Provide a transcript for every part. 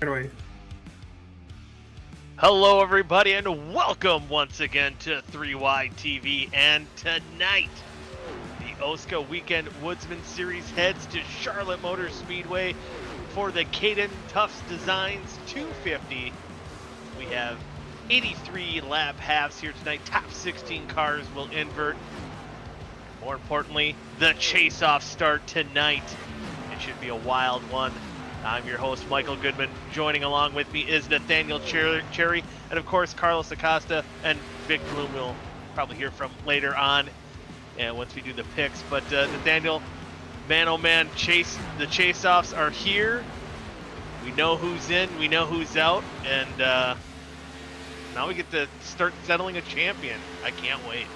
Anyway. Hello, everybody, and welcome once again to 3Y TV. And tonight, the OSCA Weekend Woodsman Series heads to Charlotte Motor Speedway for the Caden Tufts Designs 250. We have 83 lap halves here tonight. Top 16 cars will invert. More importantly, the chase-off start tonight. It should be a wild one. I'm your host, Michael Goodman. Joining along with me is Nathaniel Cherry, and of course, Carlos Acosta and Vic Bloom we'll probably hear from later on once we do the picks. But Nathaniel, man oh man, the chase-offs are here. We know who's in, we know who's out, and now we get to start settling a champion. I can't wait.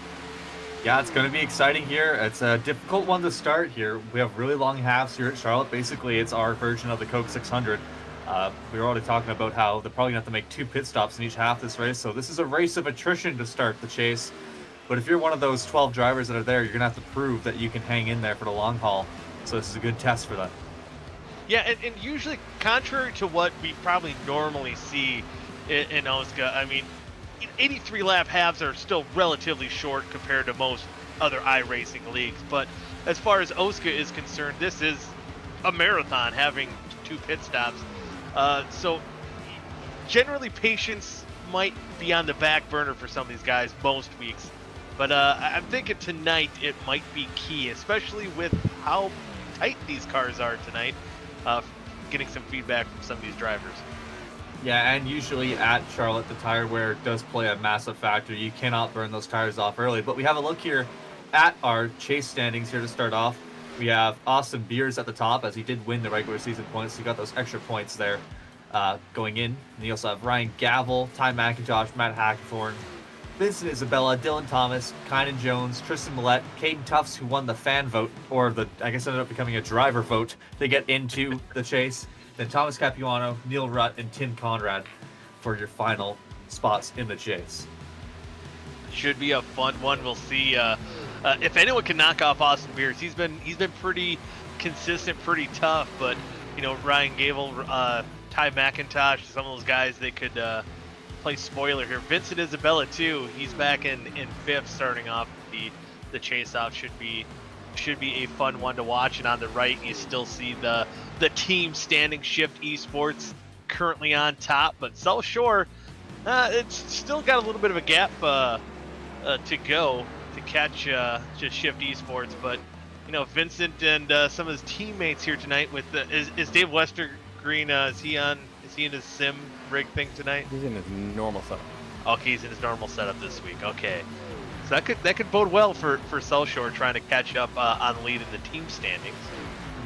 Yeah, it's going to be exciting here. It's a difficult one to start here. We have really long halves here at Charlotte. Basically, it's our version of the Coke 600. We were already talking about how they're probably going to have to make 2 pit stops in each half this race. So this is a race of attrition to start the chase. But if you're one of those 12 drivers that are there, you're going to have to prove that you can hang in there for the long haul. So this is a good test for that. Yeah, and usually, contrary to what we probably normally see in OSCA, I mean, 83 lap halves are still relatively short compared to most other iRacing leagues, but as far as OSCA is concerned, this is a marathon having 2 pit stops. So generally patience might be on the back burner for some of these guys most weeks, but I'm thinking tonight it might be key, especially with how tight these cars are tonight, getting some feedback from some of these drivers. Yeah, and usually at Charlotte, the tire wear does play a massive factor. You cannot burn those tires off early. But we have a look here at our chase standings here to start off. We have Austin Beers at the top, as he did win the regular season points. He got those extra points there going in. And you also have Ryan Gavel, Ty McIntosh, Matt Hackathorn, Vincent Isabella, Dylan Thomas, Kynan Jones, Tristan Millette, Caden Tufts, who won the fan vote, or I guess ended up becoming a driver vote to get into the chase. Then Thomas Capuano, Neil Rutt, and Tim Conrad for your final spots in the chase. Should be a fun one. We'll see if anyone can knock off Austin Beers. He's been pretty consistent, pretty tough. But you know, Ryan Gable, Ty McIntosh, some of those guys, they could play spoiler here. Vincent Isabella too. He's back in 5th, starting off the chase off. Should be a fun one to watch. And on the right, you still see the team standing Shift Esports currently on top, but South Shore, it's still got a little bit of a gap to go to catch just Shift Esports. But you know, Vincent and some of his teammates here tonight with is Dave Westergreen, is he in his sim rig thing tonight? He's in his normal setup. Okay, he's in his normal setup this week. Okay. So that could bode well for South Shore trying to catch up on the lead in the team standings.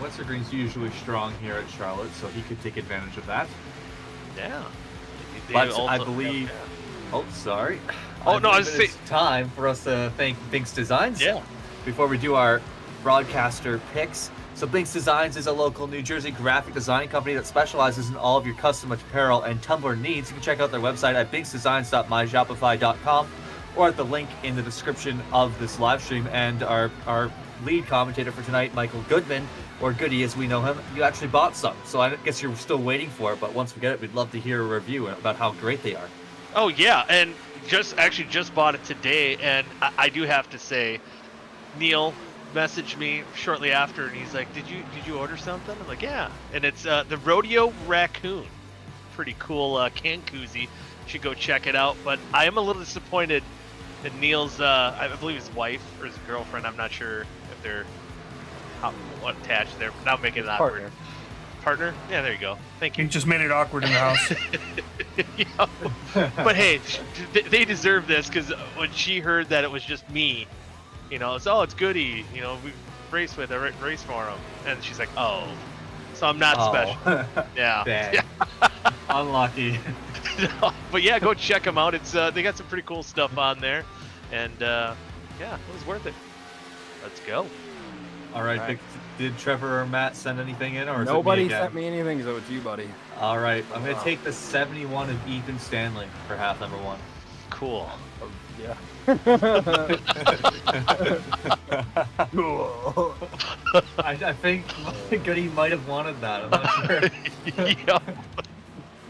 Westergreen's usually strong here at Charlotte, so he could take advantage of that. Yeah. But I believe... Oh, sorry. Oh, no, I was saying... It's time for us to thank Binks Designs. Yeah. Before we do our broadcaster picks. So Binks Designs is a local New Jersey graphic design company that specializes in all of your custom apparel and tumbler needs. You can check out their website at binksdesigns.myshopify.com or at the link in the description of this live stream. And our lead commentator for tonight, Michael Goodman, or Goody as we know him, you actually bought some. So I guess you're still waiting for it, but once we get it, we'd love to hear a review about how great they are. Oh yeah, and just bought it today, and I do have to say, Neil messaged me shortly after, and he's like, "Did you order something?" I'm like, "Yeah," and it's the Rodeo Raccoon, pretty cool can koozie. You should go check it out. But I am a little disappointed that Neil's, I believe his wife or his girlfriend, I'm not sure if they're attached there. Now making it awkward. Partner? Yeah, there you go. Thank you. You just made it awkward in the house. Yeah. But hey, they deserve this, because when she heard that it was just me, you know, it's Goody, you know, we race for him, and she's like, oh, so I'm not special. Yeah. Bad. Unlucky. But yeah, go check them out. It's they got some pretty cool stuff on there, and yeah, it was worth it. Let's go. All right. Did Trevor or Matt send anything in, or nobody is it me again? sent me anything, so it's you, buddy. All right, I'm gonna take the 71 of Ethan Stanley for half number 1. Cool. Yeah. I think Goody might have wanted that. I'm not sure. Yeah.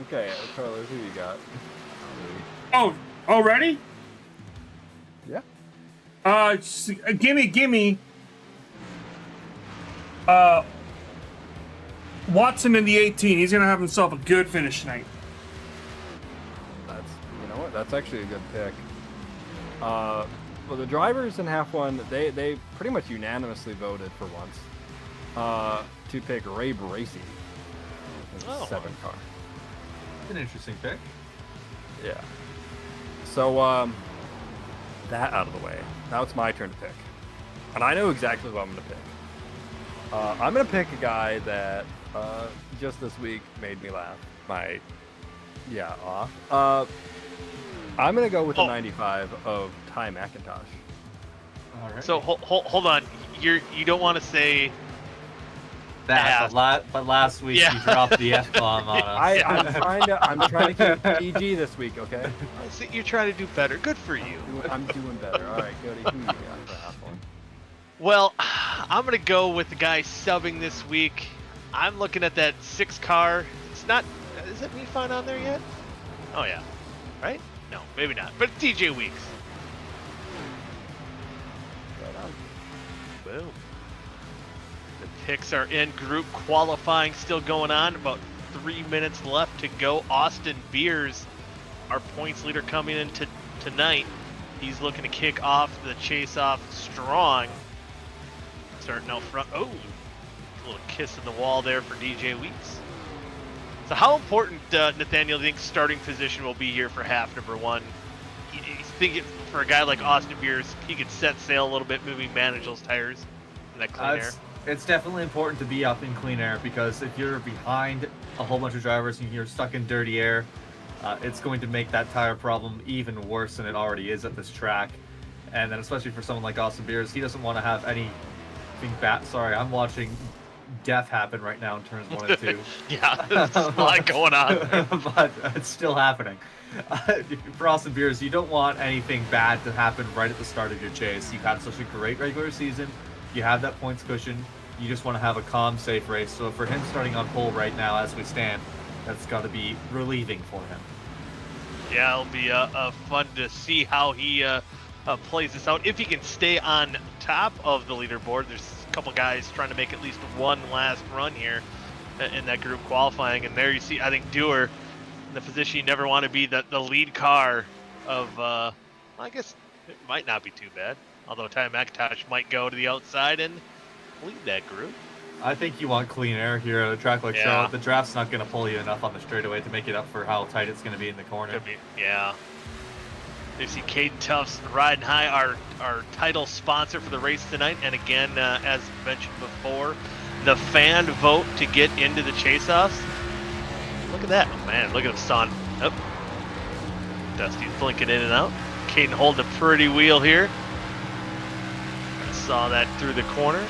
Okay, Carlos, who you got? Oh, already? Yeah. Gimme. Watson in the 18. He's gonna have himself a good finish tonight. You know what? That's actually a good pick. Well, the drivers in half one, they pretty much unanimously voted for once to pick Ray Bracey in the 7 car. An interesting pick. Yeah. So that out of the way. Now it's my turn to pick, and I know exactly what I'm gonna pick. I'm gonna pick a guy that just this week made me laugh. I'm gonna go with the 95 of Ty McIntosh. All right. So hold on. You don't want to say that, but last week you dropped the F-bomb on us. I'm trying to keep PG this week, okay? I see you're trying to do better. Good for you. I'm doing better. All right, Cody, who you got for half one? Well, I'm gonna go with the guy subbing this week. I'm looking at that 6 car. It's not. Is it me fine on there yet? Oh yeah. Right? No, maybe not. But it's DJ Weeks. Right on. Boom. The picks are in. Group qualifying still going on. About 3 minutes left to go. Austin Beers, our points leader, coming in tonight. He's looking to kick off the chase off strong. Starting out front. Oh, a little kiss in the wall there for DJ Weeks. So how important, Nathaniel, do you think starting position will be here for half number one? You think for a guy like Austin Beers, he could set sail a little bit, maybe manage those tires in that clean air? It's definitely important to be up in clean air, because if you're behind a whole bunch of drivers and you're stuck in dirty air, it's going to make that tire problem even worse than it already is at this track. And then especially for someone like Austin Beers, he doesn't want to have anything bad. Sorry, I'm watching death happen right now in turns 1 and 2. Yeah, there's a lot going on there. But it's still happening. For Austin Beers, you don't want anything bad to happen right at the start of your chase. You've had such a great regular season. You have that points cushion. You just want to have a calm, safe race. So for him starting on pole right now as we stand, that's got to be relieving for him. Yeah, it'll be fun to see how he plays this out. If he can stay on top of the leaderboard, there's a couple guys trying to make at least one last run here in that group qualifying. And there you see, I think, Dewar in the position you never want to be, the lead car of, I guess it might not be too bad. Although Ty McIntosh might go to the outside and lead that group. I think you want clean air here at a track like Charlotte. The draft's not going to pull you enough on the straightaway to make it up for how tight it's going to be in the corner. Could be, yeah. You see Caden Tufts riding high, our title sponsor for the race tonight. And again, as mentioned before, the fan vote to get into the chase-offs. Look at that. Oh, man, look at him, son. Oh. Dusty's blinking in and out. Caden holding a pretty wheel here. Saw that through the corner.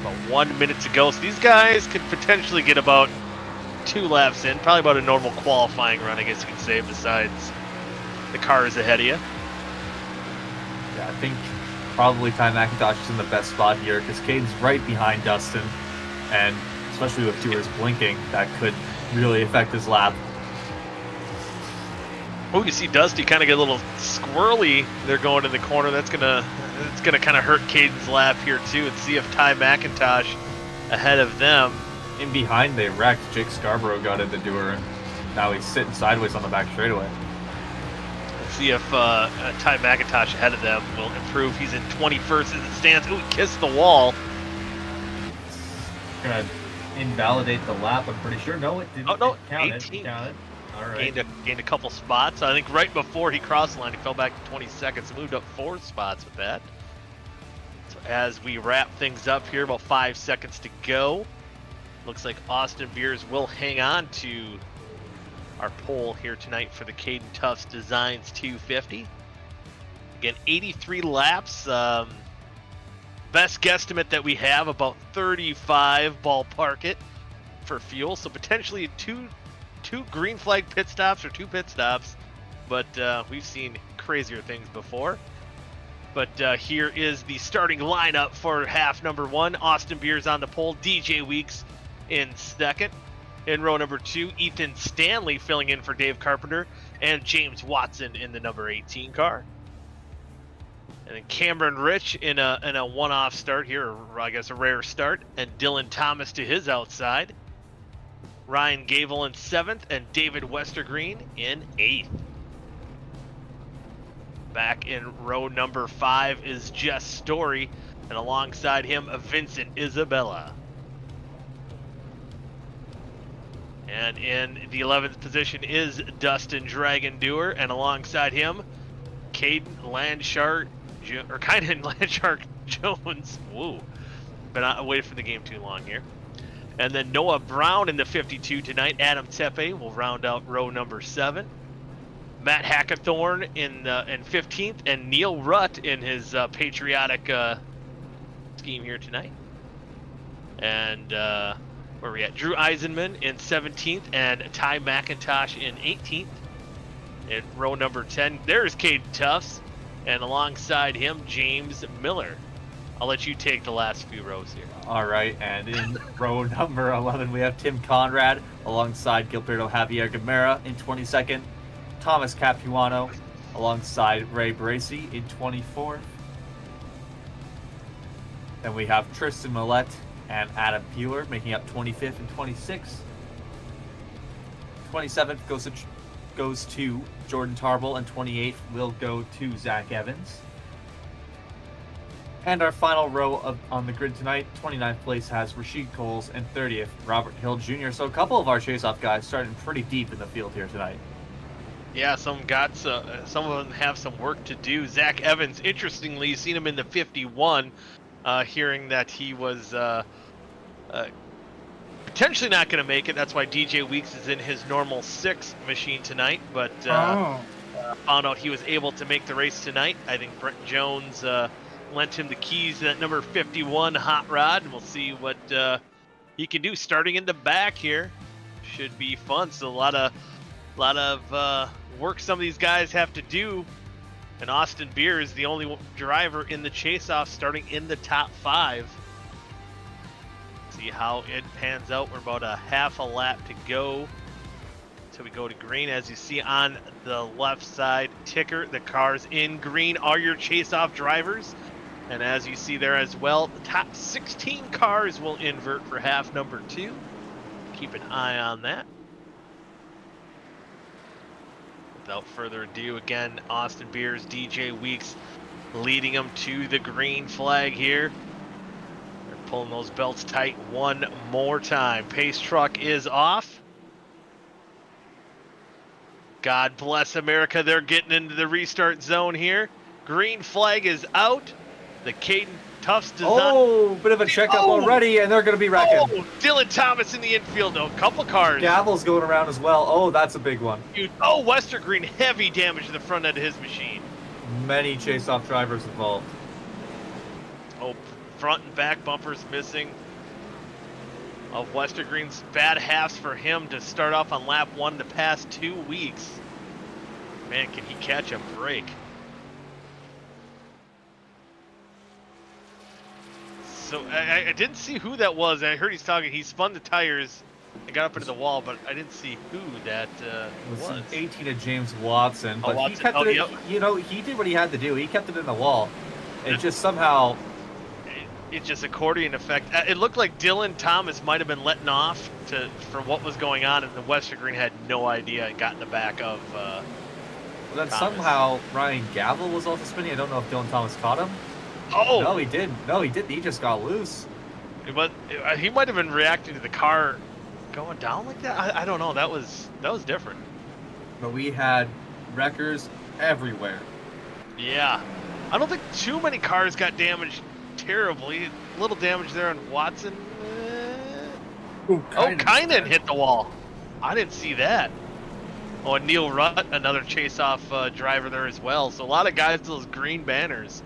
About 1 minute to go. So these guys could potentially get about 2 laps in. Probably about a normal qualifying run, I guess you could say, besides the car is ahead of you. Yeah, I think probably Ty McIntosh is in the best spot here, because Caden's right behind Dustin, and especially with Dewar's blinking, that could really affect his lap. Oh, you see Dusty kind of get a little squirrely. They're going in the corner. It's gonna kind of hurt Caden's lap here too, and see if Ty McIntosh ahead of them. In behind, they wrecked. Jake Scarborough got into Dewar, and now he's sitting sideways on the back straightaway. Let's see if Ty McIntosh ahead of them will improve. He's in 21st as it stands. Ooh, he kissed the wall. Gonna invalidate the lap, I'm pretty sure. No, it didn't. Oh no, count 18. It. Count it. All right. Gained a couple spots. I think right before he crossed the line, he fell back to 22nd, moved up 4 spots with that. So as we wrap things up here, about 5 seconds to go. Looks like Austin Beers will hang on to our pole here tonight for the Caden Tufts Designs 250. Again, 83 laps. Best guesstimate that we have, about 35 ballpark it for fuel. So potentially two green flag pit stops or 2 pit stops, but we've seen crazier things before. But here is the starting lineup for half number 1. Austin Beers on the pole, DJ Weeks in second, In row number 2, Ethan Stanley filling in for Dave Carpenter, and James Watson in the number 18 car. And then Cameron Rich in a one-off start here, or I guess a rare start, and Dylan Thomas to his outside. Ryan Gable in 7th, and David Westergreen in 8th. Back in row number 5 is Jess Story, and alongside him, Vincent Isabella. And in the 11th position is Dustin Dragon Doer, and alongside him, Caden Landshark, or Caden Landshark Jones. Woo. Been away from the game too long here. And then Noah Brown in the 52 tonight. Adam Tepe will round out row number 7. Matt Hackathorn in 15th, and Neil Rutt in his patriotic scheme here tonight. And where are we at? Drew Eisenman in 17th, and Ty McIntosh in 18th. In row number 10, there's Caden Tufts, and alongside him, James Miller. I'll let you take the last few rows here. All right, and in row number 11, we have Tim Conrad alongside Gilberto Javier Gamera in 22nd, Thomas Capuano alongside Ray Bracey in 24th. Then we have Tristan Millette and Adam Peeler making up 25th and 26th. 27th goes to Jordan Tarbell, and 28th will go to Zach Evans. And our final row on the grid tonight, 29th place has Rashid Coles, and 30th, Robert Hill Jr. So a couple of our chase-off guys starting pretty deep in the field here tonight. Yeah, some of them have some work to do. Zach Evans, interestingly, seen him in the 51, hearing that he was potentially not going to make it. That's why DJ Weeks is in his normal 6 machine tonight, but found out he was able to make the race tonight. I think Brent Jones lent him the keys to that number 51 hot rod, and we'll see what he can do starting in the back here. Should be fun. So a lot of work some of these guys have to do, and Austin Beer is the only driver in the chase-off starting in the top 5. See how it pans out. We're about a half a lap to go till we go to green. As you see on the left side ticker, the cars in green are your chase-off drivers. And as you see there as well, the top 16 cars will invert for half number 2. Keep an eye on that. Without further ado, again, Austin Beers, DJ Weeks leading them to the green flag here. They're pulling those belts tight one more time. Pace truck is off. God bless America. They're getting into the restart zone here. Green flag is out. The Caden Tufts does not... bit of a checkup already, and they're going to be wrecking. Oh, Dylan Thomas in the infield, though. A couple cars. Gavel's going around as well. Oh, that's a big one. Oh, Westergreen, heavy damage to the front end of his machine. Many chase-off drivers involved. Oh, front and back bumpers missing. Of Westergreen's bad halves for him to start off on lap 1 the past 2 weeks. Man, can he catch a break? So I didn't see who that was. I heard he's talking. He spun the tires and got up into the wall, but I didn't see who that was. 18 of James Watson, but Watson. he kept it. Yep. You know, he did what he had to do. He kept it in the wall. It just somehow. It's just accordion effect. It looked like Dylan Thomas might have been letting off for what was going on, and the Westergreen had no idea it got in the back of. Then Thomas. somehow Ryan Gavel was also spinning. I don't know if Dylan Thomas caught him. Oh! No, he did. No, he didn't. He just got loose. But he might have been reacting to the car going down like that. I don't know. That was different. But we had wreckers everywhere. Yeah, I don't think too many cars got damaged terribly. A little damage there on Watson. Kynan hit the wall. I didn't see that. Oh, and Neil Rutt, another chase-off driver there as well. So a lot of guys, those green banners,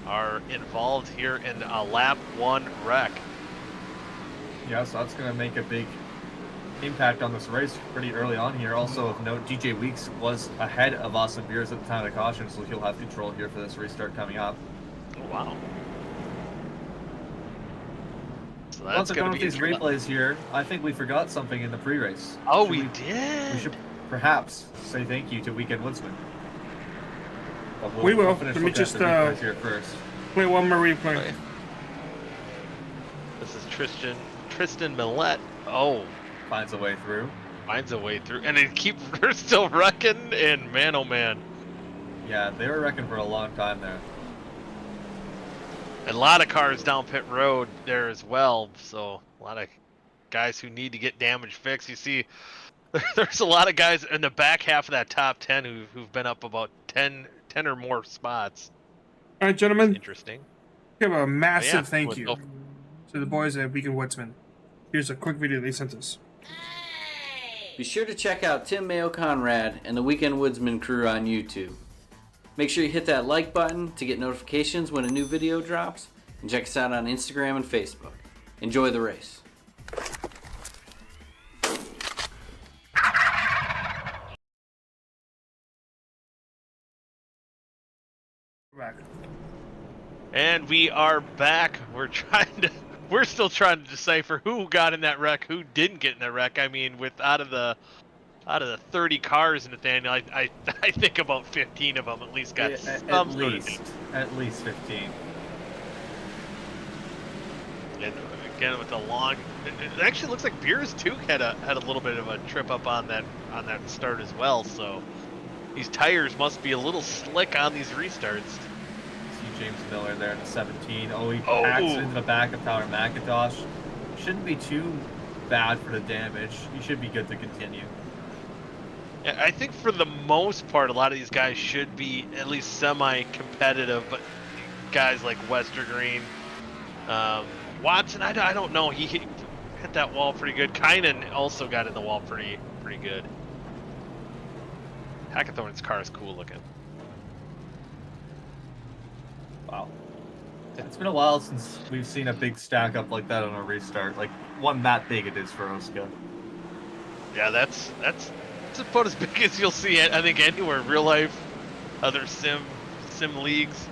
are involved here in a lap 1 wreck. Yeah, so that's going to make a big impact on this race pretty early on here. Also of note, DJ Weeks was ahead of Austin Beers at the time of the caution, so he'll have control here for this restart coming up. Oh, wow. So Once that's I'm going going to with be these replays here, I think we forgot something in the pre-race. Oh, Should we We did. should perhaps say thank you to Weekend Woodsman. But We will. We'll finish Let me looking just, at the replays here first. play one more replay. Okay. This is Tristan Millette. Oh, Finds a way through. finds a way through, and they're still wrecking. And man, oh man, Yeah, they were wrecking for a long time there. a lot of cars down pit road there as well. So a lot of guys who need to get damage fixed. You see, there's a lot of guys in the back half of that top 10 who've been up about 10 or more spots. All right, gentlemen, Interesting. give a massive yeah, thank we'll you go- to the boys at Weekend Woodsman. Here's a quick video they sent us. Be sure to check out Tim Mayo Conrad and the Weekend Woodsman crew on YouTube. Make sure you hit that like button to get notifications when a new video drops, and check us out on Instagram and Facebook. Enjoy the race. We're back. And we are back. We're still trying to decipher who got in that wreck, who didn't get in that wreck. I mean, out of the 30 cars, Nathaniel, I think about 15 of them at least got some sort of At least 15. And again with the long, it actually looks like Beers too had a little bit of a trip up on that start as well. So these tires must be a little slick on these restarts. See James Miller there in the 17. Oh, he hacks into the back of Tyler McIntosh. Shouldn't be too bad for the damage. He should be good to continue. Yeah, I think for the most part, a lot of these guys should be at least semi-competitive, but guys like Westergreen, Watson, I don't know. He hit that wall pretty good. Caden also got in the wall pretty good. Hackathorn's car is cool looking. Wow. It's been a while since we've seen a big stack up like that on a restart. Like, one that big it is for OSCA. Yeah, that's about as big as you'll see it, I think, anywhere in real life, other sim leagues.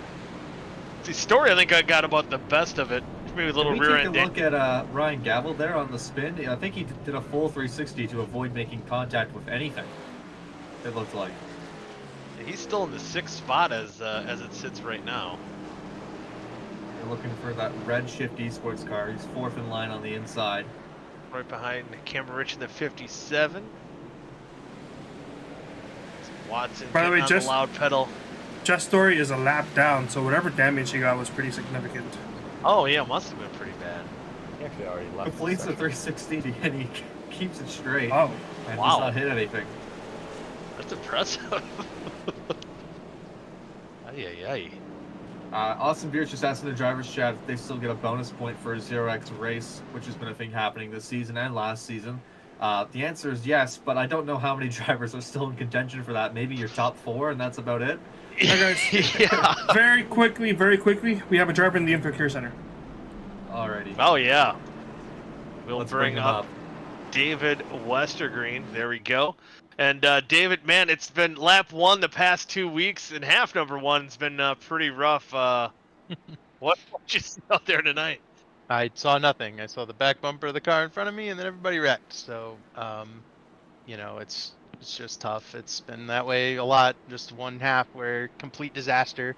See, Story, I think I got about the best of it. Maybe a little rear end. Take a look at Ryan Gavel there on the spin. I think he did a full 360 to avoid making contact with anything. It looked like. He's still in the 6th spot as it sits right now. You're looking for that red Shift Esports car. He's 4th in line on the inside. Right behind Cameron Rich in the 57. Watson By the way, on just the loud pedal. Just Story is a lap down, so whatever damage he got was pretty significant. Oh yeah, must have been pretty bad. He actually already left. Completes the 360 and he keeps it straight. Oh, And wow. does not hit anything. That's impressive. Ay. Austin Beers just asked in the driver's chat if they still get a bonus point for a 0x race, which has been a thing happening this season and last season. The answer is yes, but I don't know how many drivers are still in contention for that. Maybe your top 4, and that's about it. Hey guys, Yeah. very quickly, we have a driver in the Info Care Center. Alrighty. Oh yeah. We'll Let's bring him up David Westergreen. There we go. And David, man, it's been lap 1 the past 2 weeks, and half number 1's been pretty rough. What you see out there tonight? I saw nothing. I saw the back bumper of the car in front of me, and then everybody wrecked. So, you know, it's just tough. It's been that way a lot. Just one half where complete disaster.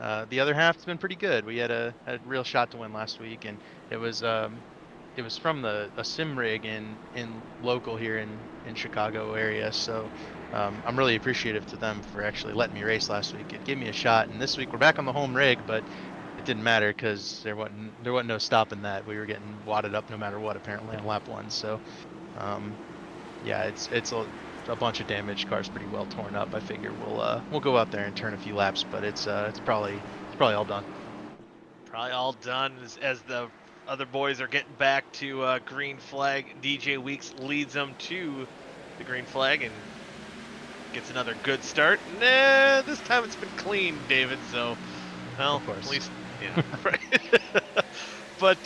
The other half's been pretty good. We had a real shot to win last week, and it was from a sim rig in local here in Chicago area. So I'm really appreciative to them for actually letting me race last week. It gave me a shot, and this week we're back on the home rig, but it didn't matter because there wasn't no stopping that. We were getting wadded up no matter what apparently on lap 1. So yeah, it's a bunch of damage. Car's pretty well torn up. I figure we'll go out there and turn a few laps, but it's probably all done. Probably all done as the other boys are getting back to green flag. DJ Weeks leads them to the green flag and gets another good start. Nah, this time it's been clean, David. So, well, Of course. at least, yeah. Right. But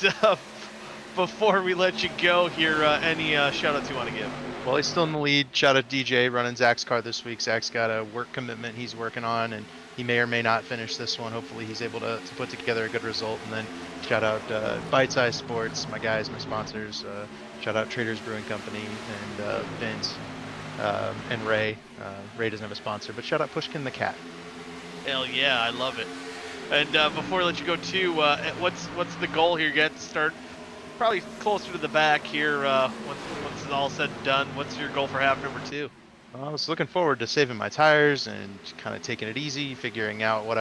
before we let you go here, any shout-outs you want to give? Well, he's still in the lead. Shout out DJ running Zach's car this week. Zach's got a work commitment he's working on, and he may or may not finish this one. Hopefully he's able to put together a good result. And then Shout out Bite Size Sports, my guys, my sponsors. Shout out Traders Brewing Company and Vince and Ray. Ray doesn't have a sponsor, but shout out Pushkin the cat. Hell yeah, I love it. And before I let you go too, what's the goal here? You got to start probably closer to the back here. Once it's all said and done, what's your goal for half number 2? I was looking forward to saving my tires and kind of taking it easy, figuring out what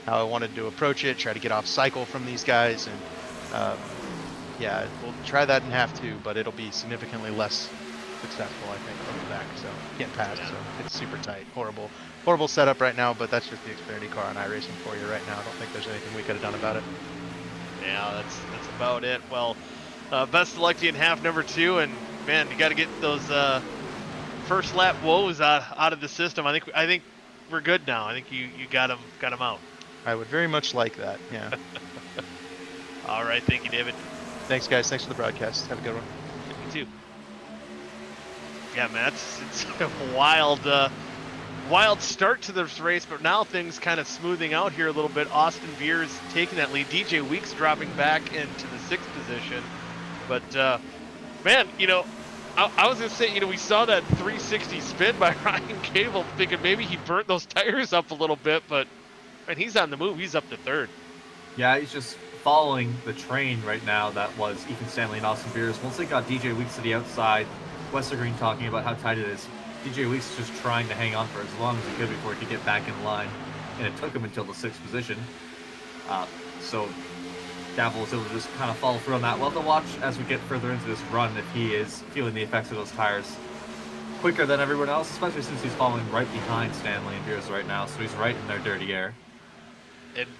how I wanted to approach it, try to get off cycle from these guys, and yeah, we'll try that in half 2, but it'll be significantly less successful, I think, from the back. So getting past, so it's super tight, horrible setup right now, but that's just the Xfinity car on iRacing for you right now. I don't think there's anything we could have done about it. Yeah, that's about it. Well, best of luck to you in half number 2, and man, you got to get those first lap woes out of the system. I think we're good now. I think you got them out. I would very much like that. Yeah. All right, thank you, David. Thanks, guys. Thanks for the broadcast. Have a good one. You too. Yeah, man, it's a wild start to this race, but now things kind of smoothing out here a little bit. Austin Beers taking that lead. DJ Weeks dropping back into the 6th position. But man, I was gonna say, we saw that 360 spin by Ryan Cable, thinking maybe he burnt those tires up a little bit, but man, he's on the move. He's up to 3rd. Yeah, he's just following the train right now that was Ethan Stanley and Austin Beers. Once they got DJ Weeks to the outside, Westergreen talking about how tight it is. DJ Weeks just trying to hang on for as long as he could before he could get back in line, and it took him until the 6th position. So Gavel was able to just kind of follow through on that. We'll have to watch as we get further into this run if he is feeling the effects of those tires quicker than everyone else, especially since he's following right behind Stanley and Beers right now, so he's right in their dirty air.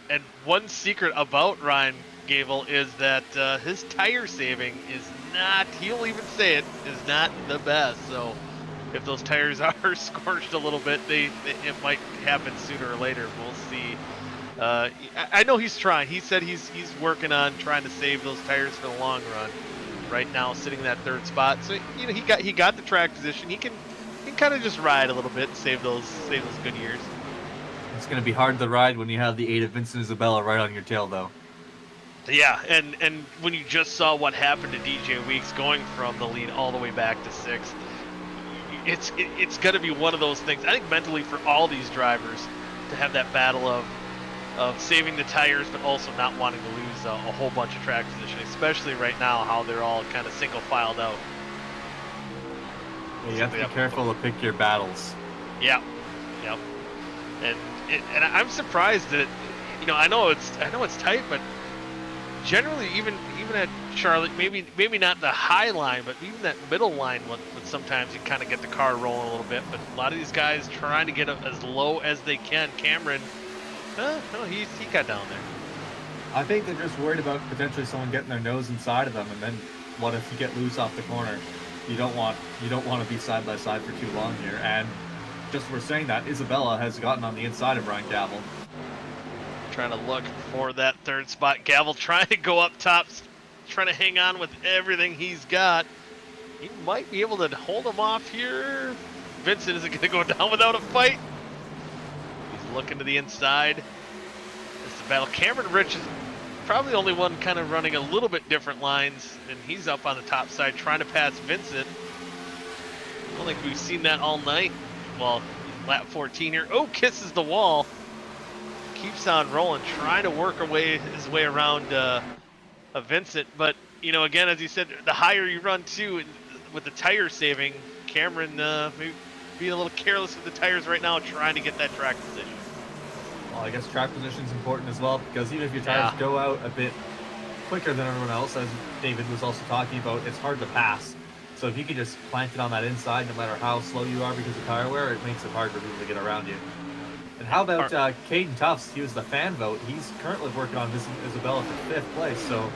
And one secret about Ryan Gable is that his tire saving is not, he'll even say it, is not the best. So if those tires are scorched a little bit, it might happen sooner or later. We'll see. I know he's trying. He said he's working on trying to save those tires for the long run. Right now, sitting in that 3rd spot. So he got the track position. He can kind of just ride a little bit and save those good years. It's going to be hard to ride when you have the 8 of Vincent Isabella right on your tail, though. Yeah, and when you just saw what happened to DJ Weeks going from the lead all the way back to 6th, it's going to be one of those things. I think mentally for all these drivers to have that battle of saving the tires, but also not wanting to lose a whole bunch of track position, especially right now how they're all kind of single filed out. Yeah, you have to be careful to pick your battles. Yeah, yep. And I'm surprised that I know it's tight, but generally even at Charlotte, maybe not the high line, but even that middle line, when sometimes you kind of get the car rolling a little bit. But a lot of these guys trying to get as low as they can. Cameron, no, he got down there. I think they're just worried about potentially someone getting their nose inside of them, and then what if you get loose off the corner? You don't want to be side by side for too long here. And just for saying that, Isabella has gotten on the inside of Ryan Gavel. Trying to look for that 3rd spot. Gavel trying to go up top, trying to hang on with everything he's got. He might be able to hold him off here. Vincent isn't going to go down without a fight. He's looking to the inside. It's the battle. Cameron Rich is probably the only one kind of running a little bit different lines, and he's up on the top side trying to pass Vincent. I don't think we've seen that all night. Well, lap 14 here. Oh, kisses the wall. Keeps on rolling, trying to work his way around Vincent. But, again, as you said, the higher you run, too, with the tire saving, Cameron maybe being a little careless with the tires right now, trying to get that track position. Well, I guess track position is important as well, because even if your tires go out a bit quicker than everyone else, as David was also talking about, it's hard to pass. So if you can just plant it on that inside, no matter how slow you are because of tire wear, it makes it hard for people to get around you. And how about Caden Tufts? He was the fan vote. He's currently working on Vincent Isabella for 5th place, so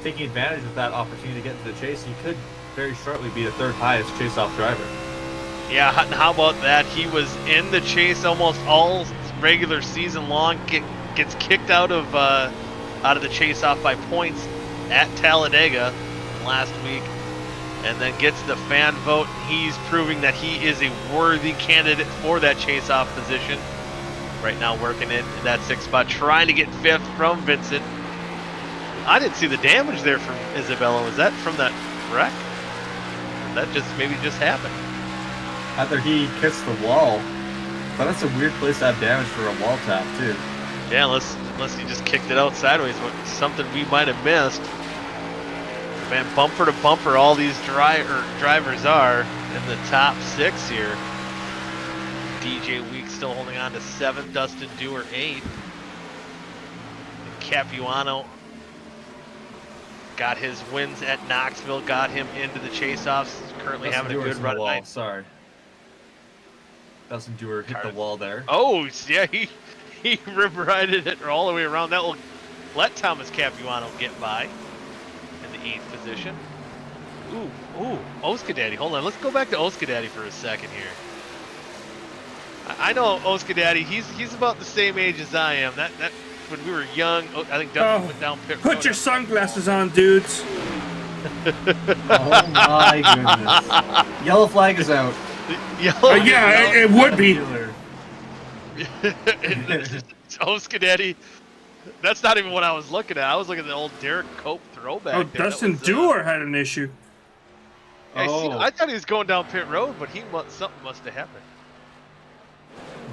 taking advantage of that opportunity to get into the chase, he could very shortly be the 3rd highest chase-off driver. Yeah, and how about that? He was in the chase almost all regular season long, gets kicked out of the chase-off by points at Talladega last week, and then gets the fan vote. He's proving that he is a worthy candidate for that chase-off position. Right now working in that 6th spot, trying to get 5th from Vincent. I didn't see the damage there from Isabella. Was that from that wreck? That maybe just happened. Either he kissed the wall, but that's a weird place to have damage for a wall tap too. Yeah, unless he just kicked it out sideways, something we might have missed. Man, bumper to bumper, all these drivers are in the top 6 here. DJ Week still holding on to 7, Dustin Dewar 8. And Capuano got his wins at Knoxville, got him into the chase-offs. Currently Dustin having a Dewar's good in run the wall. tonight. Sorry. Dustin Dewar hit the wall there. Oh, yeah, he rim-rided it all the way around. That will let Thomas Capuano get by in the 8th position. Ooh, OSCA Daddy. Hold on, let's go back to OSCA Daddy for a second here. I know OSCA Daddy, he's about the same age as I am. That when we were young, I think Dustin went down pit road. Put your sunglasses on, dudes. Oh my goodness. Yellow flag is out. Yeah, it would be. It's OSCA Daddy. That's not even what I was looking at. I was looking at the old Derek Cope throwback. Oh, there. Dustin Dewar had an issue. I thought he was going down pit road, but something must have happened.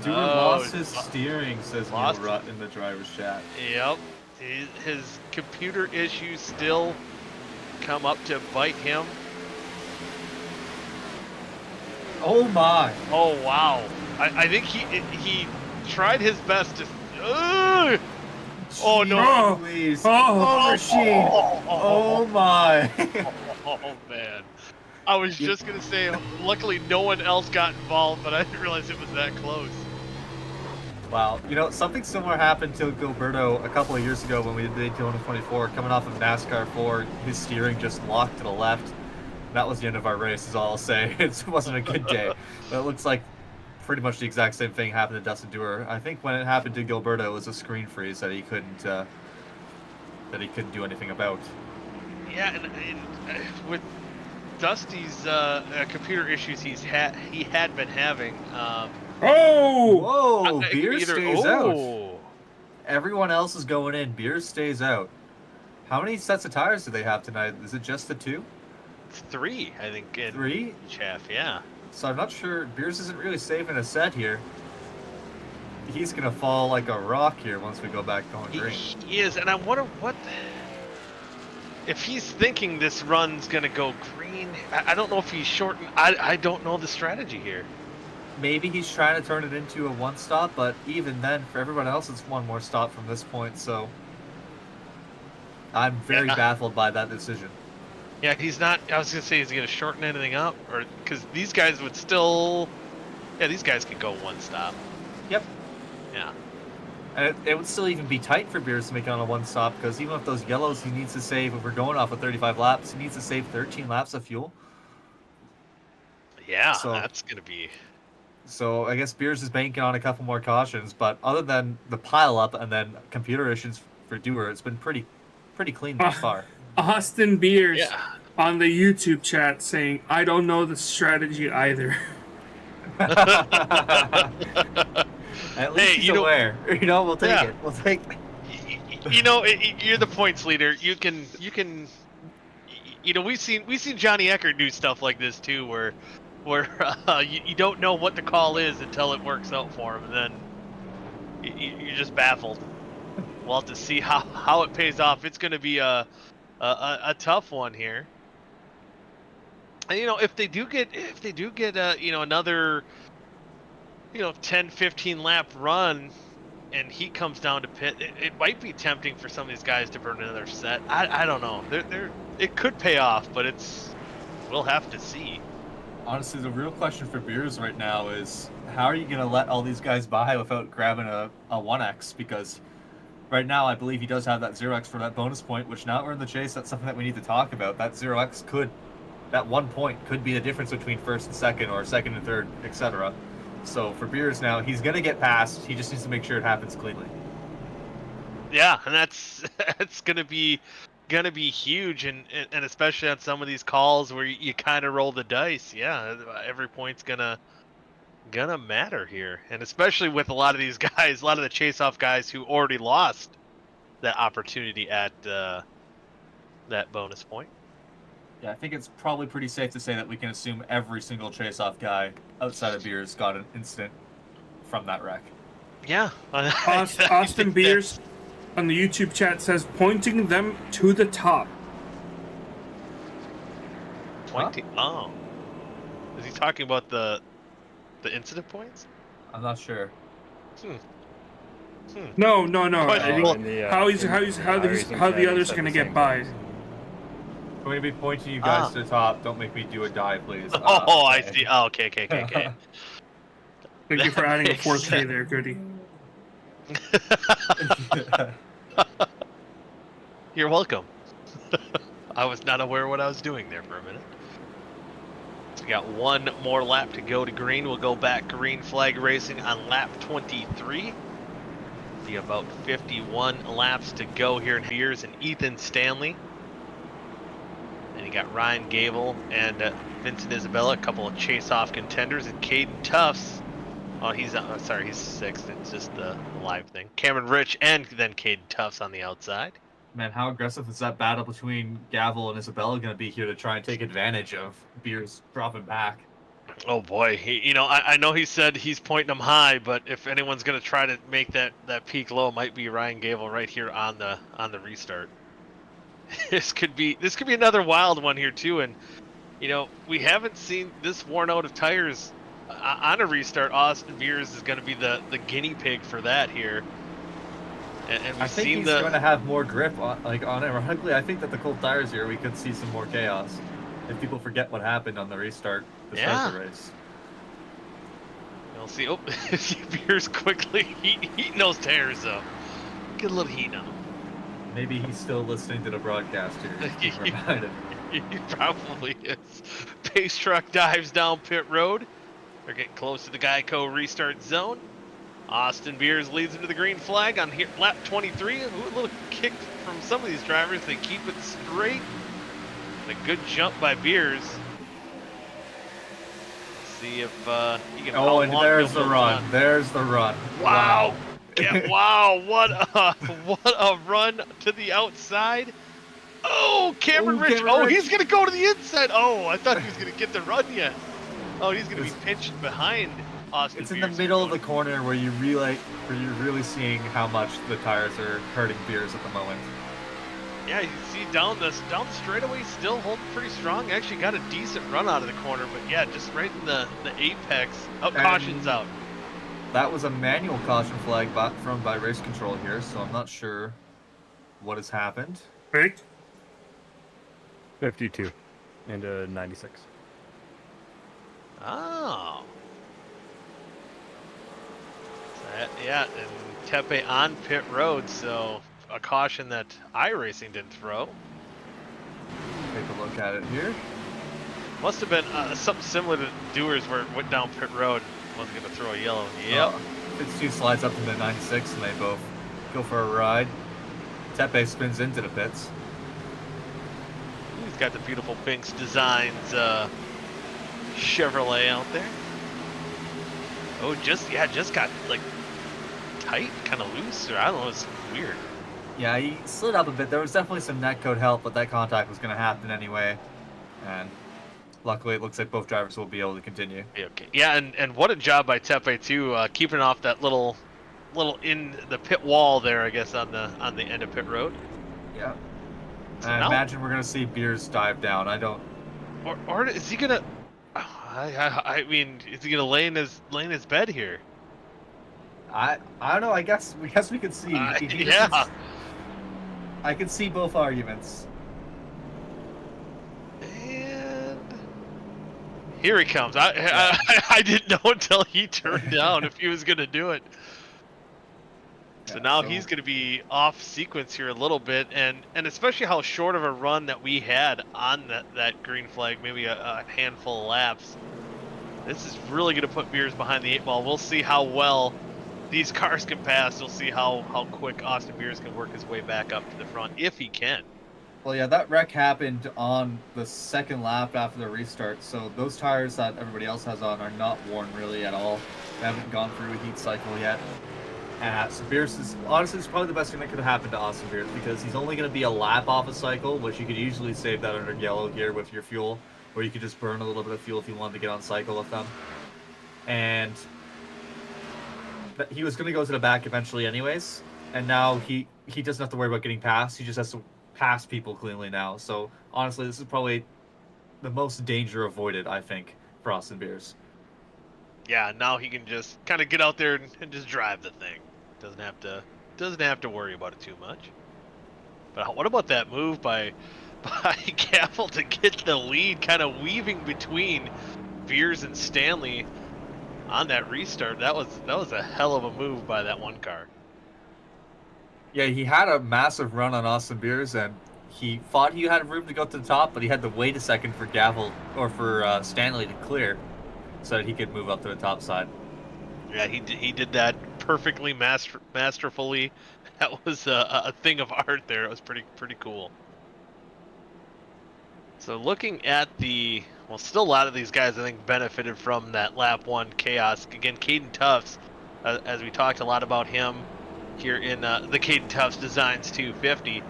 Dewar lost his steering, says Neil lost Rutt in the driver's chat. Yep. His computer issues still come up to bite him. Oh my. Oh, wow. I think he tried his best to... Oh, no. Please. Oh, machine. Oh my. Oh, man. I was just going to say, luckily no one else got involved, but I didn't realize it was that close. Wow. You know, something similar happened to Gilberto a couple of years ago when we did Daytona 24. Coming off of NASCAR 4, his steering just locked to the left. That was the end of our race, is all I'll say. It wasn't a good day. But it looks like pretty much the exact same thing happened to Dustin Dewar. I think when it happened to Gilberto, it was a screen freeze that he couldn't do anything about. Yeah, and with Dusty's computer issues he had been having. Whoa! Beer either, stays out. Everyone else is going in. Beer stays out. How many sets of tires do they have tonight? Is it just the 2? 3, I think. 3? Each half, yeah. So I'm not sure. Beers isn't really safe in a set here. He's gonna fall like a rock here once we go back going green. He is, and I wonder what if he's thinking this run's gonna go green. I don't know if he's shortened. I don't know the strategy here. Maybe he's trying to turn it into a 1-stop, but even then, for everyone else, it's 1 more stop from this point. So I'm very baffled by that decision. Yeah, he's not. I was gonna say, is he gonna shorten anything up, or because these guys would still? Yeah, these guys could go 1 stop. Yep. Yeah. And it would still even be tight for Beers to make it on a 1-stop, because even with those yellows, he needs to save, if we're going off of 35 laps, he needs to save 13 laps of fuel. Yeah, so that's going to be... So I guess Beers is banking on a couple more cautions, but other than the pile-up and then computer issues for Dewar, it's been pretty clean thus far. Austin Beers on the YouTube chat saying, I don't know the strategy either. At least he's aware. You know, we'll take it. We'll take it. You know, you're the points leader. You can. You know, we've seen Johnny Eckert do stuff like this too, where you don't know what the call is until it works out for him, and then you're just baffled. We'll have to see how it pays off. It's going to be a tough one here. And you know, if they do get you know, another 10-15 lap run, and he comes down to pit, it might be tempting for some of these guys to burn another set. I don't know. It could pay off, but we'll have to see. Honestly, the real question for Beers right now is, how are you going to let all these guys by without grabbing a 1x? Because right now, I believe he does have that 0x for that bonus point, which now we're in the chase, that's something that we need to talk about. That 0x that 1 point could be the difference between first and second, or second and third, etc. So for Beers now, he's going to get past. He just needs to make sure it happens cleanly. Yeah, and that's going to be huge, and especially on some of these calls where you kind of roll the dice. Yeah, every point's gonna matter here, and especially with a lot of these guys, a lot of the chase-off guys who already lost that opportunity at that bonus point. Yeah, I think it's probably pretty safe to say that we can assume every single chase-off guy outside of Beers got an incident from that wreck. Yeah. Austin Beers on the YouTube chat says pointing them to the top. Pointing. Oh. Is he talking about the incident points? I'm not sure. No. How the others are gonna get by? I'm going to be pointing you guys to the top. Don't make me do a dive, please. Oh, I okay. see. Oh, okay. Thank you for adding a Makes 4K sense. there, Goody. You're welcome. I was not aware of what I was doing there for a minute. So we got one more lap to go to green. We'll go back green flag racing on lap 23. Be about 51 laps to go here in Beers and Ethan Stanley. And you got Ryan Gable and Vincent Isabella, a couple of chase-off contenders, and Caden Tufts. Oh, he's sixth. It's just the live thing. Cameron Rich and then Caden Tufts on the outside. Man, how aggressive is that battle between Gavel and Isabella going to be here to try and take advantage of Beers dropping back? Oh boy, I know he said he's pointing them high, but if anyone's going to try to make that peak low, it might be Ryan Gable right here on the restart. This could be another wild one here too, and we haven't seen this worn out of tires on a restart. Austin Beers is going to be the guinea pig for that here, and we've I think seen he's going to have more grip on it. Ironically, I think that the cold tires here, we could see some more chaos if people forget what happened on the restart to start the race. We'll see. Oh, Beers quickly heating those tires up. Get a little heat on them. Maybe he's still listening to the broadcast here. Remind him. He probably is. Pace truck dives down pit road. They're getting close to the Geico restart zone. Austin Beers leads into the green flag on here, lap 23. Ooh, a little kick from some of these drivers. They keep it straight. And a good jump by Beers. See if he can. Oh, and there's the run. There's the run. Wow. Wow, what a run to the outside. Oh, Cameron Rich. Oh, he's going to go to the inside. Oh, I thought he was going to get the run yet. Oh, he's going to be pinched behind Austin It's in Beers. the middle of the corner where you're really seeing how much the tires are hurting Beers at the moment. Yeah, you see down the straightaway still holding pretty strong. Actually got a decent run out of the corner, but yeah, just right in the apex. Oh, caution's out. That was a manual caution flag by race control here, so I'm not sure what has happened. Right? 52 into 96. Oh. Yeah, and Tepe on pit road, so a caution that iRacing didn't throw. Take a look at it here. Must have been something similar to Dewars where it went down pit road. Wasn't going to throw a yellow. Yep. Fitz2 slides up into 96 and they both go for a ride. Tepe spins into the pits. He's got the beautiful Binks Designs Chevrolet out there. Oh, just got like tight, kind of loose, or I don't know, it's weird. Yeah, he slid up a bit. There was definitely some netcode help, but that contact was going to happen anyway. And luckily, it looks like both drivers will be able to continue. Yeah, okay. Yeah, and what a job by Tepe too, keeping off that little in the pit wall there, I guess, on the end of pit road. Yeah. So I now, imagine we're going to see Beers dive down. I don't. Or is he gonna? I mean, is he gonna lay in his bed here? I don't know. I guess we could see. Yeah. I can see both arguments. And here he comes. I didn't know until he turned down if he was gonna do it. So now he's going to be off sequence here a little bit, and especially how short of a run that we had on that green flag, maybe a handful of laps. This is really going to put Beers behind the 8 ball. We'll see how well these cars can pass. We'll see how quick Austin Beers can work his way back up to the front, if he can. Well, yeah, that wreck happened on the second lap after the restart, so those tires that everybody else has on are not worn really at all. They haven't gone through a heat cycle yet. And Beers is honestly it's probably the best thing that could have happened to Austin Beers because he's only going to be a lap off a cycle, which you could usually save that under yellow here with your fuel, or you could just burn a little bit of fuel if you wanted to get on cycle with them. And he was going to go to the back eventually anyways, and now he doesn't have to worry about getting past. He just has to pass people cleanly now. So honestly, this is probably the most danger avoided, I think, for Austin Beers. Yeah, now he can just kind of get out there and just drive the thing. Doesn't have to worry about it too much. But what about that move by Gavel to get the lead, kind of weaving between Beers and Stanley on that restart? That was a hell of a move by that one car. Yeah, he had a massive run on Austin Beers, and he thought he had room to go to the top, but he had to wait a second for Gavel or for Stanley to clear, so that he could move up to the top side. Yeah, he did that perfectly, masterfully. That was a thing of art there. It was pretty cool. So looking at still a lot of these guys I think benefited from that lap 1 chaos. Again, Caden Tufts, as we talked a lot about him here in the Caden Tufts Designs 250.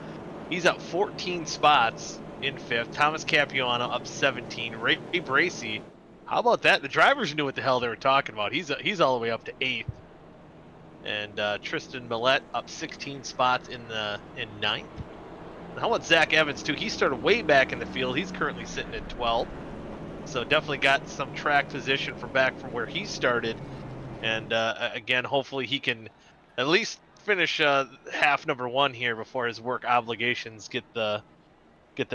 He's up 14 spots in 5th. Thomas Capuano up 17. Ray Bracey, how about that? The drivers knew what the hell they were talking about. He's all the way up to 8th. And Tristan Millette up 16 spots in 9th. How about Zach Evans too? He started way back in the field. He's currently sitting at 12th. So definitely got some track position from where he started. And again, hopefully he can at least finish half number 1 here before his work obligations get the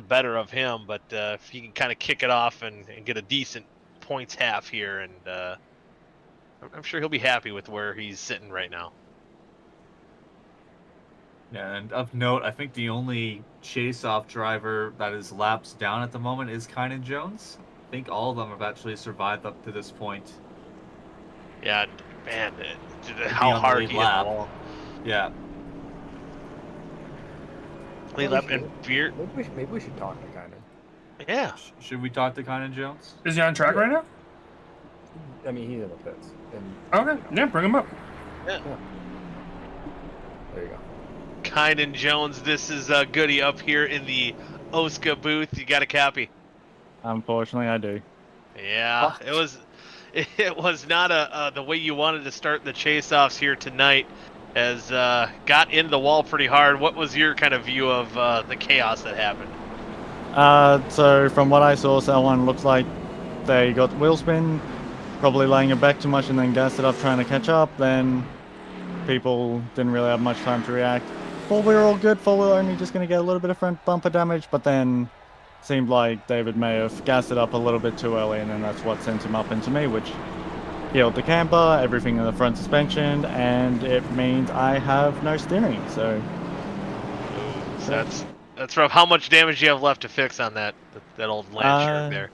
better of him. But if he can kind of kick it off and get a decent points half here, and I'm sure he'll be happy with where he's sitting right now. Yeah, and of note, I think the only chase-off driver that is laps down at the moment is Kynan Jones. I think all of them have actually survived up to this point. Yeah, man, how hard he hit the wall. Yeah. Lead lap and Beer. Maybe we should talk to Kynan. Yeah. Should we talk to Kynan Jones? Is he on track right now? I mean, he's in the pits. Okay, yeah, bring him up. Yeah. There you go. Kynan Jones, this is Goody up here in the OSCA booth. You got a copy? Unfortunately, I do. Yeah, it was not the way you wanted to start the chase-offs here tonight. As got into the wall pretty hard. What was your kind of view of the chaos that happened? So from what I saw, someone looks like they got wheel spin, probably laying it back too much and then gassed it up trying to catch up. Then people didn't really have much time to react. Thought we were all good. Thought we were only just going to get a little bit of front bumper damage, but then seemed like David may have gassed it up a little bit too early, and then that's what sent him up into me, which killed the camper, everything in the front suspension, and it means I have no steering. So that's rough. How much damage do you have left to fix on that old Lancia there?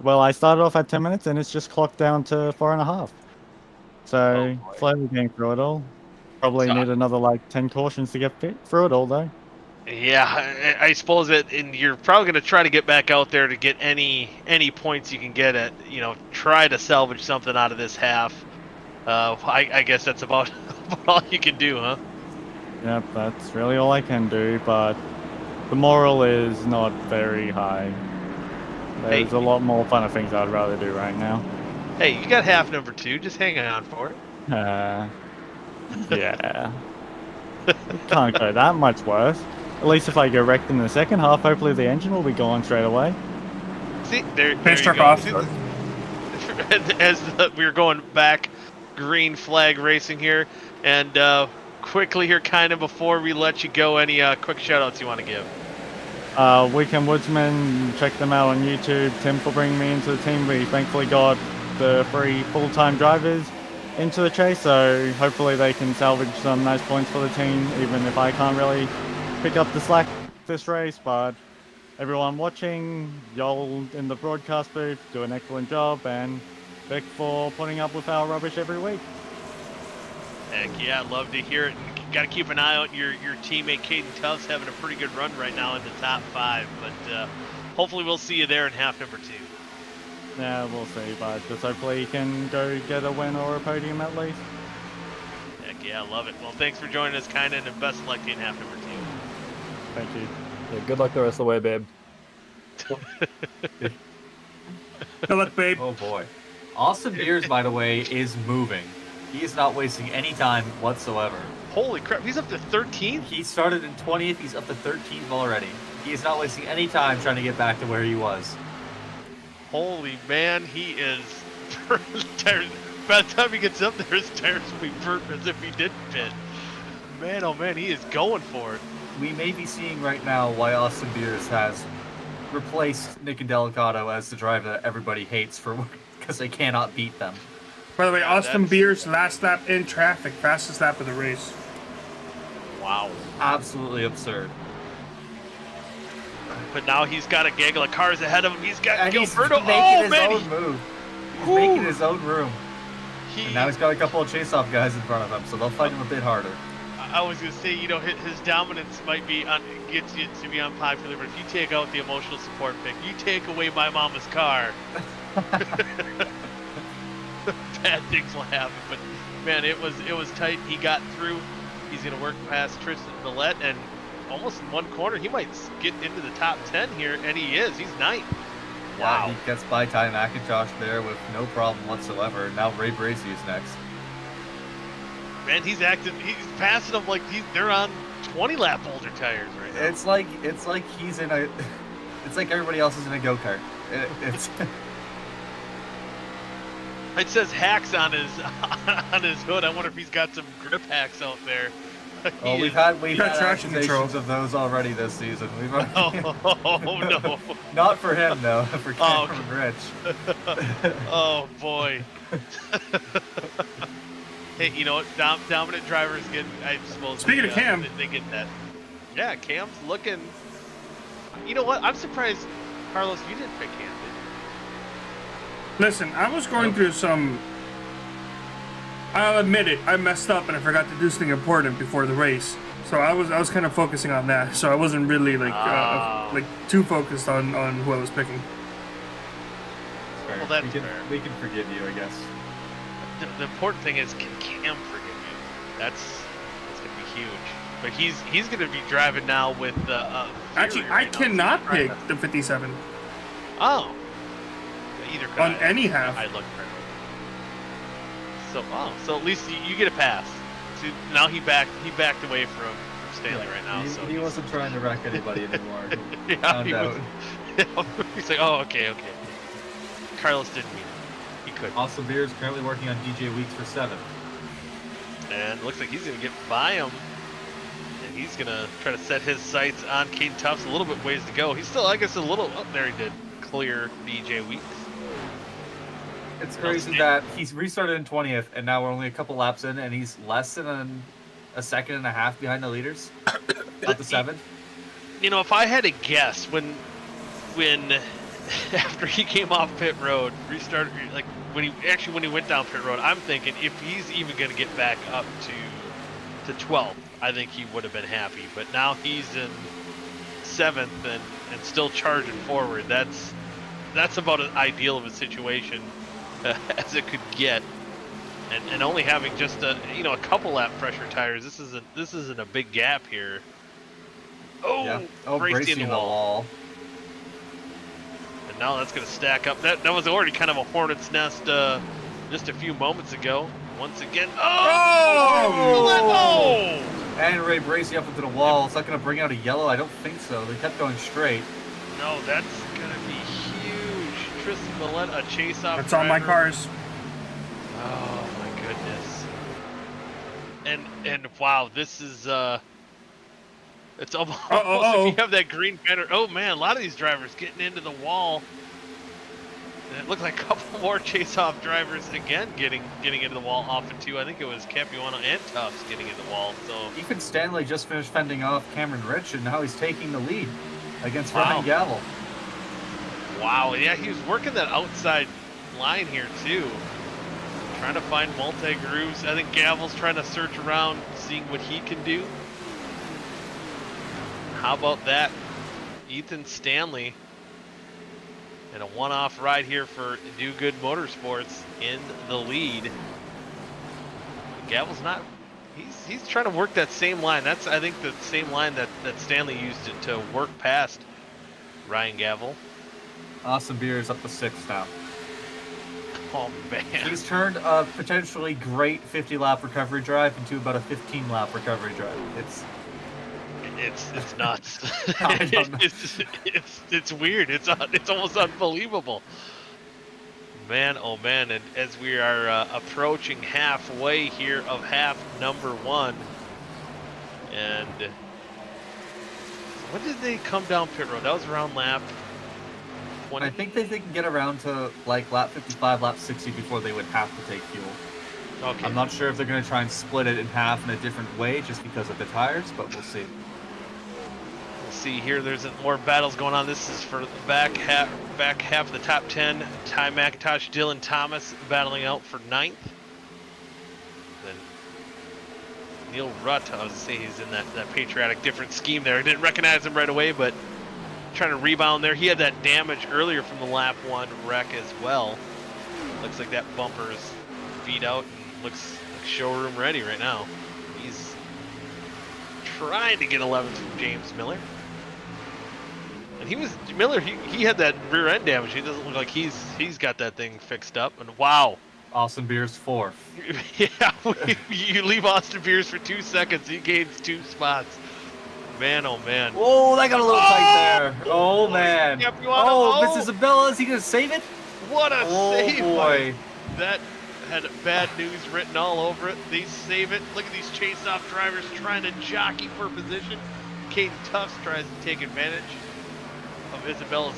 Well, I started off at 10 minutes, and it's just clocked down to 4.5. So slowly getting through it all. Probably need another like 10 cautions to get through it all, though. Yeah, I suppose and you're probably going to try to get back out there to get any points you can get at. Try to salvage something out of this half. I guess that's about all you can do, huh? Yep, that's really all I can do. But the moral is not very high. There's a lot more fun of things I'd rather do right now. Hey, you got half number 2. Just hang on for it. Yeah. It can't go that much worse. At least if I get wrecked in the second half, hopefully the engine will be gone straight away. See, there Pinch you truck go. off. As we were going back, green flag racing here, and quickly here, kind of before we let you go, any quick shout-outs you want to give? Weekend Woodsmen, check them out on YouTube. Tim for bringing me into the team. We thankfully got the 3 full-time drivers into the chase, so hopefully they can salvage some nice points for the team, even if I can't really pick up the slack this race. But everyone watching, y'all in the broadcast booth do an excellent job, and Vic for putting up with our rubbish every week. Heck yeah, I'd love to hear it. Got to keep an eye out. Your teammate Caden Tufts having a pretty good run right now in the top 5, but hopefully we'll see you there in half number 2. Yeah, we'll see, but just hopefully you can go get a win or a podium at least. Heck Yeah, love it. Well, thanks for joining us, Caden, and best of luck in half number 2. Thank you. Yeah, good luck the rest of the way, babe. Good luck, babe. Oh boy. Austin Beers, by the way, is moving. He is not wasting any time whatsoever. Holy crap, he's up to 13th? He started in 20th, he's up to 13th already. He is not wasting any time trying to get back to where he was. Holy man, he is tires. By the time he gets up there, his tires will be burnt as if he didn't pit. Man, oh man, he is going for it. We may be seeing right now why Austin Beers has replaced Nick and Delicato as the driver that everybody hates for because they cannot beat them. By the way, Yeah, Austin that's- Beers last lap in traffic, fastest lap of the race. Wow. Absolutely absurd. But now he's got a gaggle of cars ahead of him. He's got And he's Gilberto. making Oh his man, own move. He's Whew. making his own room. he, And now he's got a couple of chase-off guys in front of him, so they'll fight him a bit harder. I was gonna say, you know, his dominance might be gets you to be unpopular, but if you take out the emotional support pick, you take away my mama's car, bad things will happen. But man, it was tight. He got through. He's gonna work past Tristan Millette, and almost in one corner, he might get into the top 10 here, and he is. He's 9th. Wow. Wow. He gets by Ty McIntosh there with no problem whatsoever. Now Ray Bracy is next. Man, he's passing them like they're on 20 lap older tires right now. It's like he's in a. It's like everybody else is in a go-kart. It's. It says hacks on his hood. I wonder if he's got some grip hacks out there. Oh, we've got had traction control. accusations of those already this season. We've already, Oh no! not for him though, for Oh, Cameron Rich. Oh boy! Hey, you know what? Dominant drivers get. I suppose. Speaking of Cam. they get that. Yeah, Cam's looking. You know what? I'm surprised, Carlos, you didn't pick Cam. Did you? Listen, I was going through some. I'll admit it, I messed up and I forgot to do something important before the race. So I was kind of focusing on that. So I wasn't really like too focused on who I was picking. Fair. Well, that's we can, fair. We can forgive you, I guess. The important thing is, can Cam forgive you? That's gonna be huge. But he's gonna be driving now with Actually, Fury I right now. cannot So he's pick the 57 Oh. Either on guy. any half. I look for it. So at least you get a pass. So now he backed away from Stanley right now. So He wasn't trying to wreck anybody anymore. yeah, Found he out. was, he's like, oh, okay. Carlos didn't mean it. He couldn't. Austin Beers currently working on DJ Weeks for 7. And it looks like he's gonna get by him. And he's gonna try to set his sights on Caden Tufts. A little bit ways to go. He's still, I guess, a little. Oh, there he did. Clear DJ Weeks. It's crazy that he's restarted in 20th, and now we're only a couple laps in, and he's less than a second and a half behind the leaders. At the 7th. You know, if I had to guess, when after he came off pit road, restarted, like when he went down pit road, I'm thinking if he's even going to get back up to 12th, I think he would have been happy. But now he's in 7th and still charging forward. That's about as ideal of a situation as it could get. And only having just a couple lap pressure tires, this isn't a big gap here. Oh, Yeah. Oh, Bracy in the wall. And now that's going to stack up. That was already kind of a hornet's nest just a few moments ago. Once again, oh! And Ray Bracy up into the wall. It's not going to bring out a yellow. I don't think so. They kept going straight. No, that's going to be huge. Tristan Millette, a chase off. That's on my cars. Oh my goodness. And wow, this is it's almost if you have that green banner. Oh man, a lot of these drivers getting into the wall. And it looked like a couple more chase off drivers again getting into the wall off of 2. I think it was Capuano and Tufts getting in the wall. So Ethan Stanley just finished fending off Cameron Rich, and now he's taking the lead against Wow. Ryan Gavel. wow, yeah, he was working that outside line here too. Trying to find multi-grooves. I think Gavel's trying to search around, seeing what he can do. How about that? Ethan Stanley and a one-off ride here for Do Good Motorsports in the lead. Gavel's not He's trying to work that same line. That's, I think, the same line that Stanley used to work past Ryan Gavel. Austin Beers up to 6th now. Oh man. He's turned a potentially great 50-lap recovery drive into about a 15-lap recovery drive. It's nuts. I don't know. It's weird. It's almost unbelievable. Man, oh man, and as we are approaching halfway here of half number 1, and when did they come down pit road? That was around lap 20. I think they can get around to like lap 55, lap 60 before they would have to take fuel. Okay. I'm not sure if they're going to try and split it in half in a different way just because of the tires, but we'll see. We'll see here. There's more battles going on. This is for the back half of the top 10. Ty McIntosh, Dylan Thomas battling out for 9th. Then Neil Rutt, I was going to say he's in that patriotic different scheme there. I didn't recognize him right away, but trying to rebound there. He had that damage earlier from the lap 1 wreck as well. Looks like that bumper is beat out and looks like showroom ready right now. He's trying to get 11th from James Miller. And he had that rear end damage. He doesn't look like he's got that thing fixed up. And wow. Austin Beers 4th. Yeah, you leave Austin Beers for 2 seconds, he gains 2 spots. Man, oh man. Whoa, that got a little tight there. Oh man. Yep, you wanna know? Oh, Mrs. Isabella, is he going to save it? What a save. Boy. That had bad news written all over it. They save it. Look at these chase-off drivers trying to jockey for position. Caden Tufts tries to take advantage of Isabella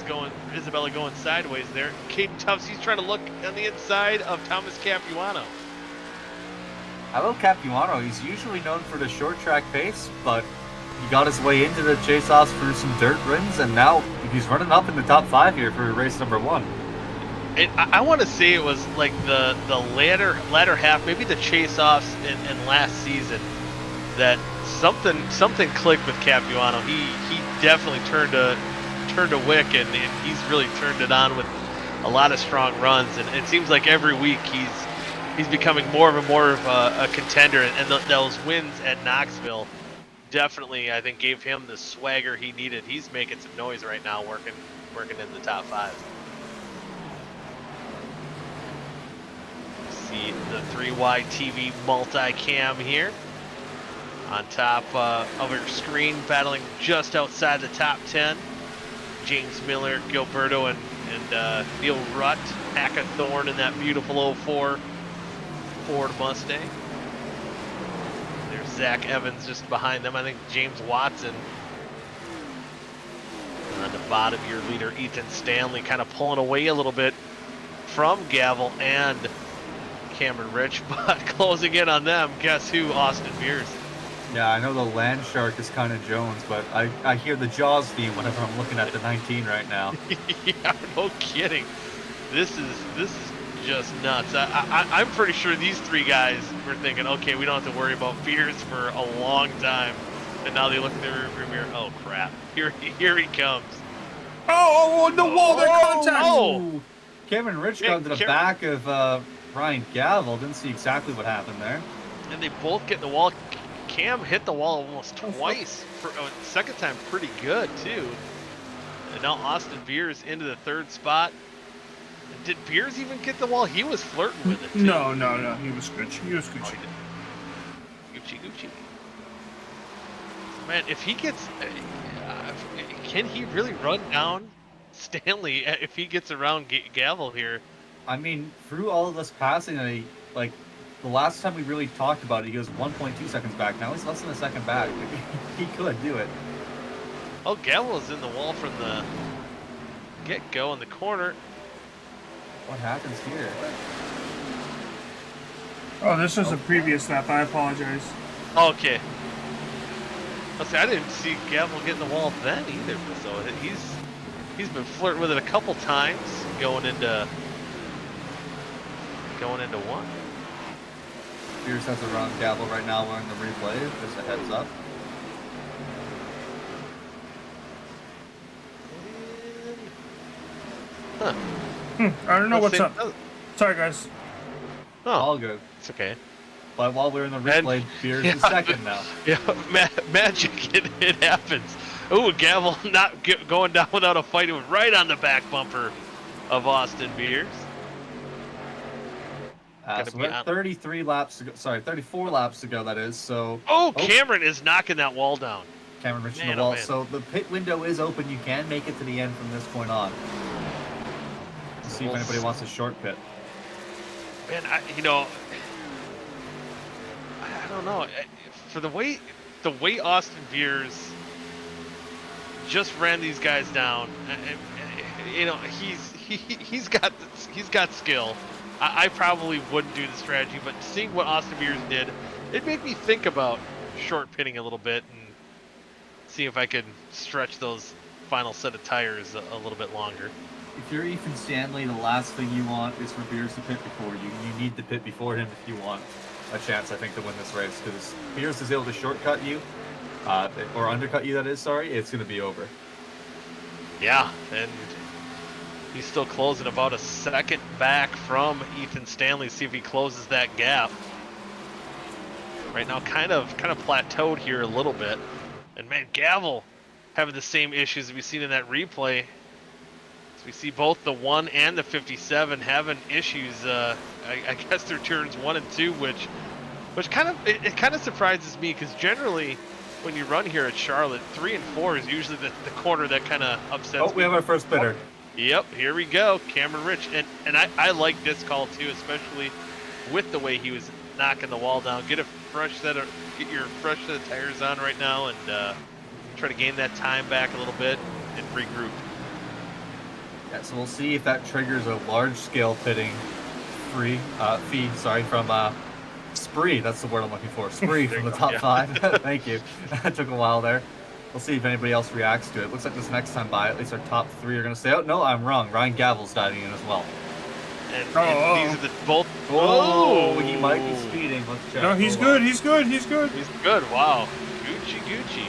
going sideways there. Caden Tufts, he's trying to look on the inside of Thomas Capuano. How about Capuano? He's usually known for the short track pace, but he got his way into the chase-offs for some dirt runs, and now he's running up in the top 5 here for race number 1. I want to say it was like the latter half, maybe the chase-offs in last season, that something clicked with Capuano. He definitely turned a wick, and he's really turned it on with a lot of strong runs. And it seems like every week he's becoming more of a contender. And those wins at Knoxville definitely, I think, gave him the swagger he needed. He's making some noise right now, working in the top 5. See the 3Y TV multi-cam here on top of your screen, battling just outside the top 10. James Miller, Gilberto, and Neil Rutt, Hackathorn in that beautiful 04 Ford Mustang. There's Zach Evans just behind them. I think James Watson. And on the bottom, your leader, Ethan Stanley, kind of pulling away a little bit from Gavel and Cameron Rich, but closing in on them. Guess who? Austin Beers. Yeah, I know the Land Shark is kind of Jones, but I hear the Jaws theme whenever I'm looking at the 19 right now. Yeah, no kidding. This is just nuts. I'm pretty sure these 3 guys were thinking, okay, we don't have to worry about Beers for a long time. And now they look in their rearview mirror. Oh crap! Here he comes. Oh, the wall! They're contact. Oh! Cameron Rich got to the back of Ryan Gavel. Didn't see exactly what happened there. And they both get in the wall. Cam hit the wall almost twice. For second time, pretty good too. And now Austin Beers into the 3rd spot. Did Beers even get the wall? He was flirting with it too. No. He was Gucci. Gucci. Man, if he gets, can he really run down Stanley if he gets around Gavel here? I mean, through all of this passing, like the last time we really talked about it, he was 1.2 seconds back. Now he's less than a second back. He could do it. Oh, Gavel is in the wall from the get-go in the corner. What happens here? Oh, this was a previous lap. I apologize. Okay. I didn't see Gavel get in the wall then either. So he's been flirting with it a couple times going into one. Beers has around Gavel right now wearing the replay, just a heads up. Huh. I don't know what's up. Sorry, guys. Oh, All good. it's okay. but while we're in the replay, Beers is second now. Yeah, magic, it happens. Ooh, Gavel going down without a fight. It was right on the back bumper of Austin Beers. So we're at 33 laps to go. Sorry, 34 laps to go, that is. So. Oh, Cameron is knocking that wall down. Cameron reaching the wall. So the pit window is open. You can make it to the end from this point on. Let's see if anybody wants a short pit. Man, I don't know. For the way Austin Beers just ran these guys down, he's got skill. I probably wouldn't do the strategy, but seeing what Austin Beers did, it made me think about short pitting a little bit and see if I could stretch those final set of tires a little bit longer. If you're Ethan Stanley, the last thing you want is for Beers to pit before you. You need to pit before him if you want a chance, I think, to win this race. Because Beers is able to shortcut you, or undercut you, that is, sorry, it's going to be over. Yeah, and he's still closing about a second back from Ethan Stanley. See if he closes that gap. Right now, kind of plateaued here a little bit. And man, Gavel having the same issues we've seen in that replay. So we see both the 1 and the 57 having issues. I guess they're turns 1 and 2, which kind of surprises me, because generally when you run here at Charlotte, 3 and 4 is usually the corner that kind of upsets. Oh, we have our first pitter. Yep, here we go, Cameron Rich, and I like this call too, especially with the way he was knocking the wall down. Get your fresh set of tires on right now, and try to gain that time back a little bit and regroup. Yeah, so we'll see if that triggers a large-scale pitting fee. From Spree. That's the word I'm looking for. Spree from the top 5. Thank you. That took a while there. We'll see if anybody else reacts to it. Looks like this next time by, at least our top 3 are going to say, oh, no, I'm wrong. Ryan Gavel's diving in as well. And these are the both. Oh, he might be speeding. Let's check. No, he's good. He's good. He's good. He's good. Wow. Gucci.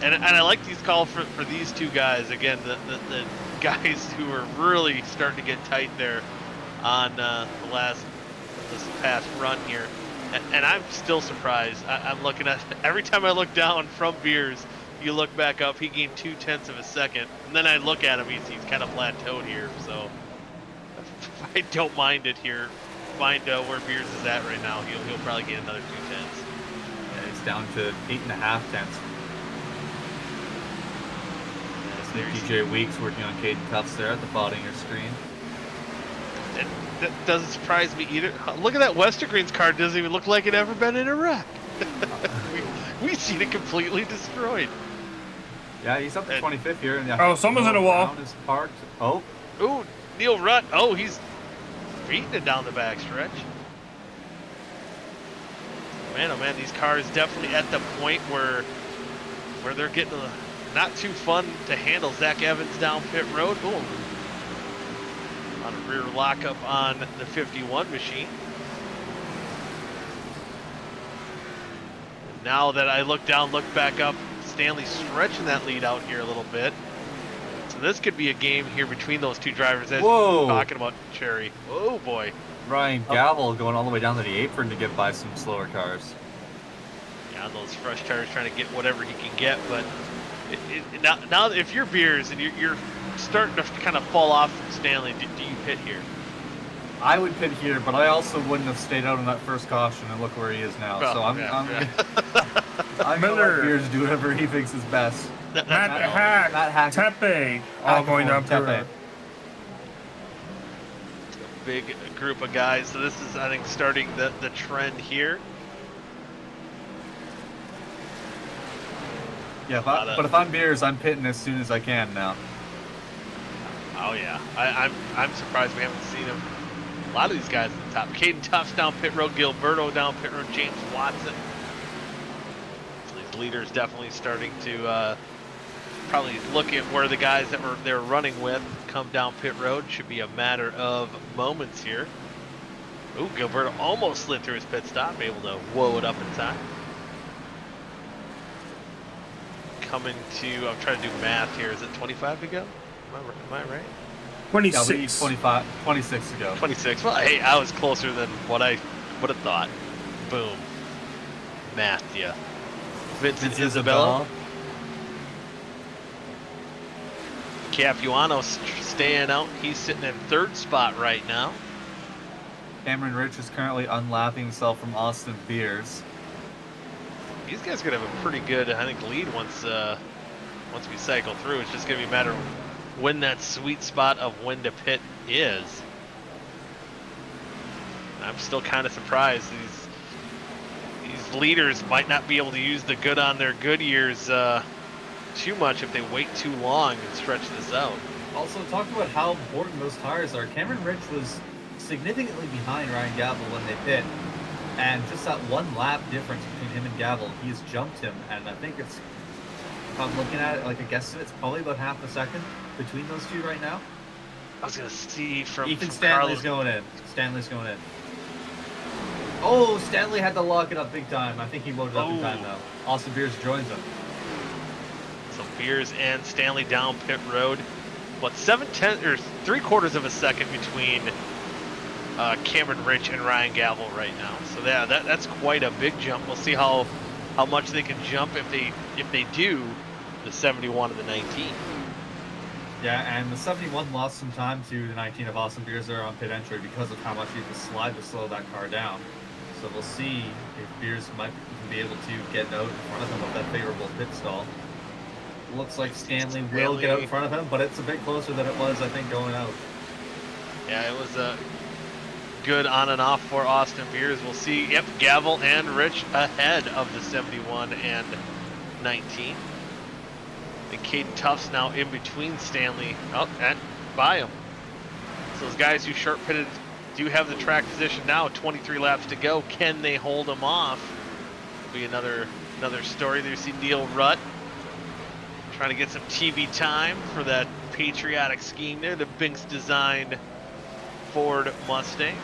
And I like these calls for these two guys. Again, the guys who are really starting to get tight there on this past run here. And I'm still surprised. I'm looking at, every time I look down from Beers, you look back up, he gained 0.2 of a second. And then I look at him, he's kind of plateaued here. So I don't mind it here. Find where Beers is at right now. He'll probably gain another 0.2. Yeah, it's down to 8.5 tenths. DJ Weeks working on Caden Tufts there at the bottom of your screen. And that doesn't surprise me either. Look at that Westergreen's car. Doesn't even look like it ever been in a wreck. We've seen it completely destroyed. Yeah, he's up to 25th here. And someone's in a wall. Is parked. Oh. Ooh, Neil Rutt. Oh, he's beating it down the backstretch. Man, oh man, these cars definitely at the point where they're getting not too fun to handle. Zach Evans down pit road. Boom. On a rear lockup on the 51 machine. Now that I look down, look back up, Stanley stretching that lead out here a little bit. So this could be a game here between those two drivers, as we're talking about Cherry. Oh boy. Ryan Gavel going all the way down to the apron to get by some slower cars. Yeah, those fresh tires trying to get whatever he can get, but now if you're Beers and you're starting to kind of fall off from Stanley, do you pit here? I would pit here, but I also wouldn't have stayed out on that first caution, and look where he is now. So I'm going to let Beers do whatever he thinks is best. Matt Hack, Tepe, all going down pit road. Big group of guys. So this is, I think, starting the trend here. Yeah, but if I'm Beers, I'm pitting as soon as I can now. Oh yeah, I'm surprised we haven't seen him. A lot of these guys at the top. Caden Tufts down pit road, Gilberto down pit road, James Watson. So these leaders definitely starting to probably look at where the guys that they're running with come down pit road. Should be a matter of moments here. Ooh, Gilberto almost slid through his pit stop, able to whoa it up in time. Coming to, I'm trying to do math here. Is it 25 to go? Am I right? 26. Yeah, 26 to go. 26. Well, hey, I was closer than what I Would have thought. Boom. Math, yeah. Vincent Isabella. Capuano staying out. He's sitting in 3rd spot right now. Cameron Rich is currently unlapping himself from Austin Beers. These guys are gonna have a pretty good, I think, lead once we cycle through. It's just gonna be a matter of when that sweet spot of when to pit is. I'm still kind of surprised these leaders might not be able to use the good on their Goodyears too much if they wait too long and stretch this out. Also, talking about how important those tires are, Cameron Rich was significantly behind Ryan Gavel when they pit, and just that 1 lap difference between him and Gavel, he's jumped him, and I think it's, if I'm looking at it like a guesstimate, it's probably about half a second between those two right now. I was gonna see from Ethan Stanley's going in. Stanley's going in. Oh, Stanley had to lock it up big time. I think he loaded up in time though. Austin Beers joins him. So Beers and Stanley down pit road. What, 7/10 or 3/4 of a second between Cameron Rich and Ryan Gavel right now. So that's quite a big jump. We'll see how much they can jump if they do the 71 and the 19. Yeah, and the 71 lost some time to the 19 of Austin Beers there on pit entry because of how much he had to slide to slow that car down. So we'll see if Beers might be able to get out in front of him with that favorable pit stall. Looks like Stanley will get out in front of him, but it's a bit closer than it was, I think, going out. Yeah, it was a good on and off for Austin Beers. We'll see. Yep, Gavel and Rich ahead of the 71 and 19. And Caden Tufts now in between Stanley. Oh, and by him. So those guys who short pitted do have the track position now. 23 laps to go. Can they hold them off? Will be another story. There's Neil Rutt trying to get some TV time for that patriotic scheme there. The Binks designed Ford Mustang.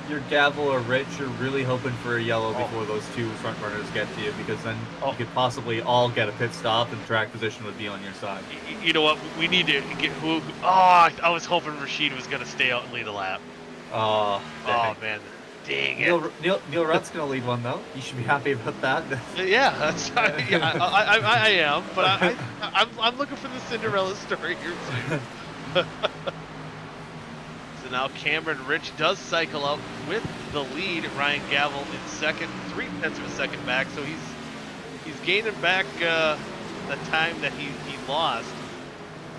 Your Gavel or Rich, you're really hoping for a yellow before those two front runners get to you, because then you could possibly all get a pit stop and track position would be on your side. You know what? We need to get who. Oh, I was hoping Rashid was going to stay out and lead a lap. Oh man. Dang it. Neil Rutt's going to lead one, though. You should be happy about that. Yeah, I am, but I'm looking for the Cinderella story here, too. So now Cameron Rich does cycle out with the lead. Ryan Gavel in second, 3/10 of a second back, so he's gaining back the time that he lost.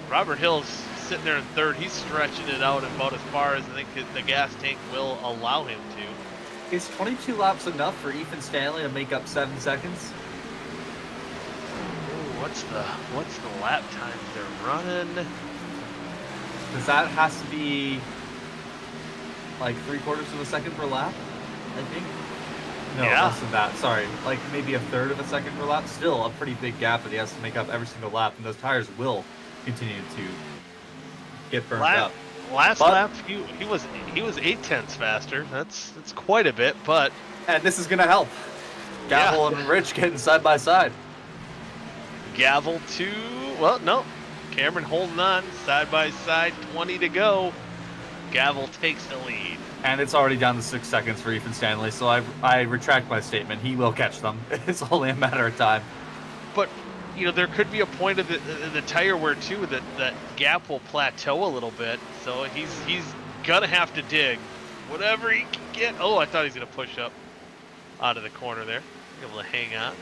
Robert Hill's sitting there in 3rd. He's stretching it out about as far as I think the gas tank will allow him to. Is 22 laps enough for Ethan Stanley to make up 7 seconds? Ooh, what's the lap times they're running? Because that has to be like 3/4 of a second per lap, I think. No, yeah. Less than that. Sorry, like maybe 1/3 of a second per lap. Still a pretty big gap that he has to make up every single lap, and those tires will continue to get burned up. Last lap, he was 0.8 faster. That's quite a bit, but and this is gonna help. Gavel and Rich getting side by side. Gavel no. Cameron holding on side by side, 20 to go. Gavel takes the lead. And it's already down to 6 seconds for Ethan Stanley, so I retract my statement. He will catch them. It's only a matter of time. But there could be a point of the tire wear too that gap will plateau a little bit. So he's gonna have to dig whatever he can get. Oh, I thought he was gonna push up out of the corner there, able to hang on.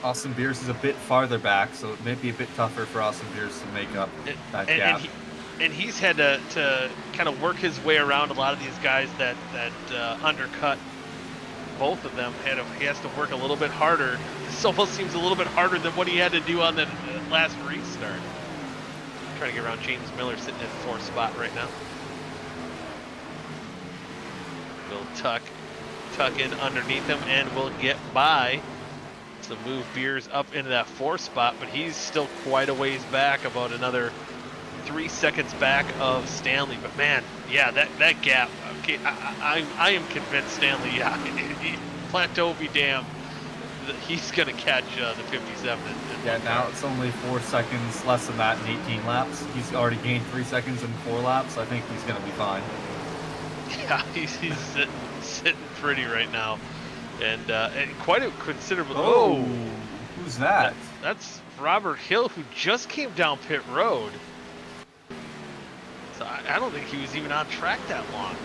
Austin Beers is a bit farther back, so it may be a bit tougher for Austin Beers to make up that gap. And he's had to kind of work his way around a lot of these guys that undercut both of them. He has to work a little bit harder. This almost seems a little bit harder than what he had to do on the last restart. Trying to get around James Miller sitting in 4th spot right now. We'll tuck in underneath him and we'll get by. So move Beers up into that 4th spot, but he's still quite a ways back, about another 3 seconds back of Stanley. But man, yeah, that gap. Okay, I am convinced Stanley. Yeah, plateau be damned. He's gonna catch the 57. Yeah, now it's only 4 seconds less than that in 18 laps. He's already gained 3 seconds in 4 laps. I think he's gonna be fine. Yeah, he's sitting pretty right now, and quite a considerable. Oh, who's that? That's Robert Hill, who just came down pit road. So I don't think he was even on track that long.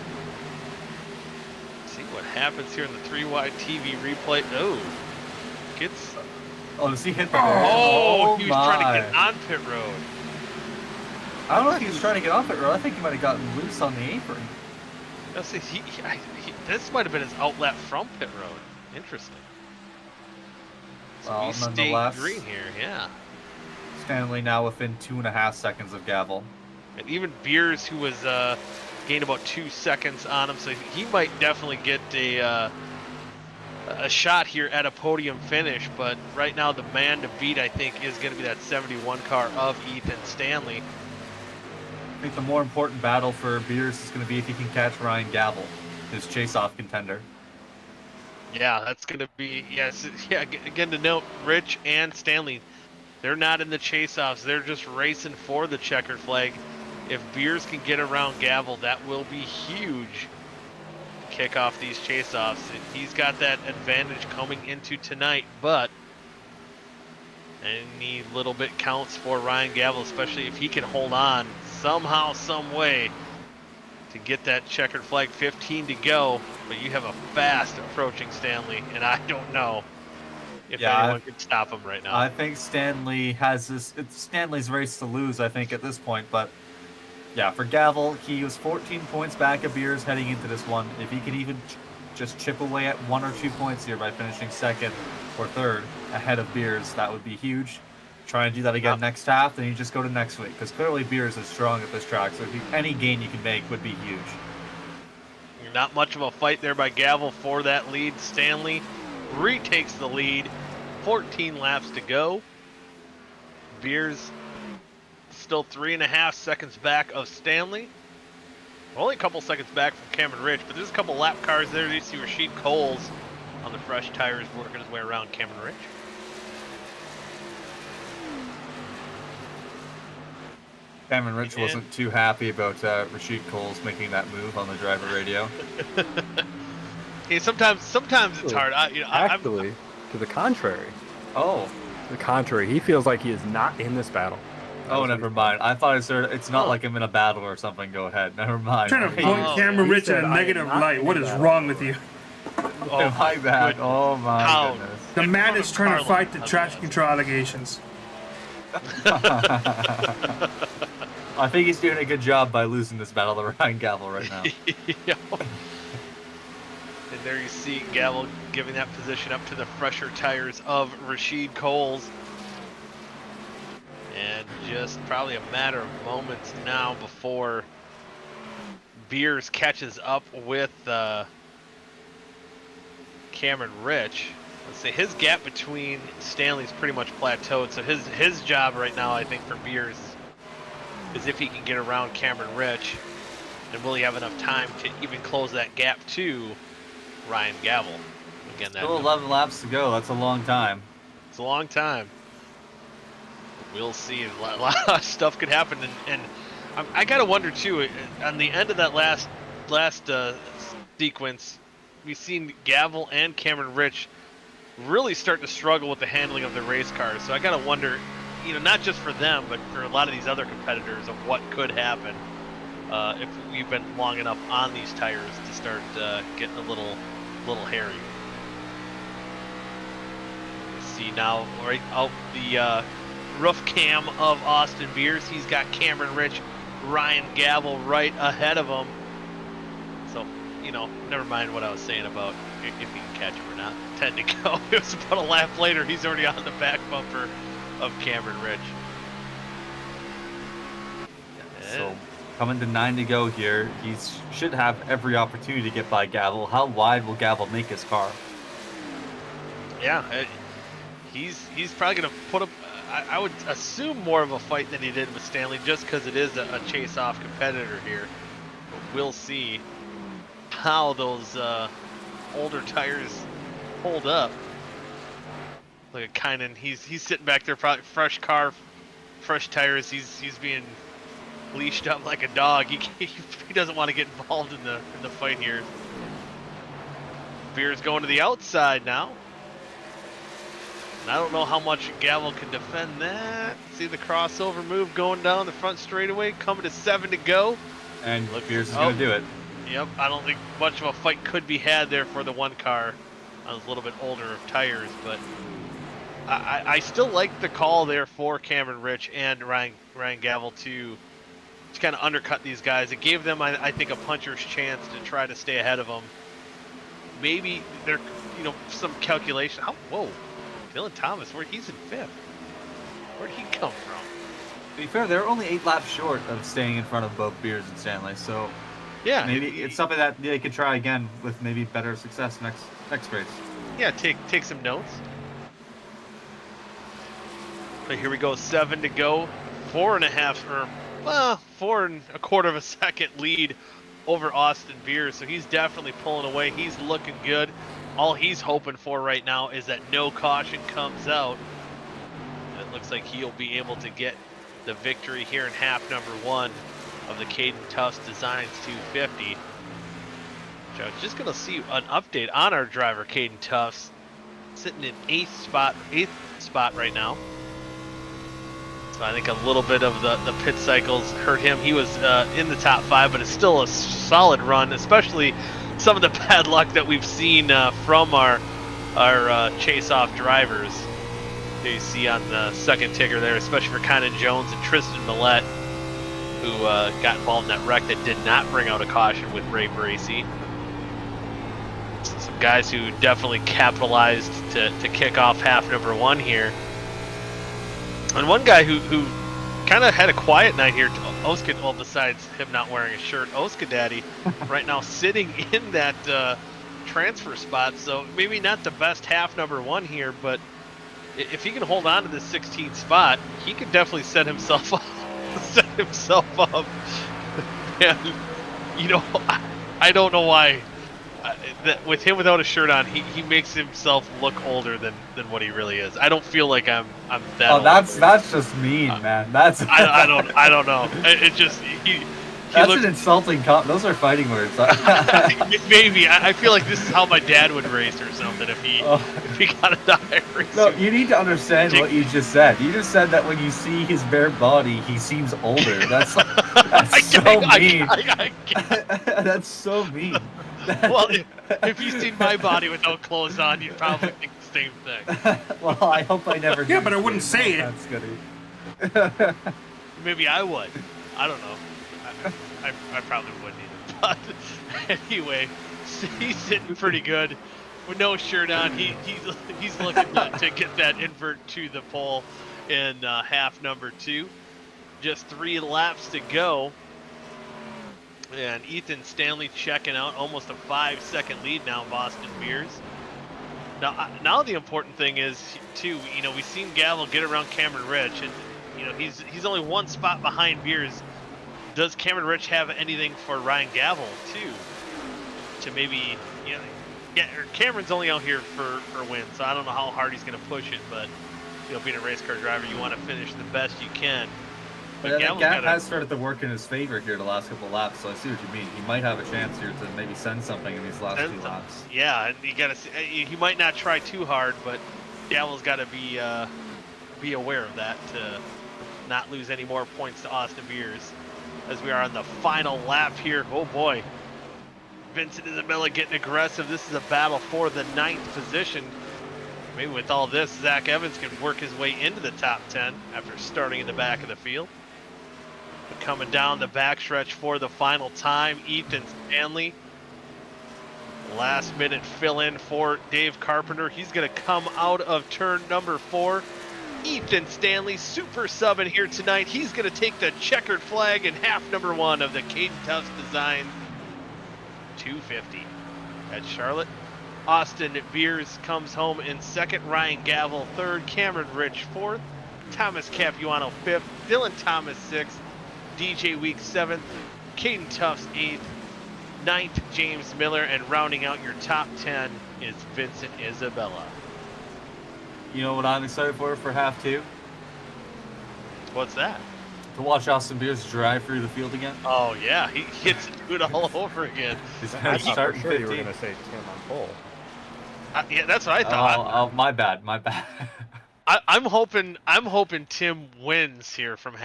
See what happens here in the 3-wide TV replay. Oh, gets. Oh, does he hit the Oh, he was my. trying to get on pit road. I don't know if he was trying to get off it, or I think he might have gotten loose on the apron. This might have been his outlet from pit road. Interesting. So Well, we stay nonetheless, green here, yeah. Stanley now within 2.5 seconds of Gavel. And even Beers, who was gained about 2 seconds on him, so he might definitely get a shot here at a podium finish. But right now, the man to beat, I think, is going to be that 71 car of Ethan Stanley. I think the more important battle for Beers is going to be if he can catch Ryan Gavel, his chase-off contender. Yeah, that's going to be, yes, yeah, again to note, Rich and Stanley, they're not in the chase-offs. They're just racing for the checkered flag. If Beers can get around Gavel, that will be huge to kick off these chase-offs. He's got that advantage coming into tonight, but any little bit counts for Ryan Gavel, especially if he can hold on somehow, some way to get that checkered flag. 15 to go, but you have a fast approaching Stanley, and I don't know if anyone can stop him right now. I think Stanley has this. It's Stanley's race to lose, I think, at this point. But yeah, for Gavel, he was 14 points back of Beers heading into this one. If he could even just chip away at 1 or 2 points here by finishing second or third ahead of Beers, that would be huge. Try and do that again next half, then you just go to next week, because clearly Beers is strong at this track, so any gain you can make would be huge. Not much of a fight there by Gavel for that lead. Stanley retakes the lead. 14 laps to go. Beers still 3.5 seconds back of Stanley. Only a couple seconds back from Cameron Rich, but there's a couple lap cars there. You see Rashid Coles on the fresh tires working his way around Cameron Rich. Cameron Rich wasn't too happy about Rashid Coles making that move on the driver radio. Hey, sometimes it's hard. Actually, to the contrary. Oh. To the contrary, he feels like he is not in this battle. Oh, never mind. I thought it's not like I'm in a battle or something. Go ahead. Never mind. Trying to point Cameron Rich in a negative light. What is wrong with you? Oh, my bad. Oh my goodness. The man is trying to fight the trash control allegations. I think he's doing a good job by losing this battle to Ryan Gavel right now. And there you see Gavel giving that position up to the fresher tires of Rashid Coles. And just probably a matter of moments now before Beers catches up with Cameron Rich. Let's say his gap between Stanley's pretty much plateaued. So his job right now, I think, for Beers is if he can get around Cameron Rich, and will he have enough time to even close that gap to Ryan Gavel? Again, Still 11 laps to go. That's a long time. It's a long time. We'll see. A lot of stuff could happen, and I gotta wonder too. On the end of that last sequence, we've seen Gavel and Cameron Rich really start to struggle with the handling of the race cars. So I gotta wonder, not just for them, but for a lot of these other competitors, of what could happen if we've been long enough on these tires to start getting a little hairy. See now, right out the roof cam of Austin Beers. He's got Cameron Rich, Ryan Gavel right ahead of him. So, never mind what I was saying about if he can catch him or not. 10 to go. It was about a lap later. He's already on the back bumper of Cameron Rich. So, coming to 9 to go here, he should have every opportunity to get by Gavel. How wide will Gavel make his car? Yeah, he's probably going to put up, I would assume, more of a fight than he did with Stanley, just because it is a chase-off competitor here. But we'll see how those older tires hold up. Look at Caden. He's sitting back there, probably fresh car, fresh tires. He's being leashed up like a dog. He doesn't want to get involved in the fight here. Beers going to the outside now. And I don't know how much Gavel can defend that. See the crossover move going down the front straightaway, coming to 7 to go. And Beers is going to do it. Yep, I don't think much of a fight could be had there for the one car. I was a little bit older of tires, but I still like the call there for Cameron Rich and Ryan Gavel to kind of undercut these guys. It gave them, I think, a puncher's chance to try to stay ahead of them. Maybe there, some calculation. Whoa, Dylan Thomas, he's in 5th. Where'd he come from? To be fair, they're only 8 laps short of staying in front of both Beers and Stanley, so yeah, maybe it's something that they could try again with maybe better success next race. Yeah, take some notes. But here we go, 7 to go, 4 1/4 of a second lead over Austin Beers. So he's definitely pulling away. He's looking good. All he's hoping for right now is that no caution comes out. It looks like he'll be able to get the victory here in half number 1 of the Caden Tufts Designs 250. So I was just gonna see an update on our driver Caden Tufts, sitting in 8th spot right now. So I think a little bit of the pit cycles hurt him. He was in the top 5, but it's still a solid run, especially some of the bad luck that we've seen from our chase-off drivers. You see on the second ticker there, especially for Conan Jones and Tristan Millette, who got involved in that wreck that did not bring out a caution with Ray Bracey. Some guys who definitely capitalized to kick off half number 1 here. And one guy who kind of had a quiet night here, OSCA, well, besides him not wearing a shirt, OSCA Daddy, right now sitting in that transfer spot. So maybe not the best half number 1 here, but if he can hold on to this 16th spot, he could definitely set himself up. And, I don't know why. That with him without a shirt on, he makes himself look older than what he really is. I don't feel like I'm that. Oh, old. that's just mean, man. That's I don't know. It just he that's looks, an insulting those are fighting words. Maybe I feel like this is how my dad would raise or something if he got a diary. No, you need to understand what you just said. You just said that when you see his bare body, he seems older. That's so mean. That's so mean. Well, if you seen my body without clothes on, you'd probably think the same thing. Well, I hope I never do. Yeah, but I wouldn't say it. That's good. Maybe I would. I don't know. I probably wouldn't either. But anyway, he's sitting pretty good with no shirt on. He's looking to get that invert to the pole in half number 2. Just 3 laps to go. And Ethan Stanley checking out, almost a 5-second lead now of Austin Beers. Now the important thing is too, we've seen Gavel get around Cameron Rich, and he's only 1 spot behind Beers. Does Cameron Rich have anything for Ryan Gavel too, to maybe Cameron's only out here for wins, so I don't know how hard he's going to push it, but being a race car driver, you want to finish the best you can. But the gap has started to work in his favor here the last couple of laps, so I see what you mean. He might have a chance here to maybe send something in these last 2 laps. Yeah, and you gotta. He might not try too hard, but Gavel's got to be aware of that to not lose any more points to Austin Beers. As we are on the final lap here. Oh boy, Vincent Isabella getting aggressive. This is a battle for the 9th position. Maybe with all this, Zach Evans can work his way into the top 10 after starting in the back of the field. But coming down the backstretch for the final time, Ethan Stanley. Last minute fill in for Dave Carpenter. He's going to come out of turn number 4. Ethan Stanley, super subbing here tonight. He's going to take the checkered flag in half number 1 of the Caden Tufts Design 250 at Charlotte. Austin Beers comes home in 2nd, Ryan Gavel 3rd, Cameron Rich 4th, Thomas Capuano 5th, Dylan Thomas 6th, DJ Week 7th, Caden Tufts 8th, 9th James Miller, and rounding out your top 10 is Vincent Isabella. You know what I'm excited for half 2? What's that? To watch Austin Beers drive through the field again. Oh yeah, he gets to do it all over again. He's I thought for starting sure you were 15. going to say Tim on pole. Yeah, that's what I thought. Oh, my bad. I'm hoping Tim wins here from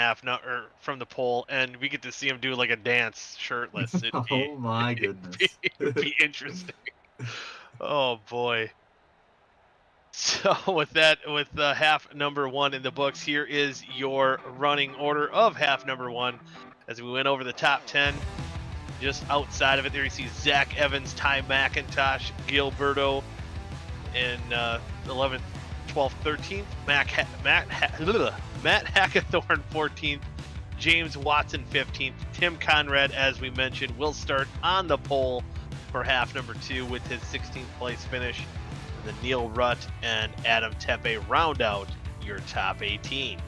from the pole, and we get to see him do like a dance shirtless. Oh my goodness. It'd be interesting. Oh boy. So with half number 1 in the books, here is your running order of half number 1. As we went over the top 10, just outside of it, there you see Zach Evans, Ty McIntosh, Gilberto in 11th. 12th, 13th, Matt Hackathorn 14th, James Watson 15th, Tim Conrad, as we mentioned, will start on the pole for half number 2 with his 16th place finish. The Neil Rutt and Adam Tepe round out your top 18.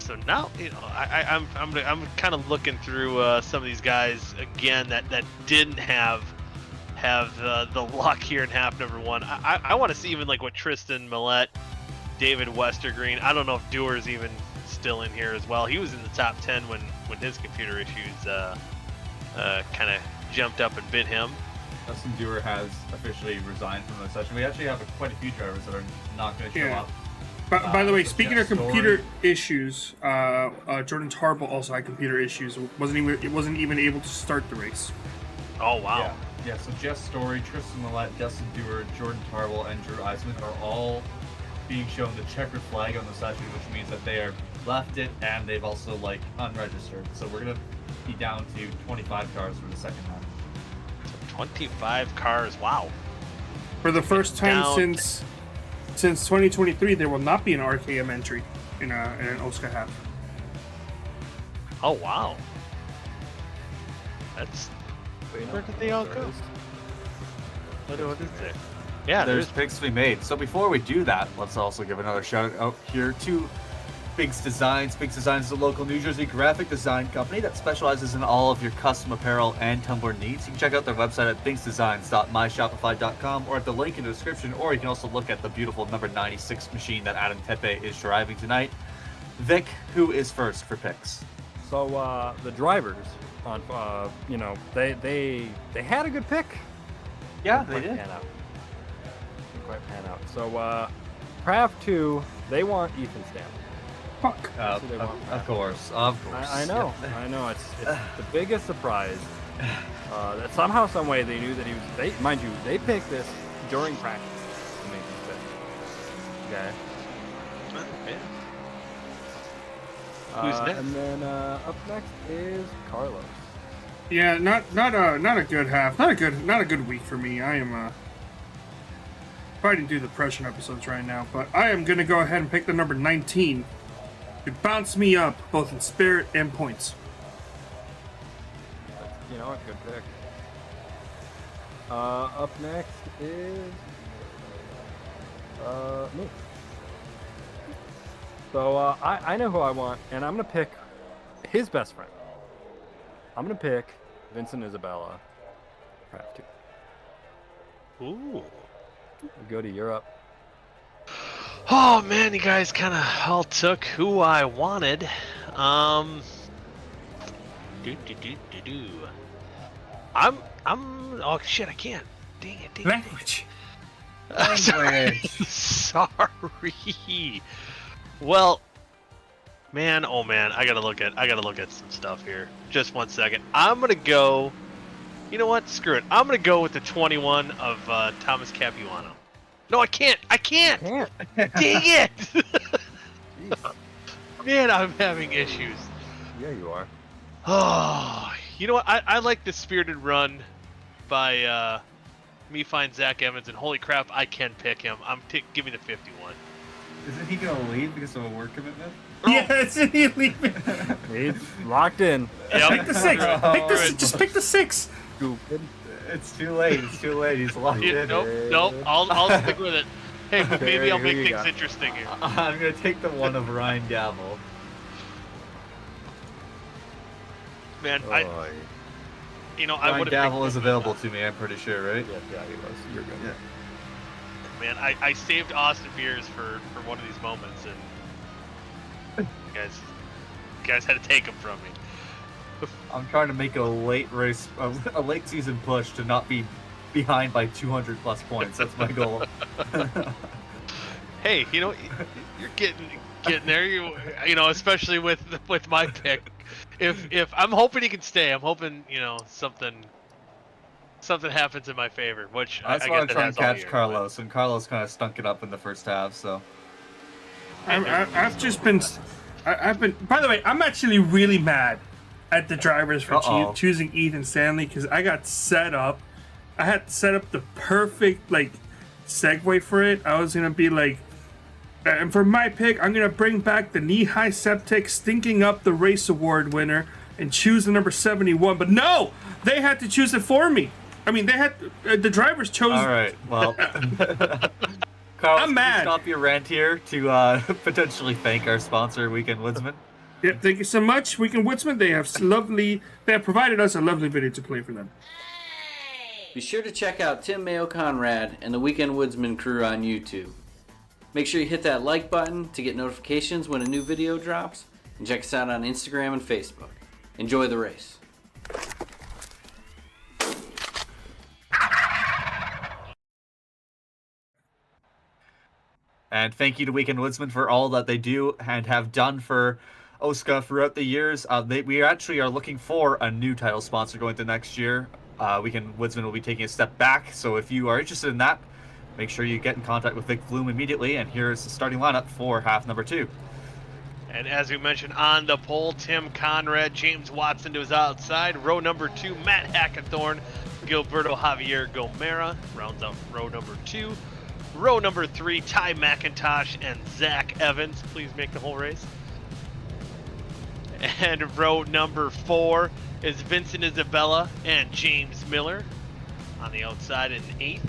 So now, I'm kind of looking through some of these guys again that didn't have the luck here in half number 1. I want to see even like what Tristan Millette, David Westergreen. I don't know if Dewar's even still in here as well. He was in the top 10 when his computer issues kind of jumped up and bit him. Dustin Dewar has officially resigned from the session. We actually have quite a few drivers that are not going to show up. By the way, so speaking of computer issues, Jordan Tarble also had computer issues. Wasn't even able to start the race. Oh wow. Yeah, so Jeff Story, Tristan Millette, Dustin Dewar, Jordan Tarble, and Drew Eisman are all being shown the checkered flag on the session, which means that they are left it and they've also like unregistered. So we're gonna be down to 25 cars for the second half. 25 cars, wow. For the first time since 2023, there will not be an RKM entry in an OSCA half. Oh wow. That's where did they all go? What is there? Yeah, there's picks to be made. So before we do that, let's also give another shout out here to Biggs Designs. Biggs Designs is a local New Jersey graphic design company that specializes in all of your custom apparel and tumbler needs. You can check out their website at bigsdesigns.myshopify.com or at the link in the description, or you can also look at the beautiful number 96 machine that Adam Tepe is driving tonight. Vic, who is first for picks? So the drivers on, they had a good pick. Yeah, they did. Didn't quite pan out. So Craft 2, they want Ethan Stanley. Fuck. Of course. I know. It's the biggest surprise. That somehow, some way, they knew that he was. Mind you, they picked this during practice to make this pick. Okay. Who's next? And then up next is Carlos. Yeah, not a good half. Not a good week for me. I am probably didn't do the Depression episodes right now, but I am gonna go ahead and pick the number 19. It bounced me up both in spirit and points. You know what? Good pick. Up next is me. So I know who I want, and I'm gonna pick his best friend. I'm gonna pick Vincent Isabella, Craft 2. Ooh. Go to Europe. Oh man, you guys kind of all took who I wanted. I'm oh shit, I can't. Dang it. Language. Sorry. Well, man, oh man, I gotta look at some stuff here. Just 1 second. I'm gonna go. You know what? Screw it. I'm gonna go with the 21 of Thomas Capuano. No, I can't. Dang it! Man, I'm having issues. Yeah, you are. Oh, you know what? I like the Spirited Run by me find Zach Evans, and holy crap, I can pick him. Give me the 51. Isn't he going to leave because of a work commitment? Yes, he's leaving. He's locked in. Yep. Pick the 6. Just pick the 6. Stupid. It's too late. He's locked in. Nope. I'll stick with it. Hey, but maybe I'll make things interesting here. I'm going to take the one of Ryan Gavel. Man, Ryan Ryan Gavel is available to me, I'm pretty sure, right? Yeah, he was. You're good. Yeah. Man, I saved Austin Beers for one of these moments, and you guys had to take him from me. I'm trying to make a late race, a late season push to not be behind by 200 plus points. That's my goal. Hey, you know, you're getting there. You know, especially with my pick. If I'm hoping he can stay, I'm hoping something happens in my favor. Which I just I want guess to it try has and all catch year, Carlos, and Carlos kind of stunk it up in the first half. So I've just been. I've been. By the way, I'm actually really mad at the drivers for choosing Ethan Stanley because I got set up. I had set up the perfect segue for it. I was gonna be like, and for my pick, I'm gonna bring back the knee-high septic, stinking up the race award winner, and choose the number 71. But no, they had to choose it for me. I mean, they had the drivers chose. all right, well, Carlos, I'm can mad. you stop your rant here to potentially thank our sponsor, Weekend Woodsman. Yeah, thank you so much, Weekend Woodsman. They have provided us a lovely video to play for them. Be sure to check out Tim Mayo Conrad and the Weekend Woodsman crew on YouTube. Make sure you hit that like button to get notifications when a new video drops, and check us out on Instagram and Facebook. Enjoy the race. And thank you to Weekend Woodsman for all that they do and have done for OSCA throughout the years. We actually are looking for a new title sponsor going into next year. Weekend Woodsman will be taking a step back, so if you are interested in that, make sure you get in contact with Vic Bloom immediately. And here's the starting lineup for half number 2. And as we mentioned on the pole, Tim Conrad, James Watson to his outside. Row number 2, Matt Hackathorn, Gilberto Javier Gomera rounds out row number 2. Row number 3, Ty McIntosh and Zach Evans. Please make the whole race. And row number 4 is Vincent Isabella and James Miller on the outside in 8th.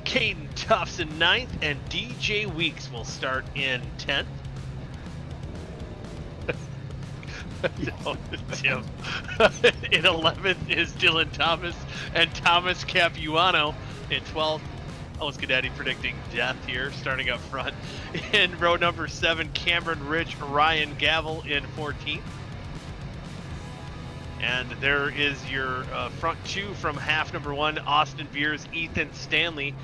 Caden Tufts in 9th, and DJ Weeks will start in 10th. No, Tim. In 11th is Dylan Thomas and Thomas Capuano in 12th. OSCA Daddy predicting death here, starting up front. In row number 7, Cameron Rich, Ryan Gavel in 14th. And there is your front 2 from half number 1, Austin Beers, Ethan Stanley,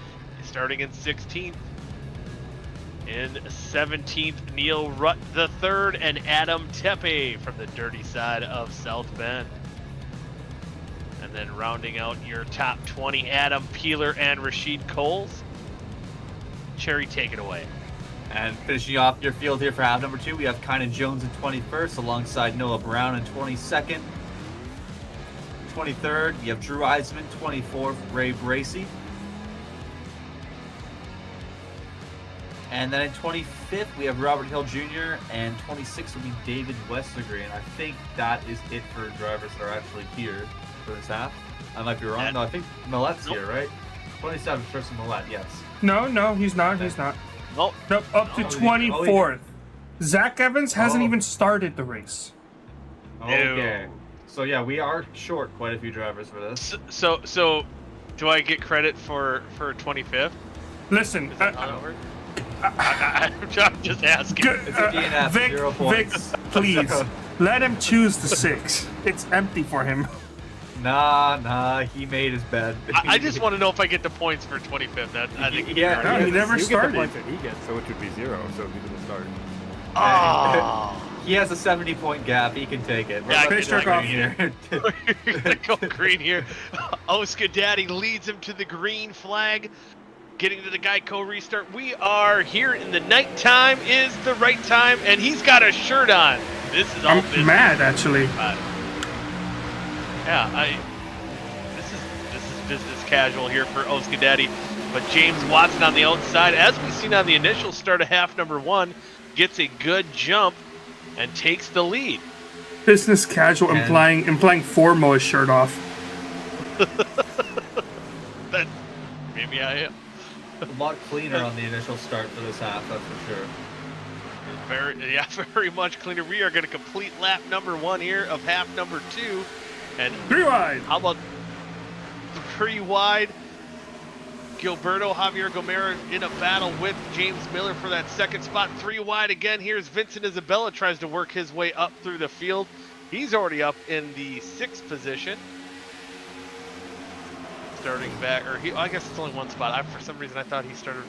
starting in 16th. In 17th, Neil Rutt III and Adam Tepe from the dirty side of South Bend. And then rounding out your top 20, Adam Peeler and Rashid Coles. Cherry, take it away. And finishing off your field here for half number 2, we have Kynan Jones in 21st alongside Noah Brown in 22nd. 23rd, we have Drew Eisman, 24th, Ray Bracey. And then in 25th, we have Robert Hill Jr., and 26th will be David Westergren. And I think that is it for drivers that are actually here for this half. I might be wrong. No, I think Millet's here, right? 27th, Tristan Millett, yes. No, he's not. He's not. Nope. Nope, up to 24th. Zach Evans hasn't even started the race. Okay. So yeah, we are short quite a few drivers for this. So do I get credit for 25th? Listen, I'm just asking. It's a DNF, Vic, 0 points. Vic, please, let him choose the 6. It's empty for him. Nah, he made his bed. I just want to know if I get the points for 25th. I think Yeah. No, he never You started. get the points that he gets, so it should be 0, so he didn't start. Oh. He has a 70-point gap. He can take it. Yeah, Fish I jerk off. here. You're gonna go green here. OSCA Daddy leads him to the green flag. Getting to the Geico restart. We are here in the nighttime is the right time, and he's got a shirt on. This is all I'm business. mad, actually. Yeah, this is business casual here for OSCA Daddy. But James Watson on the outside, as we've seen on the initial start of half number 1, gets a good jump and takes the lead. Business casual, implying formal is shirt off. That maybe I am. A lot cleaner on the initial start for this half, that's for sure. Very much cleaner. We are going to complete lap number 1 here of half number 2. And 3 wide. how about 3 wide? Gilberto Javier Gomera in a battle with James Miller for that second spot. 3 wide again. Here's Vincent Isabella, tries to work his way up through the field. He's already up in the 6th position. starting back, or I guess it's only one spot. For some reason I thought he started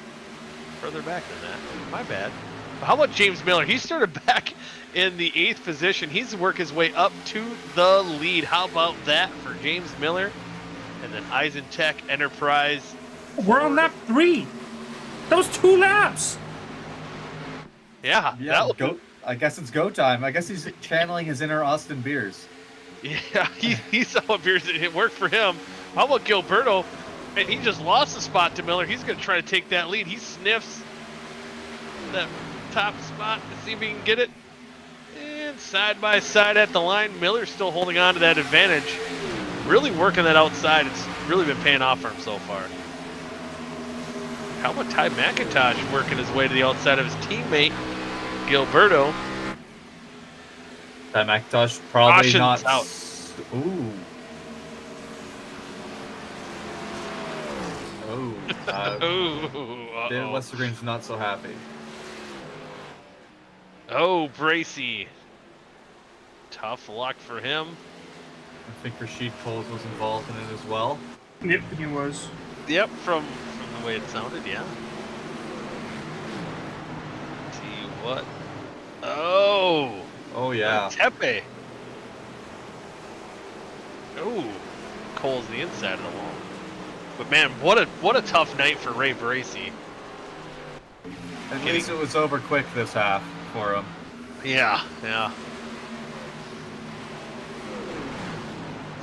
further back than that. My bad. But how about James Miller? He started back in the 8th position. He's worked his way up to the lead. How about that for James Miller? And then Eisentech Enterprise. We're on lap 3. That was 2 laps. Yeah. Yeah, I guess it's go time. I guess he's channeling his inner Austin Beers. Yeah, he saw what Beers it worked for him. How about Gilberto? And he just lost the spot to Miller. He's going to try to take that lead. He sniffs that top spot to see if he can get it. And side by side at the line, Miller's still holding on to that advantage. Really working that outside. It's really been paying off for him so far. How about Ty McIntosh working his way to the outside of his teammate, Gilberto? That McIntosh probably Caution's not. out. Ooh. Oh. Ooh, David Westergreen's not so happy. Oh, Bracy. Tough luck for him. I think Rashid Coles was involved in it as well. Yep, he was. Yep, from the way it sounded, yeah. Let's see what? Oh. Oh yeah. Tepe. Oh. Cole's the inside of the wall. But man, what a tough night for Ray Bracy. At least it was over quick this half for him. Yeah.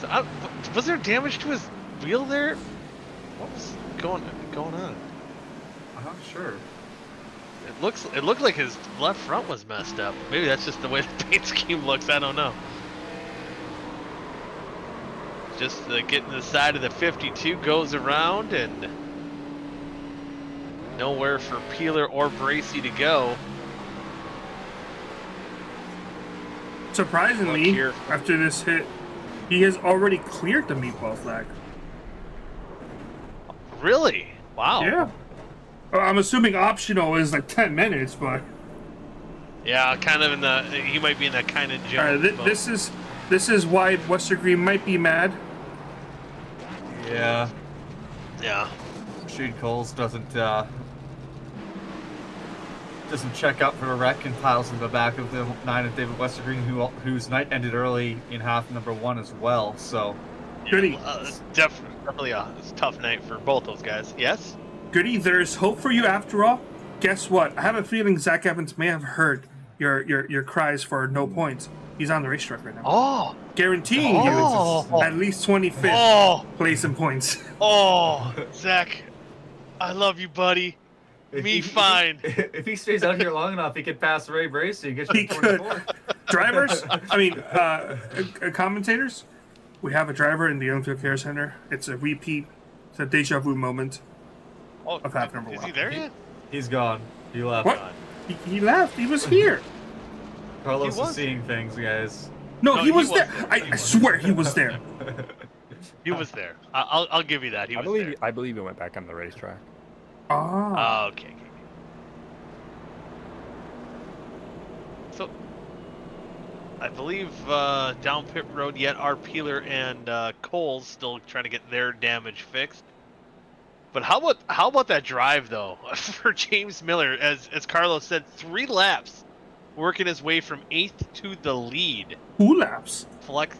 So was there damage to his wheel there? What was going on? I'm not sure. It looked like his left front was messed up. Maybe that's just the way the paint scheme looks. I don't know. Just getting the side of the 52 goes around and nowhere for Peeler or Bracy to go. Surprisingly, after this hit, he has already cleared the meatball flag. Really? Wow. Yeah. I'm assuming optional is like 10 minutes, but yeah, kind of in the he might be in that kind of jump. This is why Westergreen might be mad. Yeah. Yeah. Rashid Coles doesn't check up for a wreck and piles in the back of the 9 of David Westergreen, whose night ended early in half number 1 as well. So, Goody. Definitely a tough night for both those guys. Yes. Goody, there's hope for you after all. Guess what? I have a feeling Zach Evans may have heard your cries for no points. He's on the racetrack right now. Oh. Guaranteeing you at least 25th place in points. Oh, Zach, I love you, buddy. Fine. If he stays out here long enough, he could pass Ray Bracy and get you He to could. 24. Drivers, commentators, we have a driver in the Youngfield Care Center. It's a repeat. It's a deja vu moment of half number 1. Is he there yet? He's gone. He left. What? He left. He was here. Carlos is seeing things, guys. No, he was there. I swear he was there. He was there. I'll give you that. He was there. I believe he went back on the racetrack. Ah. Oh, okay. So, I believe down pit road yet are Peeler and Coles still trying to get their damage fixed. But how about that drive though for James Miller? As Carlos said, 3 laps, working his way from 8th to the lead. 2 laps. Flex.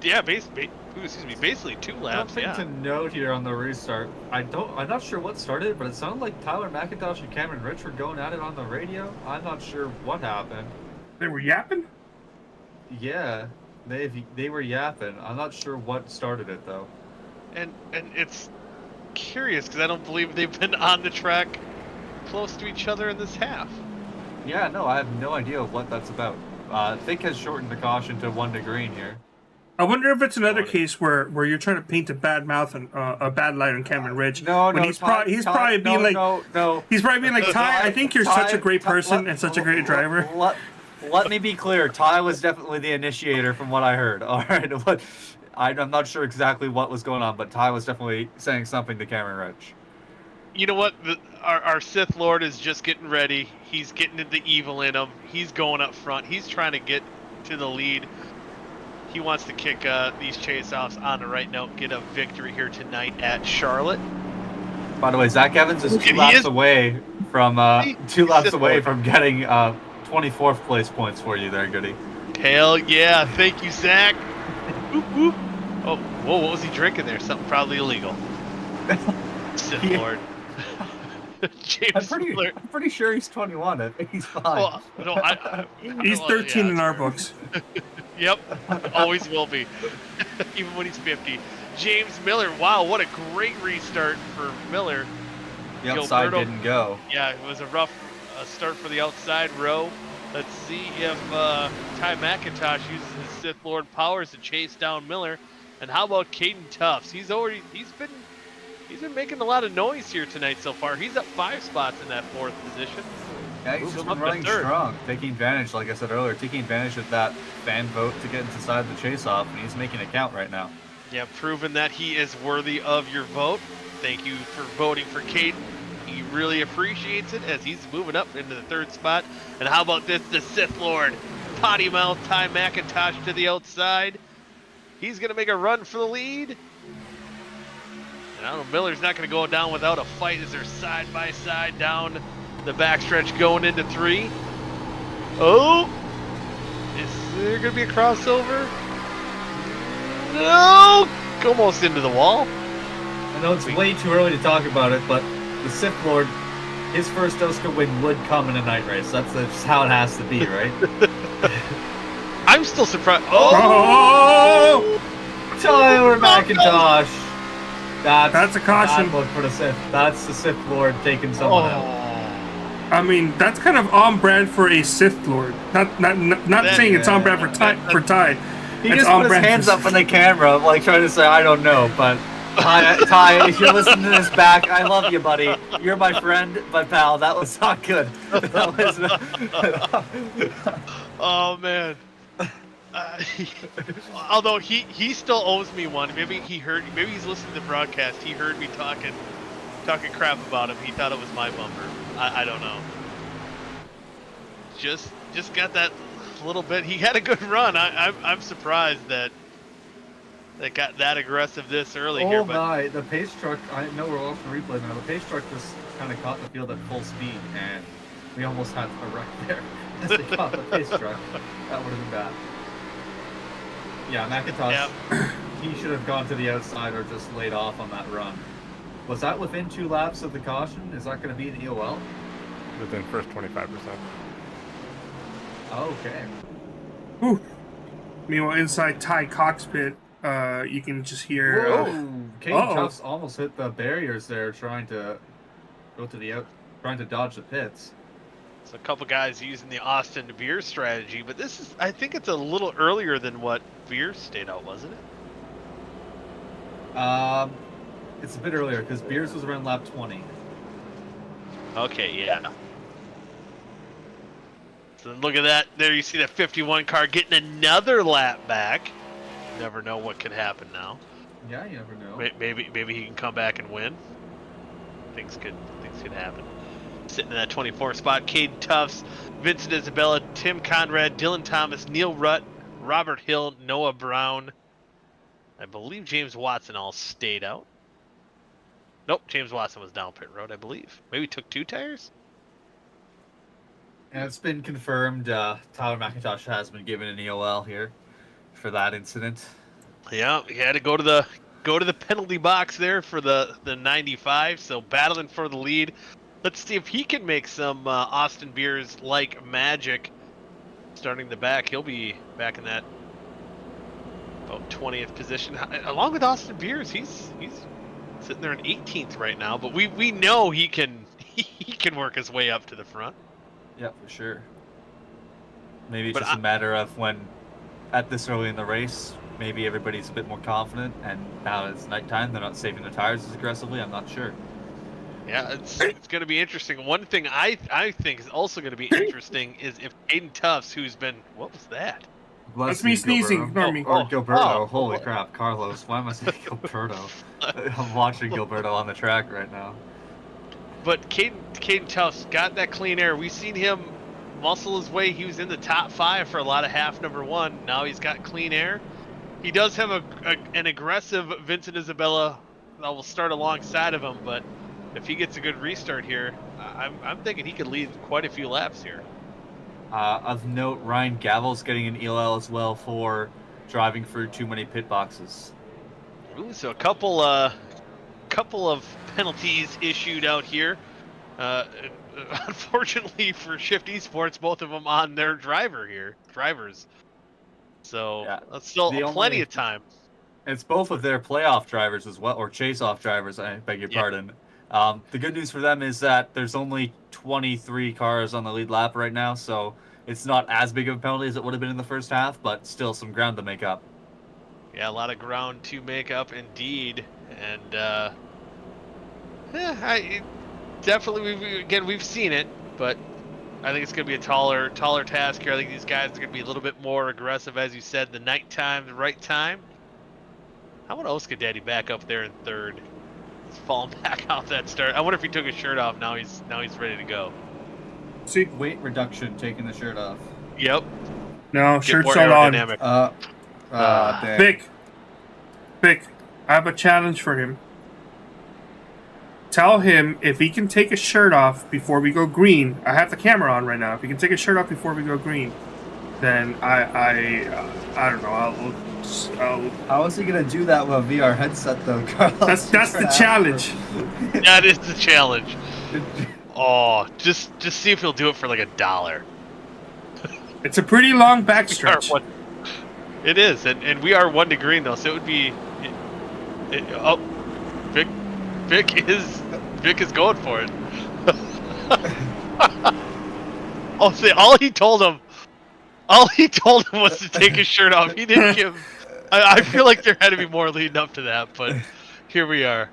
Yeah, basically 2 laps. Something to note here on the restart. I'm not sure what started, but it sounded like Tyler McIntosh and Cameron Rich were going at it on the radio. I'm not sure what happened. They were yapping? Yeah, they were yapping. I'm not sure what started it though. And it's curious because I don't believe they've been on the track close to each other in this half. Yeah, no, I have no idea what that's about. Thick has shortened the caution to 1 to green here. I wonder if it's another case where you're trying to paint a bad mouth and a bad light on Cameron Ridge. He's probably being like, Ty, I think you're such a great person and such a great driver. Let me be clear. Ty was definitely the initiator from what I heard. All right, I'm not sure exactly what was going on, but Ty was definitely saying something to Cameron Ridge. You know what? Our Sith Lord is just getting ready. He's getting the evil in him. He's going up front. He's trying to get to the lead. he wants to kick these chase-offs on the right note, get a victory here tonight at Charlotte. By the way, Zach Evans is two laps away from getting 24th place points for you there, Goody. Hell yeah! Thank you, Zach. Whoop, whoop. Oh, whoa! What was he drinking there? Something probably illegal. Sith Lord. James I'm pretty sure he's 21. I think he's fine. Well, no, He's 13 in our books. Yep, always will be, even when he's 50. James Miller, wow, what a great restart for Miller. The outside Gilberto, didn't go. Yeah, it was a rough start for the outside row. Let's see if Ty McIntosh uses his Sith Lord powers to chase down Miller. And how about Caden Tufts? He's been making a lot of noise here tonight so far. He's up 5 spots in that 4th position. Yeah, he's just been running strong, taking advantage, like I said earlier, taking advantage of that fan vote to get inside the chase-off, and he's making it count right now. Yeah, proving that he is worthy of your vote. Thank you for voting for Caden. He really appreciates it as he's moving up into the 3rd spot. And how about this, the Sith Lord, potty mouth Ty McIntosh to the outside. He's going to make a run for the lead. And I don't know, Miller's not going to go down without a fight as they're side by side down the backstretch going into 3. Oh! Is there going to be a crossover? No! Almost into the wall. I know it's way too early to talk about it, but the Sith Lord, his first OSCA win would come in a night race. That's how it has to be, right? I'm still surprised. Oh! Tyler McIntosh. That's a caution. Bad look for the Sith. That's the Sith Lord taking someone out. I mean, that's kind of on brand for a Sith Lord. Not saying it's on brand for Ty. He just put his hands up in the camera, like trying to say, I don't know, but Ty, if you're listening to this back, I love you, buddy. You're my friend, my pal. That was not good. That was oh, man. Although he still owes me one. Maybe he's listening to the broadcast. He heard me talking crap about him. He thought it was my bumper. I don't know. Just got that little bit. He had a good run. I'm surprised that got that aggressive this early here. But the pace truck. I know we're watching the replay now. The pace truck just kind of caught the field at full speed, and we almost had a wreck there as they caught the pace truck. That would have been bad. Yeah, McIntosh. Yeah. He should have gone to the outside or just laid off on that run. Was that within 2 laps of the caution? Is that going to be an EOL? Within first 25%. Okay. Whew. Meanwhile, inside Ty cockpit, you can just hear. Caden Tufts almost hit the barriers there, trying to go to the trying to dodge the pits. So a couple guys using the Austin Veer strategy, but I think it's a little earlier than what Veer stayed out, wasn't it? It's a bit earlier because Beers was around lap 20. Okay, yeah. So look at that. There you see that 51 car getting another lap back. You never know what could happen now. Yeah, you never know. Maybe he can come back and win. Things could happen. Sitting in that 24 spot, Caden Tufts, Vincent Isabella, Tim Conrad, Dylan Thomas, Neil Rutt, Robert Hill, Noah Brown. I believe James Watson all stayed out. Nope, James Watson was down pit road, I believe. Maybe took 2 tires? And it's been confirmed Tyler McIntosh has been given an EOL here for that incident. Yeah, he had to go to the penalty box there for the 95, so battling for the lead. Let's see if he can make some Austin Beers like magic. Starting the back, he'll be back in that about 20th position. Along with Austin Beers, he's sitting there in 18th right now, but we know he can work his way up to the front. Yeah, for sure. Maybe it's just a matter of when, at this early in the race, maybe everybody's a bit more confident, and now it's nighttime, they're not saving their tires as aggressively. I'm not sure. Yeah, it's going to be interesting. One thing I think is also going to be interesting is if Caden Tufts, who's been, what was that? That's me sneezing. Ignore me. Gilberto. Holy crap. Carlos. Why am I saying Gilberto? I'm watching Gilberto on the track right now. But Caden Tufts got that clean air. We've seen him muscle his way. He was in the top 5 for a lot of half number 1. Now he's got clean air. He does have an aggressive Vincent Isabella that will start alongside of him, but if he gets a good restart here, I'm thinking he could lead quite a few laps here. Of note, Ryan Gavel's getting an ELL as well for driving through too many pit boxes. Ooh, so a couple of penalties issued out here. Unfortunately for Shift Esports, both of them on their drivers. So Yeah. that's still The plenty only- of time. It's both of their playoff drivers as well, or chase-off drivers, I beg your Yeah. pardon. The good news for them is that there's only 23 cars on the lead lap right now, so it's not as big of a penalty as it would have been in the first half, but still some ground to make up. Yeah, a lot of ground to make up indeed, and we've seen it, but I think it's going to be a taller task here. I think these guys are going to be a little bit more aggressive, as you said, the nighttime, the right time. How about OSCA Daddy back up there in third? He's falling back off that start. I wonder if he took his shirt off. Now he's ready to go. See, Weight reduction, taking the shirt off. Yep. no, Get shirt's more not on. aerodynamic. Dang. Vic, I have a challenge for him. Tell him if he can take his shirt off before we go green. I have the camera on right now. If he can take his shirt off before we go green, then I don't know. I'll How is he gonna do that with a VR headset though, Carlos? that's the challenge. That is the challenge. Oh, just see if he'll do it for like $1. It's a pretty long We are backstretch. it is, and we are 1 to green though, so it would be. Vic is going for it. Oh, see, all he told him was to take his shirt off. He didn't give. I feel like there had to be more leading up to that, but here we are.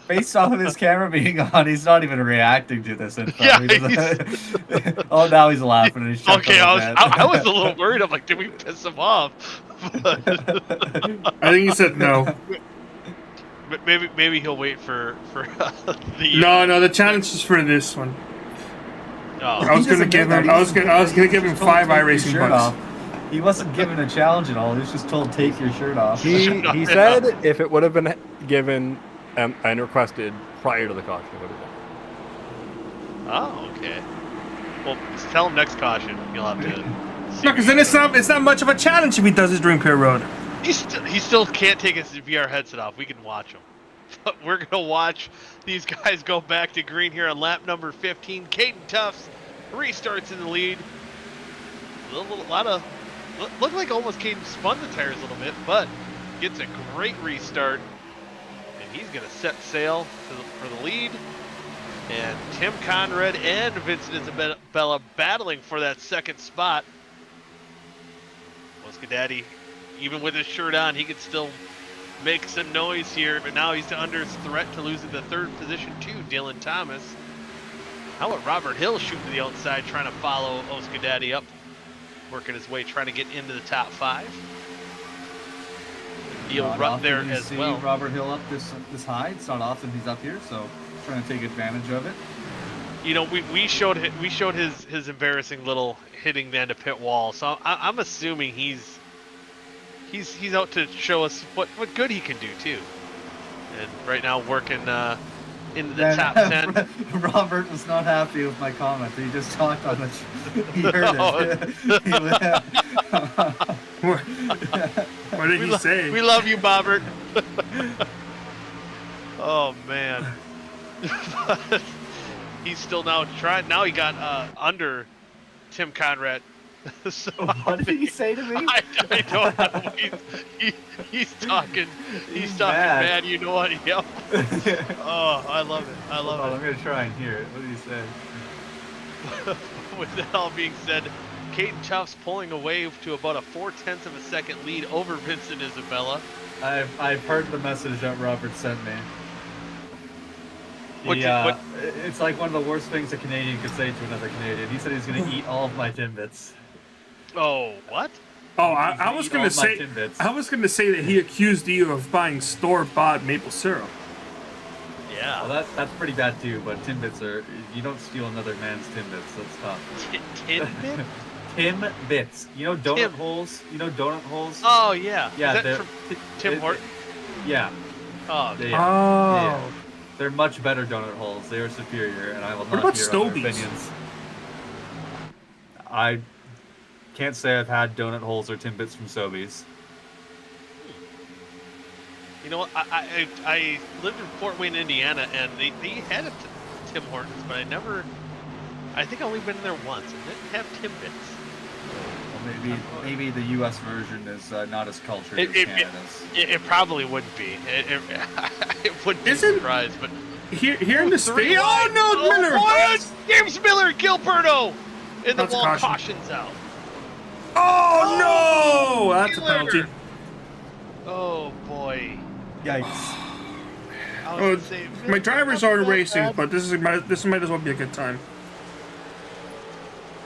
Based off of his camera being on, he's not even reacting to this info. Yeah, Oh, now he's laughing. And he's Okay, I was a little worried. I'm like, did we piss him off? But I think he said no. maybe he'll wait for the. No, the challenge is for this one. I Oh, was gonna give him. I was gonna give him 5 iRacing bucks. He wasn't given a challenge at all. He was just told, take your shirt off. He said if it would have been given and requested prior to the caution, it would have been. Oh, okay. Well, just tell him next caution. You'll have to. No, because then it's not much of a challenge if he does this during pit road. He still can't take his VR headset off. We can watch him. But we're gonna watch these guys go back to green here on lap number 15. Caden Tufts restarts in the lead. Looked like almost Caden spun the tires a little bit, but gets a great restart, and he's gonna set sail for the lead. And Tim Conrad and Vincent Isabella battling for that second spot. OSCA Daddy, even with his shirt on, he could still make some noise here, but now he's under threat to losing the third position to Dylan Thomas. How about Robert Hill shooting to the outside, trying to follow OSCA Daddy up, working his way, trying to get into the top 5. Neil Rutt there as well. Robert Hill up this high. It's not often he's up here, so trying to take advantage of it. You know, we showed his embarrassing little hitting the end of pit wall, so I'm assuming he's out to show us what good he can do too. And right now working in the top 10. Robert was not happy with my comment. He just talked on it. He heard it. What did he say? We love you, Bobbert. Oh man. He's still now trying. Now he got under Tim Conrad. So What did he say to me? I don't know. He's talking. He's talking mad. bad. You know what? Yep. Oh, I love it. I love I'm it. gonna try and hear it. What did he say? With that all being said, Caden Tufts pulling away to about a 0.4 of a second lead over Vincent Isabella. I've heard the message that Robert sent me. It's like one of the worst things a Canadian could say to another Canadian. He said he's going to eat all of my Timbits. Oh, what? Oh, I was gonna say that he accused you of buying store-bought maple syrup. Yeah. Well, that's pretty bad too. But Timbits you don't steal another man's Timbits. That's tough. Timbit? Timbits. You know donut Tim. holes? You know donut holes? Oh yeah. Yeah, Is that from Tim Horton? Yeah. Oh, They, Oh. yeah. They're much better donut holes. They are superior, and I will not about hear other Stobies? opinions. I can't say I've had donut holes or Timbits from Sobeys. you know what? I lived in Fort Wayne, Indiana, and they had a Tim Hortons, but I think I only been there once and didn't have Timbits. Well, maybe the U.S. version is not as cultured as Canada's. It probably wouldn't be. It wouldn't be a Isn't- surprise, but Here in the three state. Oh wide. no, Miller! What? James Miller, Gilberto, and the That's a wall caution. cautions out. Oh no! That's a Miller. penalty. Oh boy. Yikes. I was Oh, gonna say, my drivers aren't that racing, bad. but this might as well be a good time.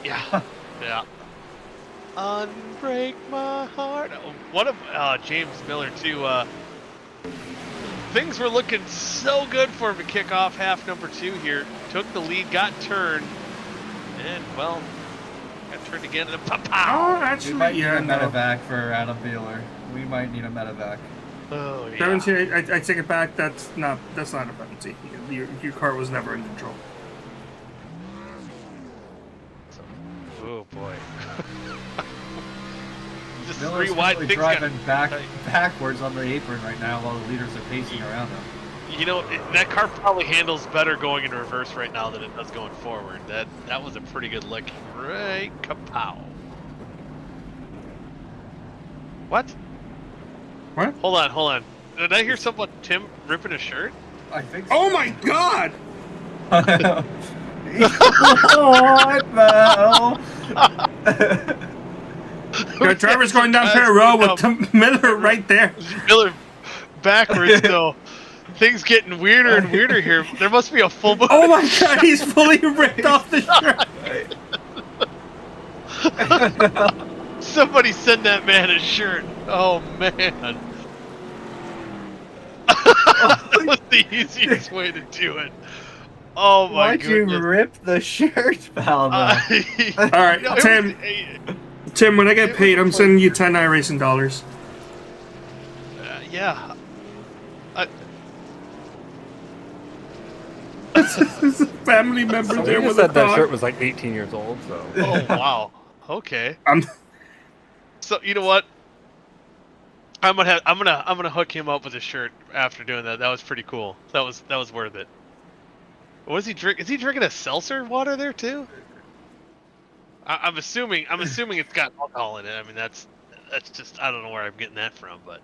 Yeah, yeah. Unbreak my heart. One of James Miller too. Things were looking so good for him to kick off half number 2 here. Took the lead, got turned, and well, got turned again. And Oh, pow! We actually, might need yeah, a no. medevac for Adam Beeler. We might need a medevac. Oh yeah. 17, I take it back. That's not a penalty. Your car was never in control. Oh boy. Just Miller's 3 wide really things. driving backwards on the apron right now while the leaders are pacing around him. You know, that car probably handles better going in reverse right now than it does going forward. That was a pretty good lick. Right, kapow. What? What? Hold on. Did I hear something about Tim ripping a shirt? I think so. Oh my God! What the hell? Your driver's going down Perry Road with Miller right there. Miller backwards though. Things getting weirder and weirder here. There must be a full. Oh my God! He's fully ripped off the shirt. Somebody send that man a shirt. Oh man. That was the easiest way to do it. Oh my Why'd goodness. you rip the shirt, pal? All right, No, it Tim. was- Tim, when I get paid, I'm sending you 10 iRacing dollars. yeah. There's a family member So there we with just a said that dog. shirt was like 18 years old, so. Oh wow. Okay. I'm- So you know what? I'm gonna hook him up with a shirt after doing that. That was pretty cool. That was worth it. What is he drink? Is he drinking a seltzer water there too? I'm assuming it's got alcohol in it. I mean that's just I don't know where I'm getting that from, but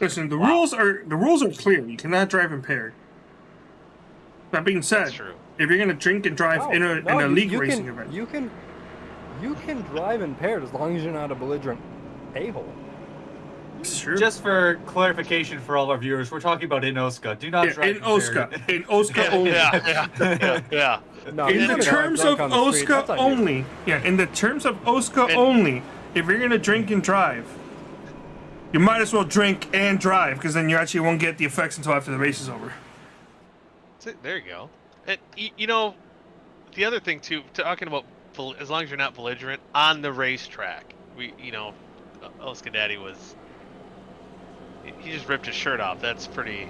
Listen, the Wow. rules are clear. You cannot drive impaired. That being said, that's true. if you're gonna drink and drive in a league racing event, You can drive impaired as long as you're not a belligerent a-hole. it's true. Just for clarification for all our viewers, we're talking about in OSCA. Do not Yeah, drive in OSCA, impaired. in OSCA Yeah, only. yeah. No, In you're the gonna terms drive of drunk on the street, OSCA that's on you. only, in the terms of OSCA And- only, if you're gonna drink and drive, you might as well drink and drive, because then you actually won't get the effects until after the race is over. There you go. And you know, the other thing too, talking about as long as you're not belligerent on the racetrack, Oscar Daddy he just ripped his shirt off. That's pretty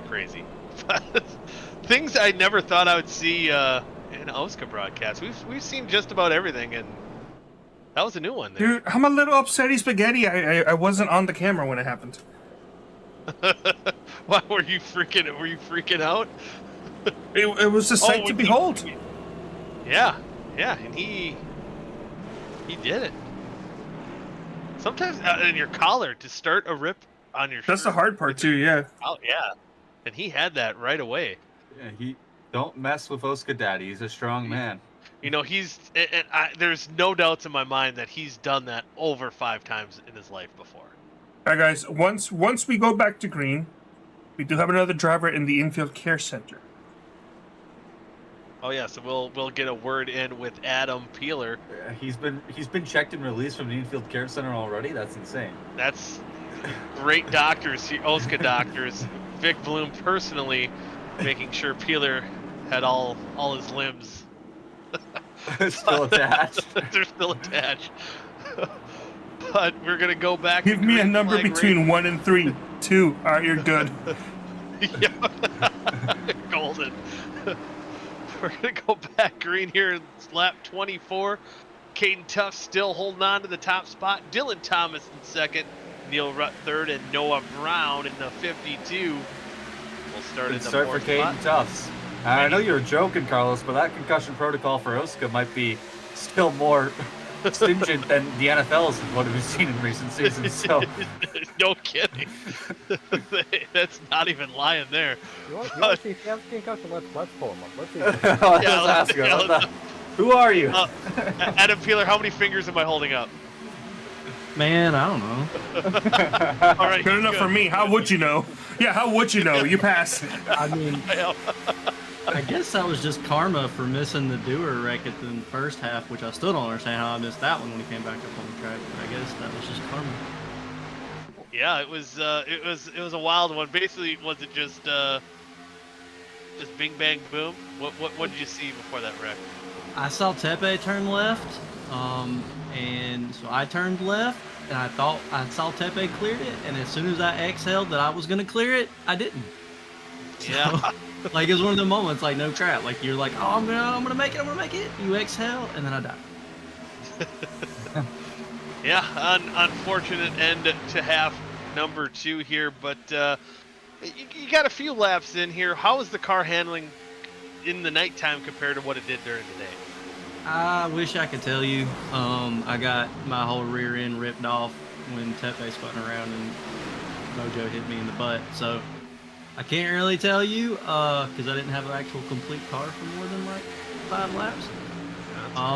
crazy. Things I never thought I would see in an Oscar broadcast. We've seen just about everything, and that was a new one there. Dude, I'm a little upsetty spaghetti. I wasn't on the camera when it happened. Why were you freaking out? It was a sight to when behold. Yeah, and he did it. Sometimes in your collar to start a rip on your That's the shirt. hard part too, yeah. Oh yeah, and he had that right away. Yeah, don't mess with Oscar Daddy. He's a strong man. You know, there's no doubts in my mind that he's done that over 5 times in his life before. All right, guys. Once we go back to green, we do have another driver in the infield care center. Oh yeah, so we'll get a word in with Adam Peeler. He's been checked and released from the infield care center already. That's insane. That's great doctors, OSCA doctors. Vic Bloom personally making sure Peeler had all his limbs Still attached. They're still attached. But we're gonna go back. Give to me a green number flag between 1 and 3. 2. All right, you're good. Yeah. Golden. We're gonna go back green here in lap 24. Caden Tufts still holding on to the top spot. Dylan Thomas in second. Neil Rutt third, and Noah Brown in the 52. We'll start in the Start for fourth Caden spot. Tufts. I know you were joking, Carlos, but that concussion protocol for OSCA might be still more stringent than the NFL's what we've seen in recent seasons. So No kidding. That's not even lying there. You want to see if he has a concussion? Let's pull him up. Let's see. let's Yeah, ask him. yeah, What the- Who are you? Adam Peeler, how many fingers am I holding up? Man, I don't know. All right, Good enough for me. How would you know? Yeah, how would you know? You pass. I mean, I guess that was just karma for missing the doer wreck at the first half, which I still don't understand how I missed that one when he came back up on the track. But I guess that was just karma. Yeah, it was a wild one. Basically, was it just bing bang boom? What did you see before that wreck? I saw Tepe turn left, and so I turned left, and I thought I saw Tepe cleared it, and as soon as I exhaled that I was gonna clear it, I didn't. So, Yeah. like it was one of the moments, like no trap. Like you're like, oh, I'm gonna make it. You exhale, and then I die. Yeah, unfortunate end to half number 2 here, but you got a few laps in here. How is the car handling in the nighttime compared to what it did during the day? I wish I could tell you. I got my whole rear end ripped off when Tepe spun around and Mojo hit me in the butt. So I can't really tell you because I didn't have an actual complete car for more than like 5 laps.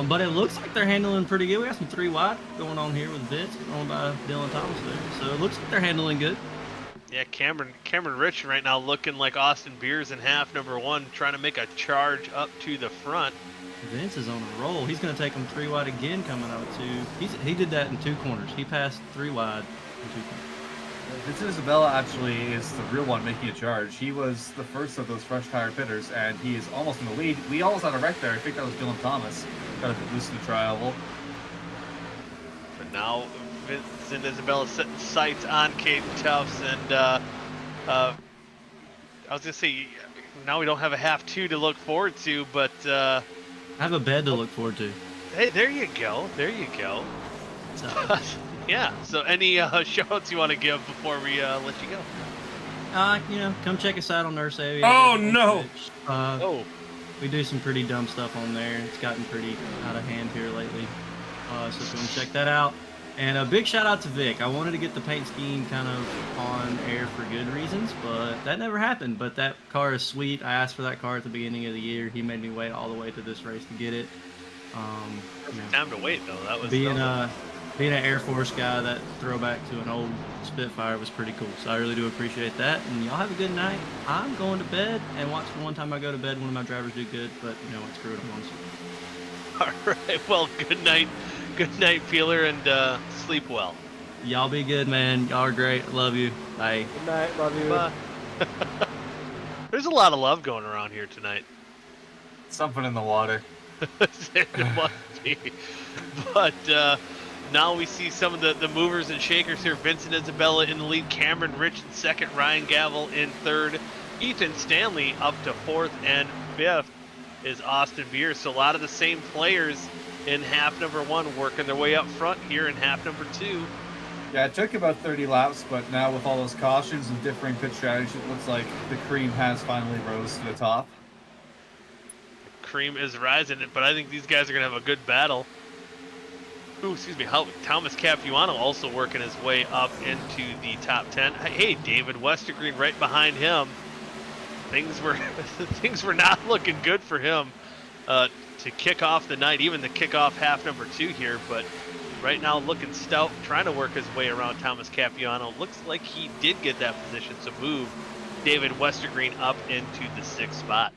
But it looks like they're handling pretty good. We got some 3 wide going on here with Vince owned by Dylan Thomas there. So it looks like they're handling good. Yeah, Cameron Rich right now looking like Austin Beers in half number 1, trying to make a charge up to the front. Vince is on a roll. He's going to take them 3 wide again coming out of 2. He did that in 2 corners. He passed 3 wide in 2 corners. Vincent Isabella actually is the real one making a charge. He was the first of those fresh tire pitters, and he is almost in the lead. We almost had a wreck there. I think that was Dylan Thomas. Got a bit loose in the trial. But now Vincent Isabella setting sights on Caden Tufts, and I was gonna say now we don't have a half 2 to look forward to, but I have a bed to look forward to. hey, there you go. So. Yeah. So any shout-outs you want to give before we let you go? Come check us out on Nurse Area. Oh, no. Oh. We do some pretty dumb stuff on there. It's gotten pretty out of hand here lately. So if you want to check that out. And a big shout out to Vic. I wanted to get the paint scheme kind of on air for good reasons, but that never happened. But that car is sweet. I asked for that car at the beginning of the year. He made me wait all the way to this race to get it. Time to wait though. That was being an Air Force guy, that throwback to an old Spitfire was pretty cool. So I really do appreciate that. And y'all have a good night. I'm going to bed, and watch the one time I go to bed, one of my drivers do good, but you know what, screw it, I'm on sleep. All right. Well, good night, Peeler, and sleep well. Y'all be good, man. Y'all are great. Love you. Bye. Good night. Love you. Bye. There's a lot of love going around here tonight. Something in the water. It must be. But now we see some of the movers and shakers here. Vincent Isabella in the lead, Cameron Rich in second, Ryan Gavel in third, Ethan Stanley up to fourth, and fifth is Austin Beers. So a lot of the same players in half number 1 working their way up front here in half number 2. Yeah, it took about 30 laps, but now with all those cautions and differing pit strategies, it looks like the cream has finally rose to the top. Cream is rising, but I think these guys are going to have a good battle. Ooh, excuse me. Thomas Capuano also working his way up into the top 10. Hey, David Westergreen right behind him. Things were not looking good for him to kick off the night, even to kick off half number 2 here. But right now looking stout, trying to work his way around Thomas Capuano. Looks like he did get that position to move David Westergreen up into the 6th spot.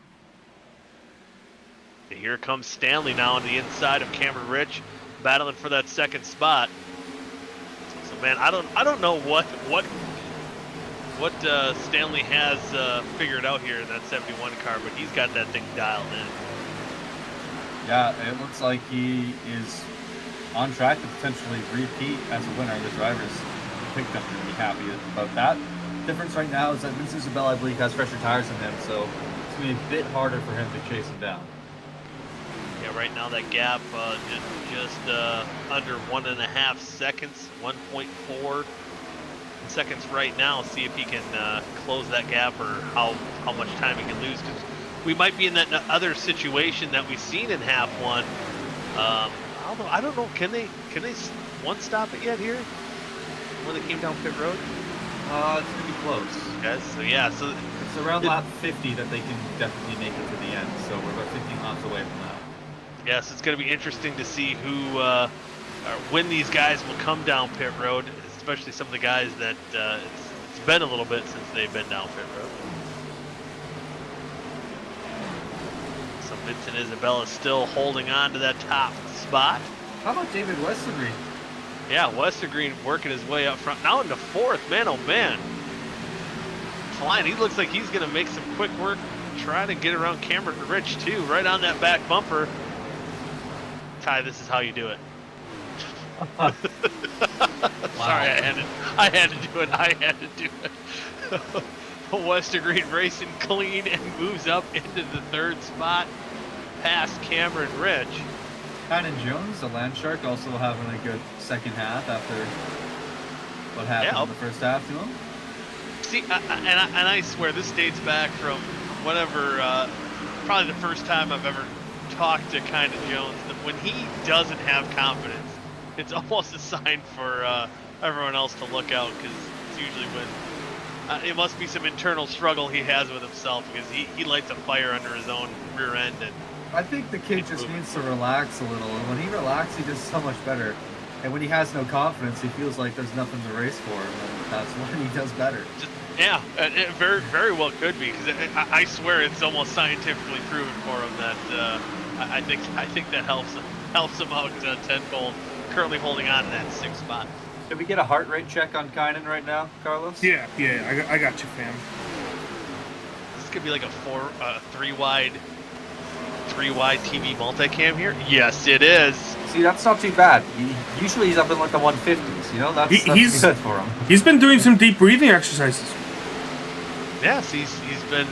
And here comes Stanley now on the inside of Cameron Rich, battling for that 2nd spot. So man, I don't know what Stanley has figured out here in that 71 car, but he's got that thing dialed in. Yeah, it looks like he is on track to potentially repeat as a winner. The drivers picked up to be happy about that. Difference right now is that Vince Isabella, I believe, has fresher tires than him, so it's going to be a bit harder for him to chase him down. Yeah, right now that gap just under 1.5 seconds, 1.4 seconds right now. See if he can close that gap or how much time he can lose. Because we might be in that other situation that we've seen in half one. Although I don't know, can they one stop it yet here when they came down pit road? It's going to be close. Yes. So yeah. So it's around lap 50 that they can definitely make it to the end. So we're about 15 laps away from that. Yes, it's going to be interesting to see who, or when these guys will come down pit road, especially some of the guys that it's been a little bit since they've been down pit road. So Vincent Isabella still holding on to that top spot. How about David Westergreen? Yeah, Westergreen working his way up front. Now into fourth, man, oh man. Flying, he looks like he's going to make some quick work, trying to get around Cameron Rich too, right on that back bumper. Ty, this is how you do it. Wow. Sorry, I had to do it. Westergreen racing clean and moves up into the third spot, past Cameron Rich. Caden Jones, the Land Shark, also having a good second half after what happened in the first half to him. See, I swear this dates back from whatever, probably the first time I've ever talked to Caden Jones. That when he doesn't have confidence, it's almost a sign for everyone else to look out, because it's usually when it must be some internal struggle he has with himself, because he lights a fire under his own rear end. And I think the kid just needs to relax a little, and when he relaxes, he does so much better. And when he has no confidence, he feels like there's nothing to race for, and that's when he does better. Yeah, it very, very well could be, because I swear it's almost scientifically proven for him that I think that helps him out tenfold. Currently holding on to that 6th spot. Did we get a heart rate check on Caden right now, Carlos? Yeah, I got you, fam. This could be like a 3-wide TV multicam here. Yes, it is. See, that's not too bad. Usually he's up in like the 150s. You know, that's good for him. He's been doing some deep breathing exercises. Yes, he's been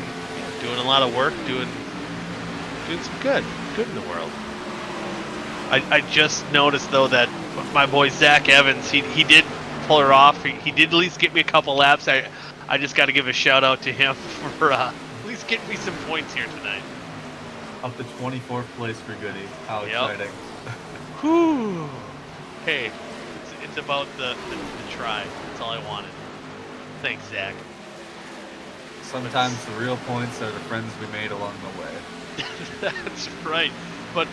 doing a lot of work, doing some good in the world. I just noticed though that my boy Zach Evans, he did pull her off. He did at least get me a couple laps. I just got to give a shout out to him for at least getting me some points here tonight. Up to 24th place for Goody. How exciting! Whew. Hey, it's about the try. That's all I wanted. Thanks, Zach. Sometimes the real points are the friends we made along the way. That's right. But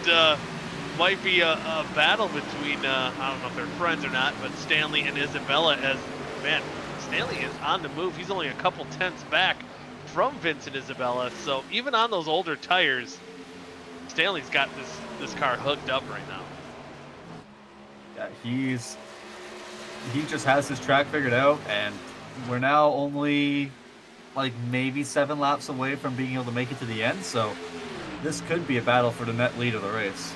might be a battle between, I don't know if they're friends or not, but Stanley and Isabella, as, man, Stanley is on the move. He's only a couple tenths back from Vincent Isabella. So even on those older tires, Stanley's got this car hooked up right now. Yeah, he just has his track figured out, and we're now only like maybe 7 laps away from being able to make it to the end, so this could be a battle for the net lead of the race.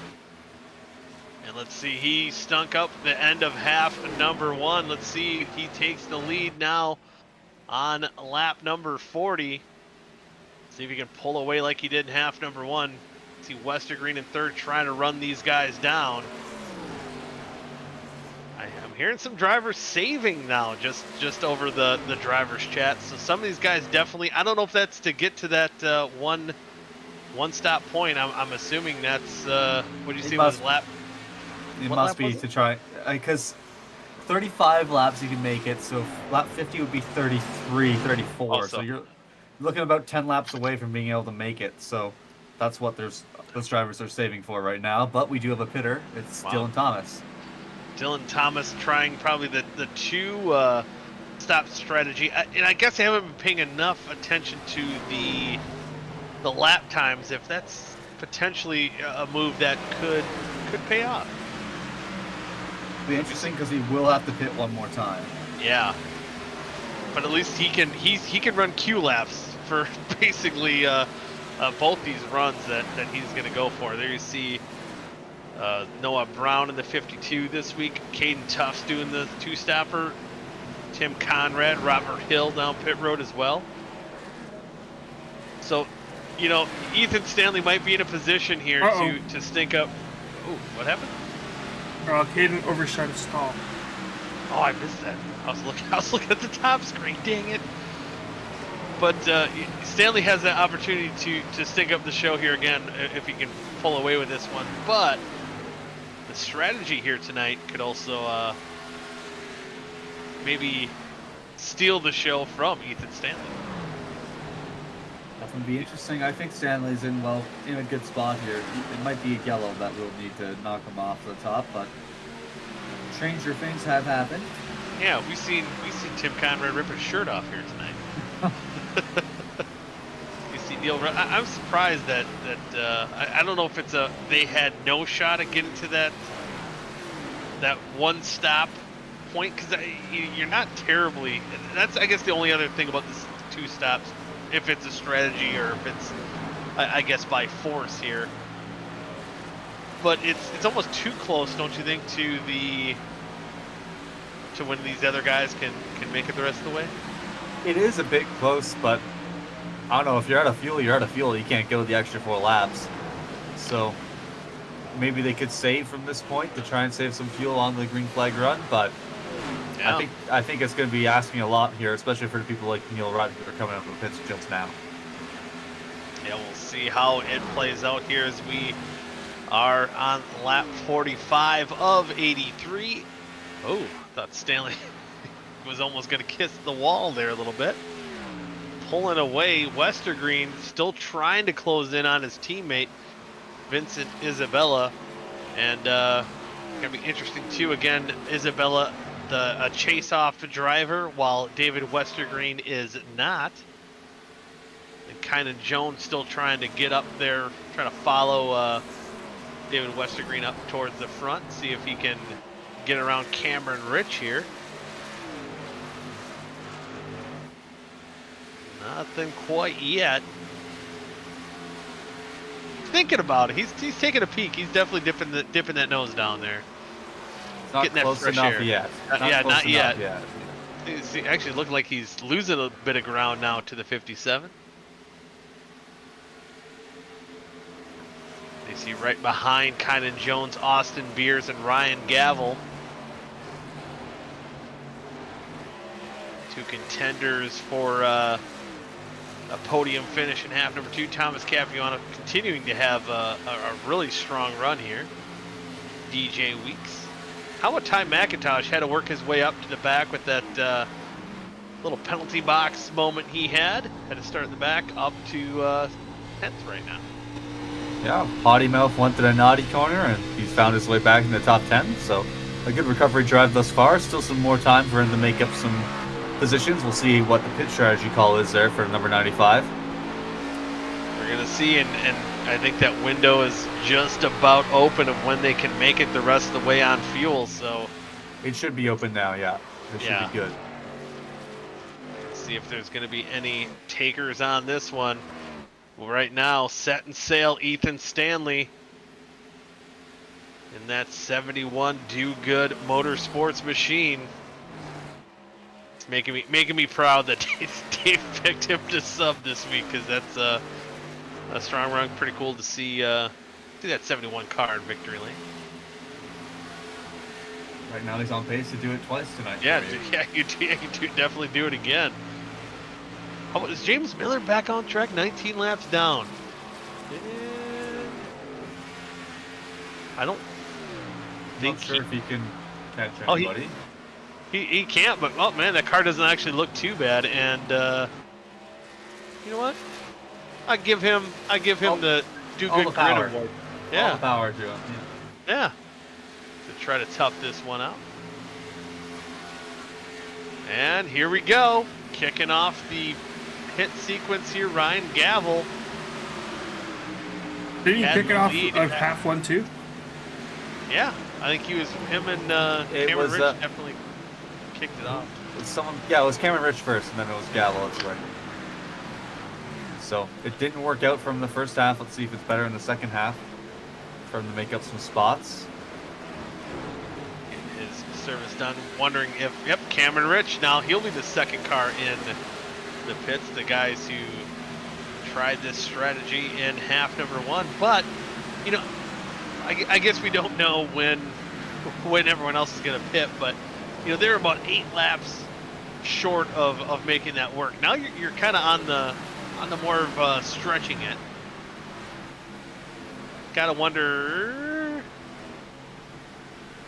And let's see, he stunk up the end of half number 1. Let's see if he takes the lead now on lap number 40. See if he can pull away like he did in half number 1. See Westergreen in third trying to run these guys down. I'm hearing some drivers saving now just over the drivers chat. So some of these guys definitely, I don't know if that's to get to that one stop point. I'm assuming that's what do you see was lap. It must be to try, because 35 laps you can make it, so lap 50 would be 33, 34. Also. So you're looking about 10 laps away from being able to make it. So that's what those drivers are saving for right now. But we do have a pitter. It's Dylan Thomas. Dylan Thomas trying probably the 2 stop strategy. And I guess I haven't been paying enough attention to the lap times, if that's potentially a move that could pay off. Be interesting because he will have to pit one more time. Yeah, but at least he can run Q laps for basically both these runs that he's going to go for. There you see Noah Brown in the 52 this week. Caden Tufts doing the two-stopper. Tim Conrad, Robert Hill down pit road as well. So, you know, Ethan Stanley might be in a position here to stink up. Oh, what happened? Caden overshot his stall. Oh, I missed that. I was looking at the top screen. Dang it. But Stanley has that opportunity to stink up the show here again if he can pull away with this one. But the strategy here tonight could also maybe steal the show from Ethan Stanley. That's going to be interesting. I think Stanley's in a good spot here. It might be yellow that will need to knock him off the top, but stranger things have happened. Yeah, we seen Tim Conrad rip his shirt off here tonight. You see Neil. I'm surprised that I don't know if it's they had no shot at getting to that one stop point, because you're not terribly. That's, I guess, the only other thing about this two stops, if it's a strategy or if it's I guess by force here. But it's almost too close, don't you think, to when these other guys can make it the rest of the way? It is a bit close, but I don't know. If you're out of fuel, you're out of fuel. You can't go the extra 4 laps. So maybe they could save from this point to try and save some fuel on the green flag run, but yeah. I think it's going to be asking a lot here, especially for the people like Neil Rudd who are coming up with the pits just now. Yeah, we'll see how it plays out here as we are on lap 45 of 83. Oh, thought Stanley was almost going to kiss the wall there a little bit. Pulling away, Westergreen still trying to close in on his teammate, Vincent Isabella. And going to be interesting too, again, Isabella, a chase-off driver, while David Westergreen is not. And Kynan Jones still trying to get up there, trying to follow David Westergreen up towards the front, see if he can get around Cameron Rich here. Nothing quite yet. Thinking about it. He's taking a peek. He's definitely dipping that nose down there. Not getting close that fresh enough air. yet. Not yet. yet. It's actually looking like he's losing a bit of ground now to the 57. You see right behind Kynan Jones, Austin Beers, and Ryan Gavel. 2 contenders for a podium finish in half number 2. Thomas Capuano continuing to have a really strong run here. DJ Weeks. How about Ty McIntosh had to work his way up to the back with that little penalty box moment he had. Had to start in the back up to 10th right now. Yeah, Potty Mouth went to the naughty corner and he's found his way back in the top 10. So a good recovery drive thus far. Still some more time for him to make up some positions. We'll see what the pit strategy call is there for number 95. We're going to see, and I think that window is just about open of when they can make it the rest of the way on fuel. So it should be open now, yeah. It should be good. Let's see if there's going to be any takers on this one. Well, right now, set and sail, Ethan Stanley. In that 71 Do Good Motorsports machine. It's making me proud that Dave picked him to sub this week, because that's a strong run. Pretty cool to see that 71 car in victory lane. Right now he's on pace to do it twice tonight. Yeah, you definitely do it again. How about, is James Miller back on track? 19 laps down. I don't think Not sure if he can catch Oh, anybody. He can't, but oh man, that car doesn't actually look too bad. And you know what? I give him the Do Good Grid power. award. All Yeah, the power to him. yeah. To try to tough this one out. And here we go, kicking off the hit sequence here. Ryan Gavel. Did he had kick it the off lead of at- half 1 too? Yeah, I think he was him and It Cameron was, Rich definitely kicked it off. It was Cameron Rich first, and then it was Gavel. That's right. So it didn't work out from the first half. Let's see if it's better in the second half. for him to make up some spots. Getting his service done. Wondering if, yep, Cameron Rich. Now he'll be the second car in the pits. The guys who tried this strategy in half number 1. But, you know, I guess we don't know when everyone else is going to pit. But, you know, they're about 8 laps short of making that work. Now you're kind of on the more of stretching it. Gotta wonder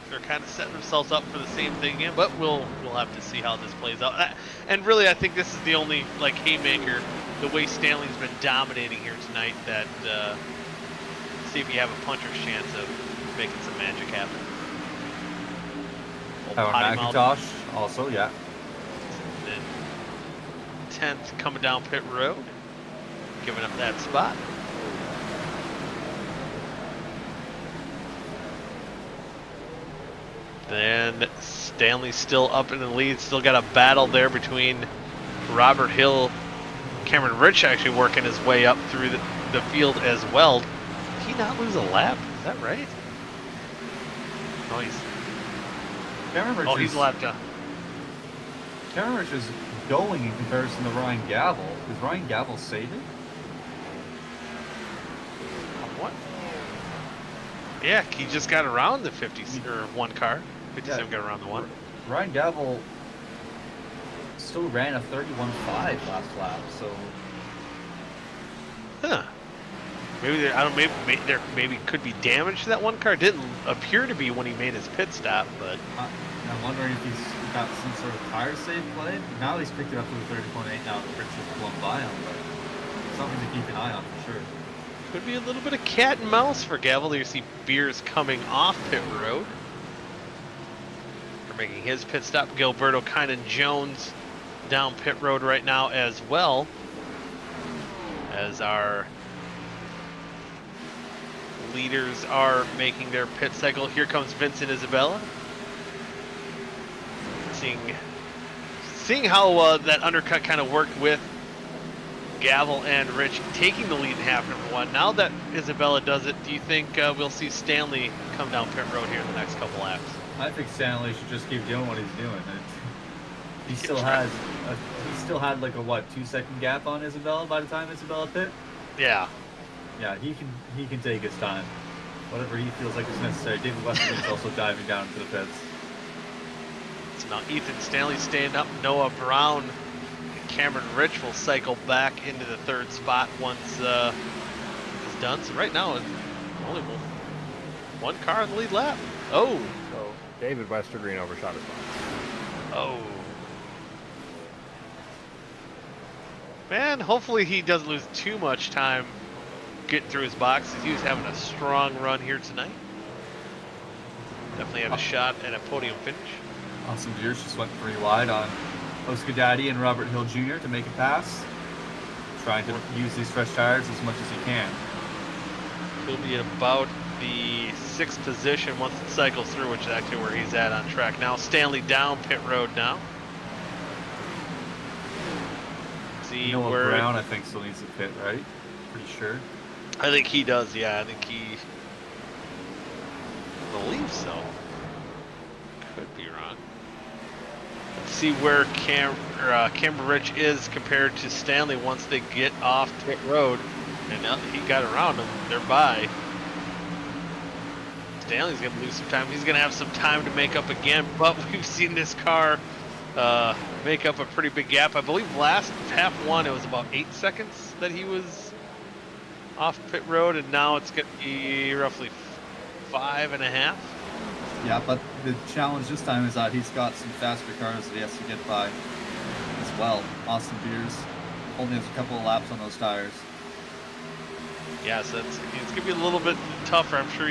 if they're kind of setting themselves up for the same thing again, but we'll have to see how this plays out. And really, I think this is the only like haymaker, the way Stanley's been dominating here tonight, that see if you have a puncher's chance of making some magic happen. Howard McIntosh also, yeah. And 10th coming down pit road, giving up that spot. Then Stanley's still up in the lead. Still got a battle there between Robert Hill, Cameron Rich actually working his way up through the field as well. Did he not lose a lap? Is that right? No, he's lapped up. Cameron Rich is going in comparison to Ryan Gavel. Is Ryan Gavel saving? What? Yeah, he just got around the 50 or one car. 57 got around the one. Ryan Gavel still ran a 31.5 last lap, so. Huh. Maybe there, I don't. Maybe could be damage to that one car. It didn't appear to be when he made his pit stop, but. I'm wondering if he's got some sort of tire save play. Now he's picked it up to the 30.8 now. Rich has blown by him, but something to keep an eye on for sure. Could be a little bit of cat and mouse for Gavel. There you see Beers coming off pit road. For making his pit stop. Gilberto Kynan Jones down pit road right now as well. As our leaders are making their pit cycle. Here comes Vincent Isabella. Seeing how that undercut kind of worked with Gavel and Rich taking the lead in half number 1. Now that Isabella does it, do you think we'll see Stanley come down pit road here in the next couple laps? I think Stanley should just keep doing what he's doing. He still had like a 2-second gap on Isabella by the time Isabella pit. Yeah. Yeah, he can take his time, whatever he feels like is necessary. David Westerman's also diving down into the pits. So now Ethan Stanley staying up. Noah Brown and Cameron Rich will cycle back into the 3rd spot once it's done. So right now it's only one car in the lead lap. Oh. So David Westergreen overshot his box. Oh. Man, hopefully he doesn't lose too much time getting through his boxes. He was having a strong run here tonight. Definitely had a shot at a podium finish. Awesome Beers just went pretty wide on OSCA Daddy and Robert Hill Jr. to make a pass. Trying to use these fresh tires as much as he can. He'll be at about the 6th position once it cycles through, which is actually where he's at on track now. Stanley down pit road now. See Noah where Brown, I think, still needs to pit, right? Pretty sure. I think he does, yeah. I think he. I believe so. Could be wrong. Let's see where Cameron Rich is compared to Stanley once they get off pit road. And now he got around them. They're by. Stanley's going to lose some time. He's going to have some time to make up again. But we've seen this car make up a pretty big gap. I believe last half one, it was about 8 seconds that he was off pit road. And now it's going to be roughly 5.5. Yeah, but the challenge this time is that he's got some faster cars that he has to get by as well. Austin Beers only has a couple of laps on those tires. Yeah, so it's going to be a little bit tougher. I'm sure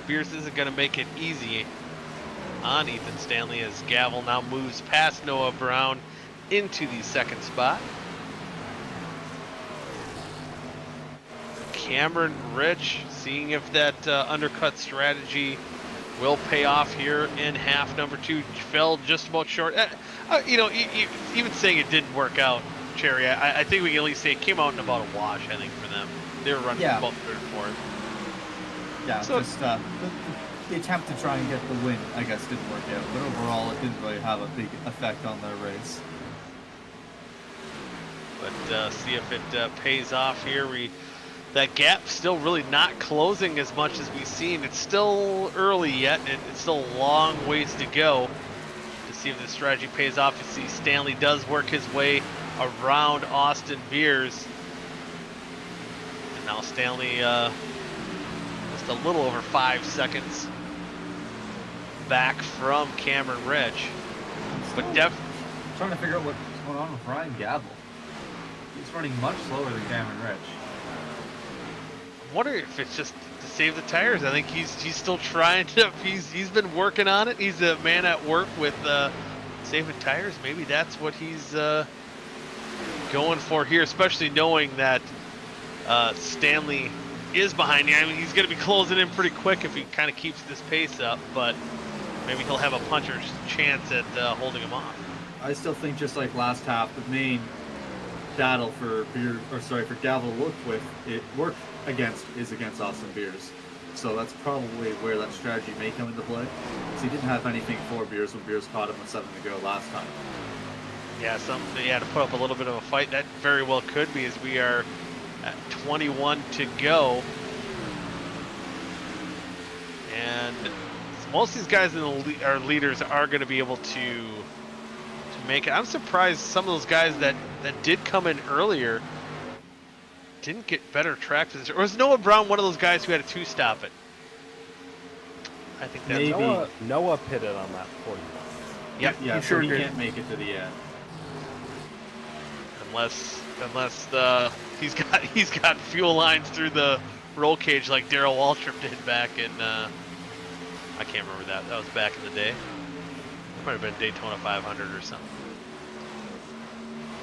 Beers isn't going to make it easy on Ethan Stanley as Gavel now moves past Noah Brown into the 2nd spot. Cameron Rich seeing if that undercut strategy will pay off here in half number 2. Fell just about short. You know, even saying it didn't work out, Cherry, I think we can at least say it came out in about a wash, I think, for them. They were running about 3rd or 4th. Yeah, So- just the attempt to try and get the win, I guess, didn't work out. But overall, it didn't really have a big effect on their race. But see if it pays off here. That gap still really not closing as much as we've seen. It's still early yet, and it's still a long ways to go to see if this strategy pays off. You see Stanley does work his way around Austin Beers. And now Stanley just a little over 5 seconds back from Cameron Rich. But Trying to figure out what's going on with Ryan Gavel. He's running much slower than Cameron Rich. I wonder if it's just to save the tires. I think he's still trying to. He's been working on it. He's a man at work with saving tires. Maybe that's what he's going for here, especially knowing that Stanley is behind you. I mean, he's going to be closing in pretty quick if he kind of keeps this pace up. But maybe he'll have a puncher's chance at holding him off. I still think, just like last half, the main battle for Gavel is against Austin Beers. So that's probably where that strategy may come into play. Because he didn't have anything for Beers when Beers caught him with 7 to go last time. Yeah, to put up a little bit of a fight. That very well could be, as we are at 21 to go. And most of these guys in our leaders are going to be able to make it. I'm surprised some of those guys that did come in earlier didn't get better track position. Or was Noah Brown one of those guys who had a 2-stop it? I think that's Maybe. Noah pitted on that 41. Yep, Yeah, He so sure he did. can't make it to the end. unless he's got fuel lines through the roll cage like Darrell Waltrip did back in I can't remember that. That was back in the day. It might have been Daytona 500 or something.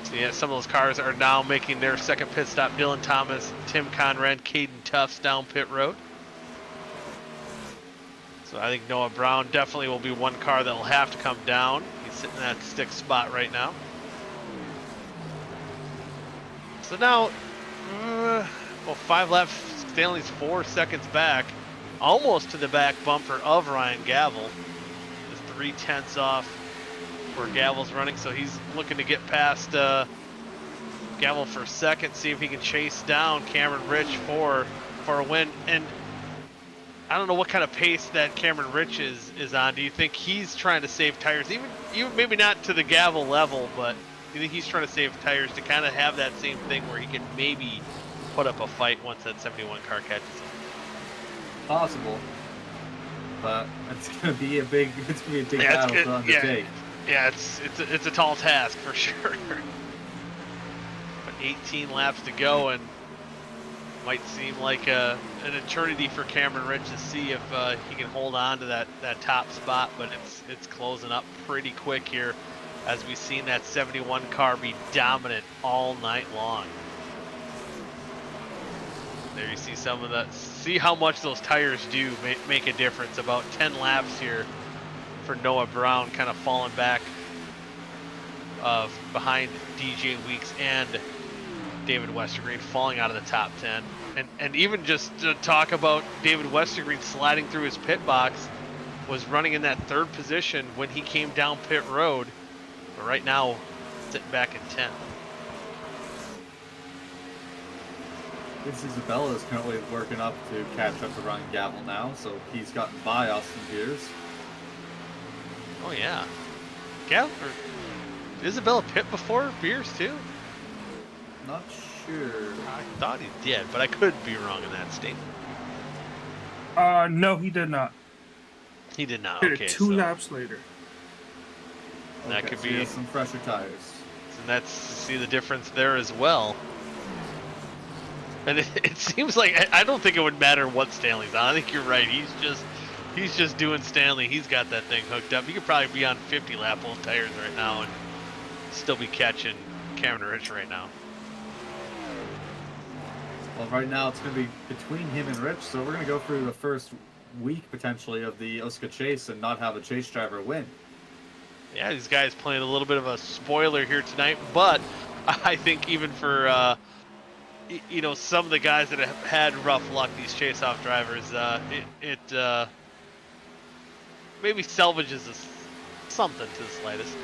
So yeah, some of those cars are now making their second pit stop. Dylan Thomas, Tim Conrad, Caden Tufts down pit road. So I think Noah Brown definitely will be one car that will have to come down. He's sitting in that 6th spot right now. So now, 5 laps. Stanley's 4 seconds back, almost to the back bumper of Ryan Gavel. Just 0.3 off where Gavel's running, so he's looking to get past Gavel for second, see if he can chase down Cameron Rich for a win. And I don't know what kind of pace that Cameron Rich is on. Do you think he's trying to save tires, even maybe not to the Gavel level, but do you think he's trying to save tires to kind of have that same thing where he can maybe put up a fight once that 71 car catches him? Possible, but it's gonna be a big battle to undertake. Yeah, it's a tall task for sure. But 18 laps to go, and might seem like an eternity for Cameron Rich to see if he can hold on to that top spot. But it's closing up pretty quick here, as we've seen that 71 car be dominant all night long. There you see some of that. See how much those tires do make a difference. About 10 laps here for Noah Brown, kind of falling back behind DJ Weeks and David Westergreen, falling out of the top 10. And even just to talk about David Westergreen sliding through his pit box, was running in that 3rd position when he came down pit road, but right now sitting back in 10th. This Isabella is currently working up to catch up to Ryan Gavel now, so he's gotten by Austin Beers. Oh yeah, Isabella pit before Beers too? Not sure. I thought he did, but I could be wrong in that statement. No, he did not. He did not. Did Okay, it 2 so laps later. that Okay, could so be. he has some fresher tires. And that's see the difference there as well. And it seems like I don't think it would matter what Stanley's on. I think you're right. He's just doing Stanley. He's got that thing hooked up. He could probably be on 50 lap old tires right now and still be catching Cameron Rich right now. Well, right now it's going to be between him and Rich, so we're going to go through the first week potentially of the OSCA Chase and not have a chase driver win. Yeah, these guys playing a little bit of a spoiler here tonight, but I think even for you know, some of the guys that have had rough luck, these chase-off drivers, it maybe salvages us something to the slightest.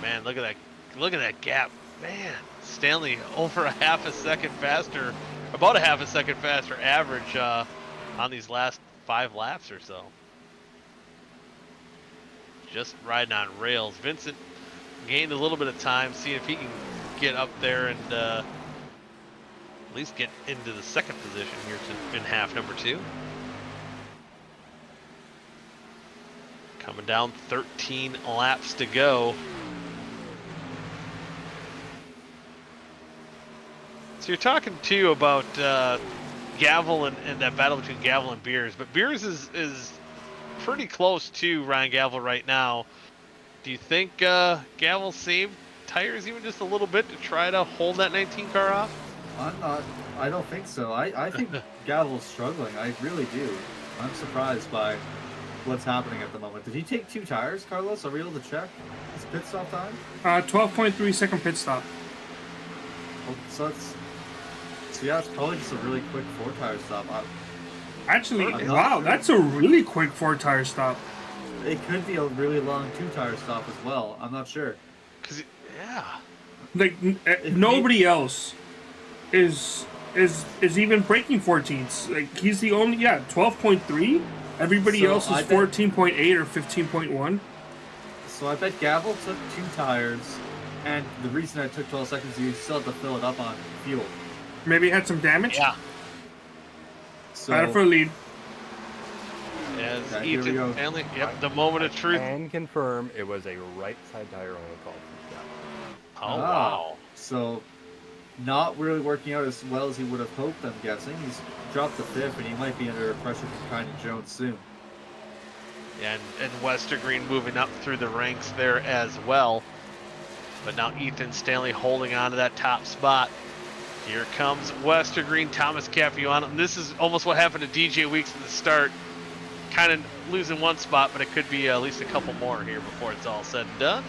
Man, look at that gap. Man, Stanley over a half a second faster, about a half a second faster average on these last 5 laps or so. Just riding on rails. Vincent gained a little bit of time, seeing if he can get up there and at least get into the second position here in half number 2. Coming down 13 laps to go. So you're talking too about Gavel and that battle between Gavel and Beers, but Beers is pretty close to Ryan Gavel right now. Do you think Gavel saved tires even just a little bit to try to hold that 19 car off? I don't think so. I think Gavel's struggling. I really do. I'm surprised by what's happening at the moment. Did he take 2 tires, Carlos? Are we able to check his pit stop time? 12.3 second pit stop. Oh, so yeah, it's probably just a really quick 4-tire stop. Actually, I'm not wow, sure. that's a really quick 4-tire stop. It could be a really long 2-tire stop as well. I'm not sure. Yeah. Like nobody else is even breaking 14s. Like he's the only 12.3. Everybody So else is I bet- 14.8 or 15.1. So I bet Gavel took 2 tires, and the reason I took 12 seconds is you still have to fill it up on fuel. Maybe he had some damage. Yeah. So Battle for a lead. As Okay, here we go. Ethan Stanley, yep, the moment of truth. And confirm it was a right side tire only call. Yeah. Oh, wow. So not really working out as well as he would have hoped, I'm guessing. He's dropped the 5th, and he might be under pressure from Kind and Jones soon. And Westergreen moving up through the ranks there as well. But now Ethan Stanley holding on to that top spot. Here comes Westergreen, Thomas Capuano. And this is almost what happened to DJ Weeks at the start. Kind of losing one spot, but it could be at least a couple more here before it's all said and done.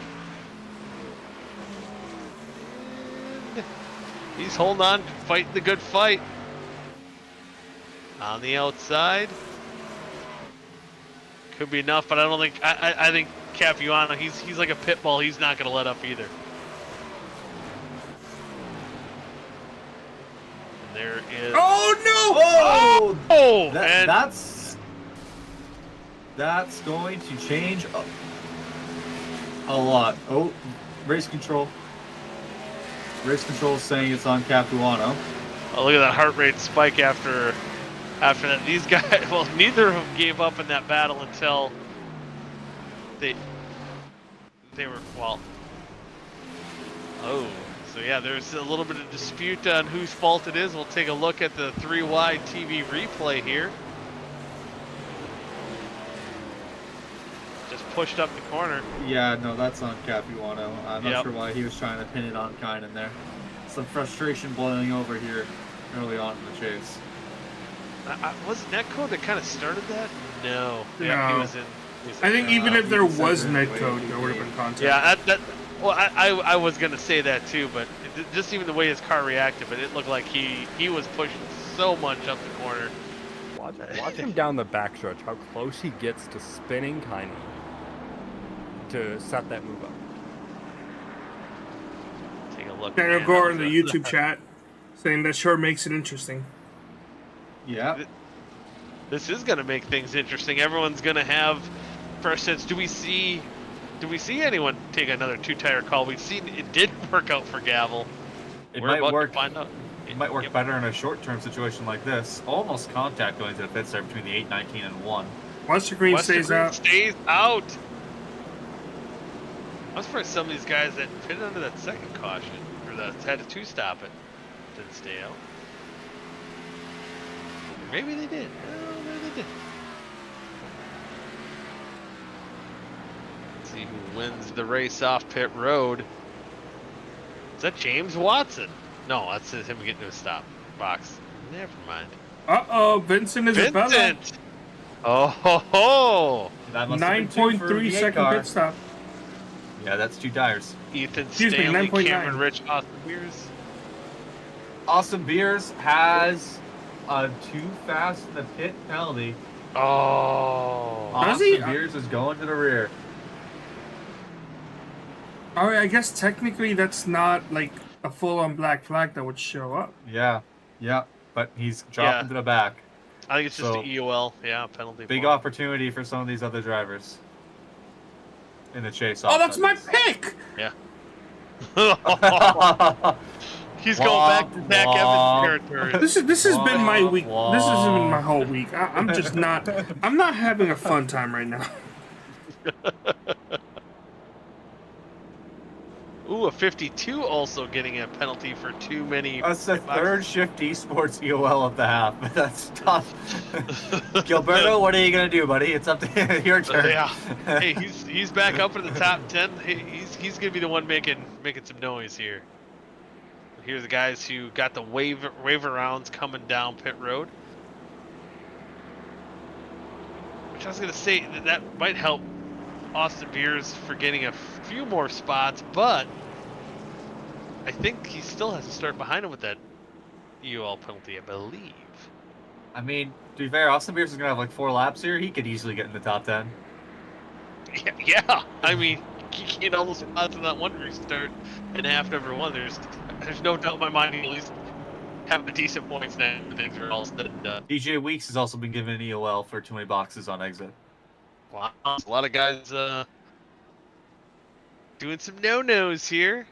He's holding on, fighting the good fight. On the outside. Could be enough, but I don't think, I think Capuano, he's like a pit bull. He's not going to let up either. And there is... Oh no! Oh! That, And that's going to change a lot. Oh, race control. Race control is saying it's on Capuano. oh, look at that heart rate spike after that. These guys, well, neither of them gave up in that battle until they were, well, oh, so yeah, there's a little bit of dispute on whose fault it is. We'll take a look at the 3Y TV replay here. Just pushed up the corner. Yeah, no, that's on Capuano. I'm not Yep. sure why he was trying to pin it on Kind in there. Some frustration boiling over here early on in the chase. Was it Netcode that kind of started that? No. Yeah, No. he was in. I think even if there he said was that netcode, way there would have been contact. Yeah, well, I was gonna say that too, but just even the way his car reacted, but it looked like he was pushing so much up the corner. Watch him down the backstretch, how close he gets to spinning Kind to set that move up. Take a look. Daniel man. Gore in the YouTube chat saying that sure makes it interesting. Yeah. This is gonna make things interesting. Everyone's gonna have fresh sets. Do we see anyone take another 2-tire call? We've seen it did work out for Gavel. It We're might about work. to find out. It might work Yep. better in a short-term situation like this. Almost contact going to the pits there between the 8, 19, and 1. Westergreen stays Westergreen out. stays out. I'm surprised some of these guys that pitted under that second caution, or that had to 2-stop it, didn't stay out. Maybe they did. Oh, maybe they did. Let's see who wins the race off pit road. Is that James Watson? No, that's him getting to a stop box. Never mind. Uh-oh, Vincent Isabella. Vincent! Oh ho ho! That must have been 2 for 9.3 the second car. pit stop. Yeah, that's 2 tires. Ethan Excuse me, Stanley, 9.9. Cameron Rich, Austin Weers. Austin Beers has a too fast in the pit penalty. Oh. Does he? Austin Beers is going to the rear. All right, I guess technically that's not like a full-on black flag that would show up. Yeah, but he's dropping to the back. I think it's just So, the EOL, penalty. Big flag. opportunity for some of these other drivers in the chase. Oh, that's my pick! Yeah. He's going back to Zach Evans territory. This has been my week. This has been my whole week. I'm just not. I'm not having a fun time right now. Ooh, a 52 also getting a penalty for too many. That's the third shift esports EOL of the half. That's tough. Gilberto, what are you gonna do, buddy? It's up to your turn. Yeah. Hey, he's back up in the top 10. He's gonna be the one making some noise here. Here's the guys who got the waiver rounds coming down pit road. Which I was gonna say that might help Austin Beers for getting a few more spots, but I think he still has to start behind him with that EOL penalty, I believe. I mean, to be fair, Austin Beers is gonna have like 4 laps here. He could easily get in the top 10. Yeah. I mean, you get all those spots in that one restart and half number one. There's no doubt in my mind he'll at least have a decent points now. Things are all said and done. DJ Weeks has also been given an EOL for too many boxes on exit. Wow, a lot of guys doing some no-nos here.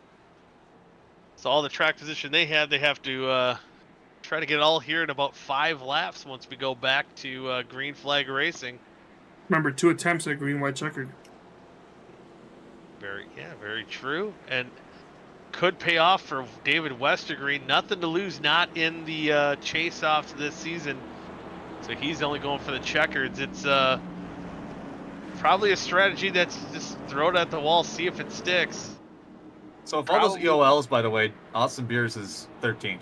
So all the track position they have to try to get it all here in about 5 laps once we go back to green flag racing. Remember, 2 attempts at green, white, checkered. Very true, and could pay off for David Westergreen. Nothing to lose, not in the chase-offs this season. So he's only going for the checkers. It's probably a strategy that's just throw it at the wall, see if it sticks. So if all those EOLs, by the way, Austin Beers is 13th.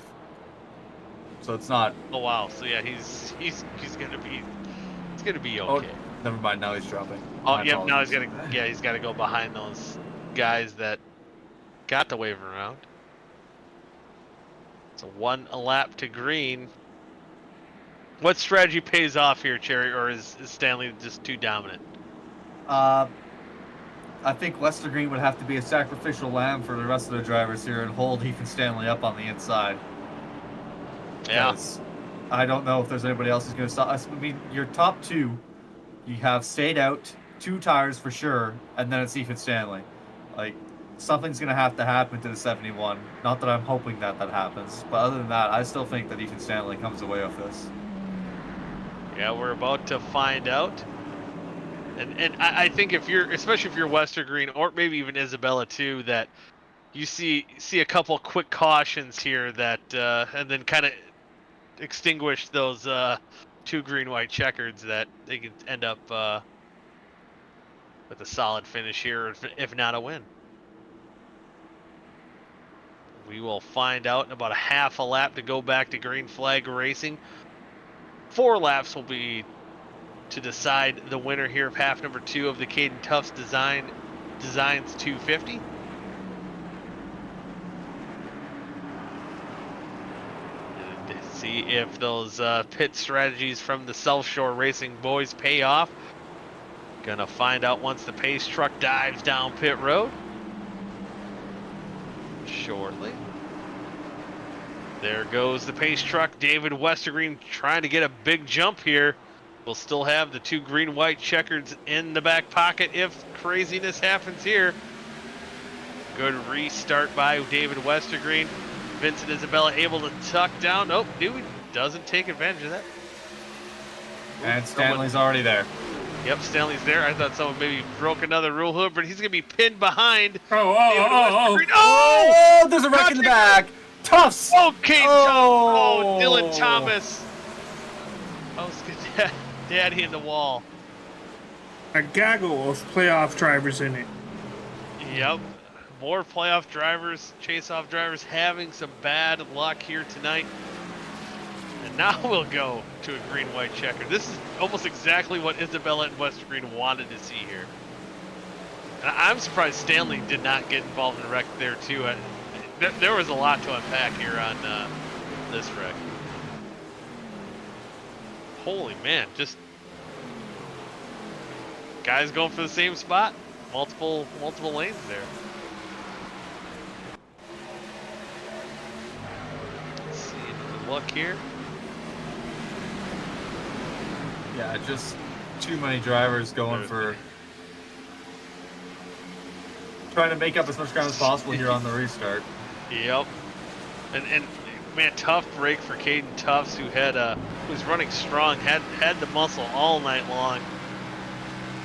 So it's not. Oh wow! So yeah, he's gonna be okay. Oh, never mind. Now he's dropping. Oh yeah, now he's got to go behind those guys that got the waiver round. So 1 lap to green. What strategy pays off here, Cherry, or is Stanley just too dominant? I think Lester Green would have to be a sacrificial lamb for the rest of the drivers here and hold Ethan Stanley up on the inside. Yeah. I don't know if there's anybody else who's going to stop. I mean, your top 2, you have stayed out 2 tires for sure, and then it's Ethan Stanley. Like, something's going to have to happen to the 71. Not that I'm hoping that happens, but other than that, I still think that Ethan Stanley comes away with this. Yeah, we're about to find out. And I think especially if you're Westergreen or maybe even Isabella too, that you see a couple quick cautions here that and then kind of extinguish those 2 green white checkers, that they can end up with a solid finish here, if not a win. We will find out in about a half a lap to go back to green flag racing. 4 laps will be to decide the winner here of half number 2 of the Caden Tufts Designs 250. And see if those pit strategies from the South Shore Racing boys pay off. Gonna find out once the pace truck dives down pit road shortly. There goes the pace truck. David Westergreen trying to get a big jump here. We'll still have the 2 green-white checkers in the back pocket if craziness happens here. Good restart by David Westergreen. Vincent Isabella able to tuck down. Nope, dude doesn't take advantage of that. And Stanley's already there. Yep, Stanley's there. I thought someone maybe broke another rule hood, but he's going to be pinned behind. Oh! Oh, there's a wreck in the back. Tufts. Okay, oh, Dylan Thomas. Daddy in the wall. A gaggle of playoff drivers in it. Yep. More playoff drivers, chase-off drivers having some bad luck here tonight. And now we'll go to a green-white checker. This is almost exactly what Isabella and Westergreen wanted to see here. And I'm surprised Stanley did not get involved in the wreck there too. There was a lot to unpack here on this wreck. Holy man, just guys going for the same spot. Multiple lanes there. Let's see, another look here. Yeah, just too many drivers going for trying to make up as much ground as possible here on the restart. Yep. And man, tough break for Caden Tufts, who was running strong, had the muscle all night long,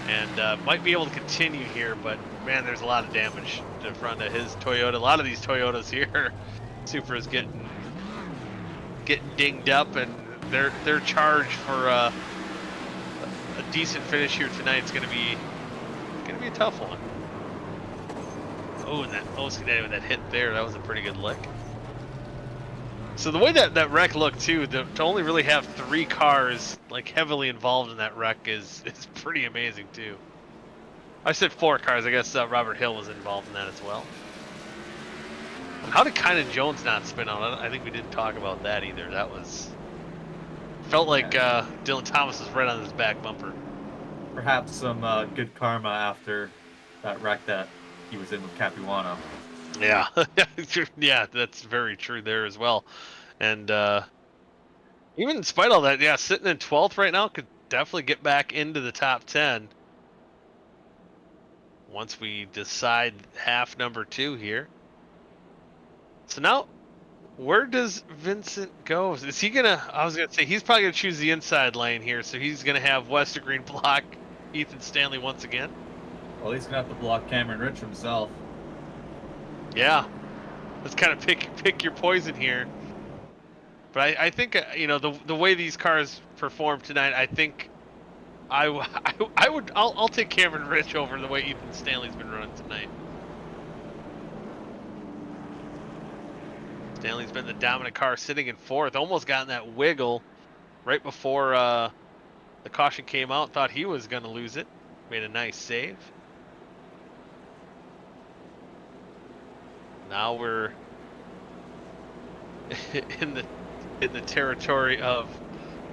and might be able to continue here. But man, there's a lot of damage to the front of his Toyota. A lot of these Toyotas here, Supra's getting dinged up, and their charge for a decent finish here tonight is gonna be a tough one. Oh, and that OSCA, that hit there, that was a pretty good lick. So the way that wreck looked too, to only really have 3 cars like heavily involved in that wreck is pretty amazing too. I said 4 cars. I guess Robert Hill was involved in that as well. And how did Kynan Jones not spin out? I think we didn't talk about that either. That was felt like Dylan Thomas was right on his back bumper. Perhaps some good karma after that wreck that he was in with Capuano. Yeah, yeah, that's very true there as well. And even in spite of all that, yeah, sitting in 12th right now could definitely get back into the top 10 once we decide half number 2 here. So now, where does Vincent go? Is he gonna? I was gonna say he's probably gonna choose the inside lane here, so he's gonna have Westergreen block Ethan Stanley once again. Well, he's gonna have to block Cameron Rich himself. Yeah, let's kind of pick your poison here. But I think you know the way these cars performed tonight, I think I'll take Cameron Rich over the way Ethan Stanley's been running tonight. Stanley's been the dominant car, sitting in 4th, almost gotten that wiggle right before the caution came out. Thought he was going to lose it. Made a nice save. Now we're in the territory of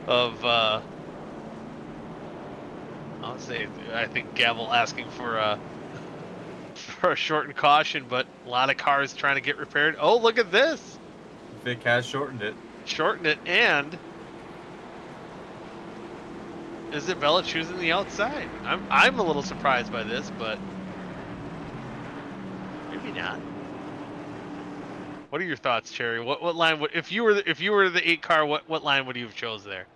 I'll say, I think Gavel asking for a shortened caution, but a lot of cars trying to get repaired. Oh, look at this! Vic has shortened it. Shortened it, and Isabella choosing the outside. I'm a little surprised by this, but maybe not. What are your thoughts, Cherry? What line would, if you were the 8 car, what line would you have chose there?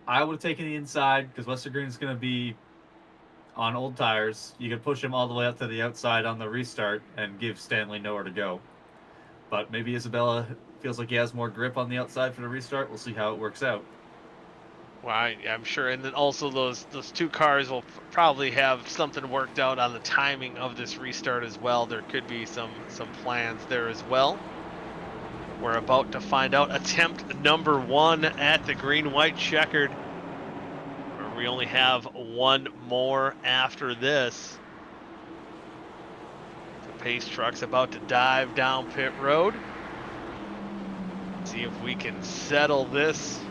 I would have taken the inside because Westergreen is going to be on old tires. You could push him all the way up to the outside on the restart and give Stanley nowhere to go. But maybe Isabella feels like he has more grip on the outside for the restart. We'll see how it works out. Well, I'm sure, and then also those 2 cars will probably have something worked out on the timing of this restart as well. There could be some plans there as well. We're about to find out attempt number 1 at the green-white checkered. We only have 1 more after this. The pace truck's about to dive down pit road. See if we can settle this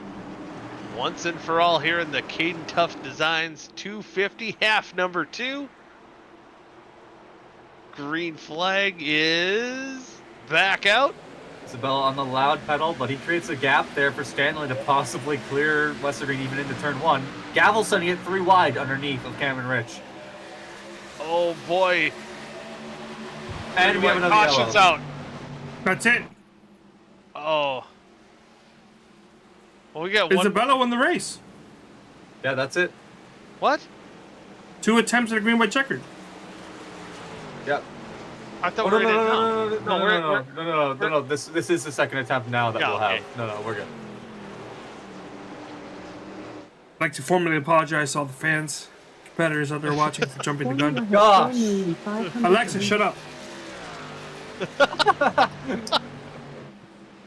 once and for all here in the Caden Tufts Designs 250 half number 2. Green flag is back out. Isabella on the loud pedal, but he creates a gap there for Stanley to possibly clear Westergreen even into turn 1. Gavel sending it 3 wide underneath of Cameron Rich. Oh boy. And we have another cautions yellow. out. That's it. Oh. Well, we got 1. Isabella won the race. Yeah, that's it. What? 2 attempts at a green white checkered. Yep. I thought we were No. This is the second attempt now that we'll have. No, we're good. I'd like to formally apologize to all the fans, competitors out there watching for jumping the gun. Gosh. Alexa, shut up.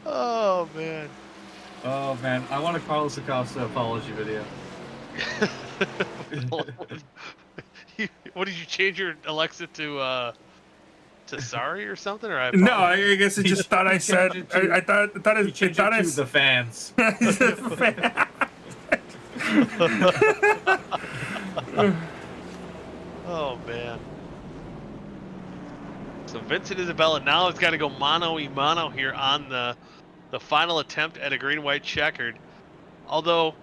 Oh man. Oh man, I want a Carlos Acosta apology video. What did you change your Alexa to? to sorry or something? Or I No, apologize? I guess it just thought I said. I thought You it changed thought it I. to the fans. Oh man. So Vincent Isabella now has got to go mano a mano here on the final attempt at a green-white checkered. Although,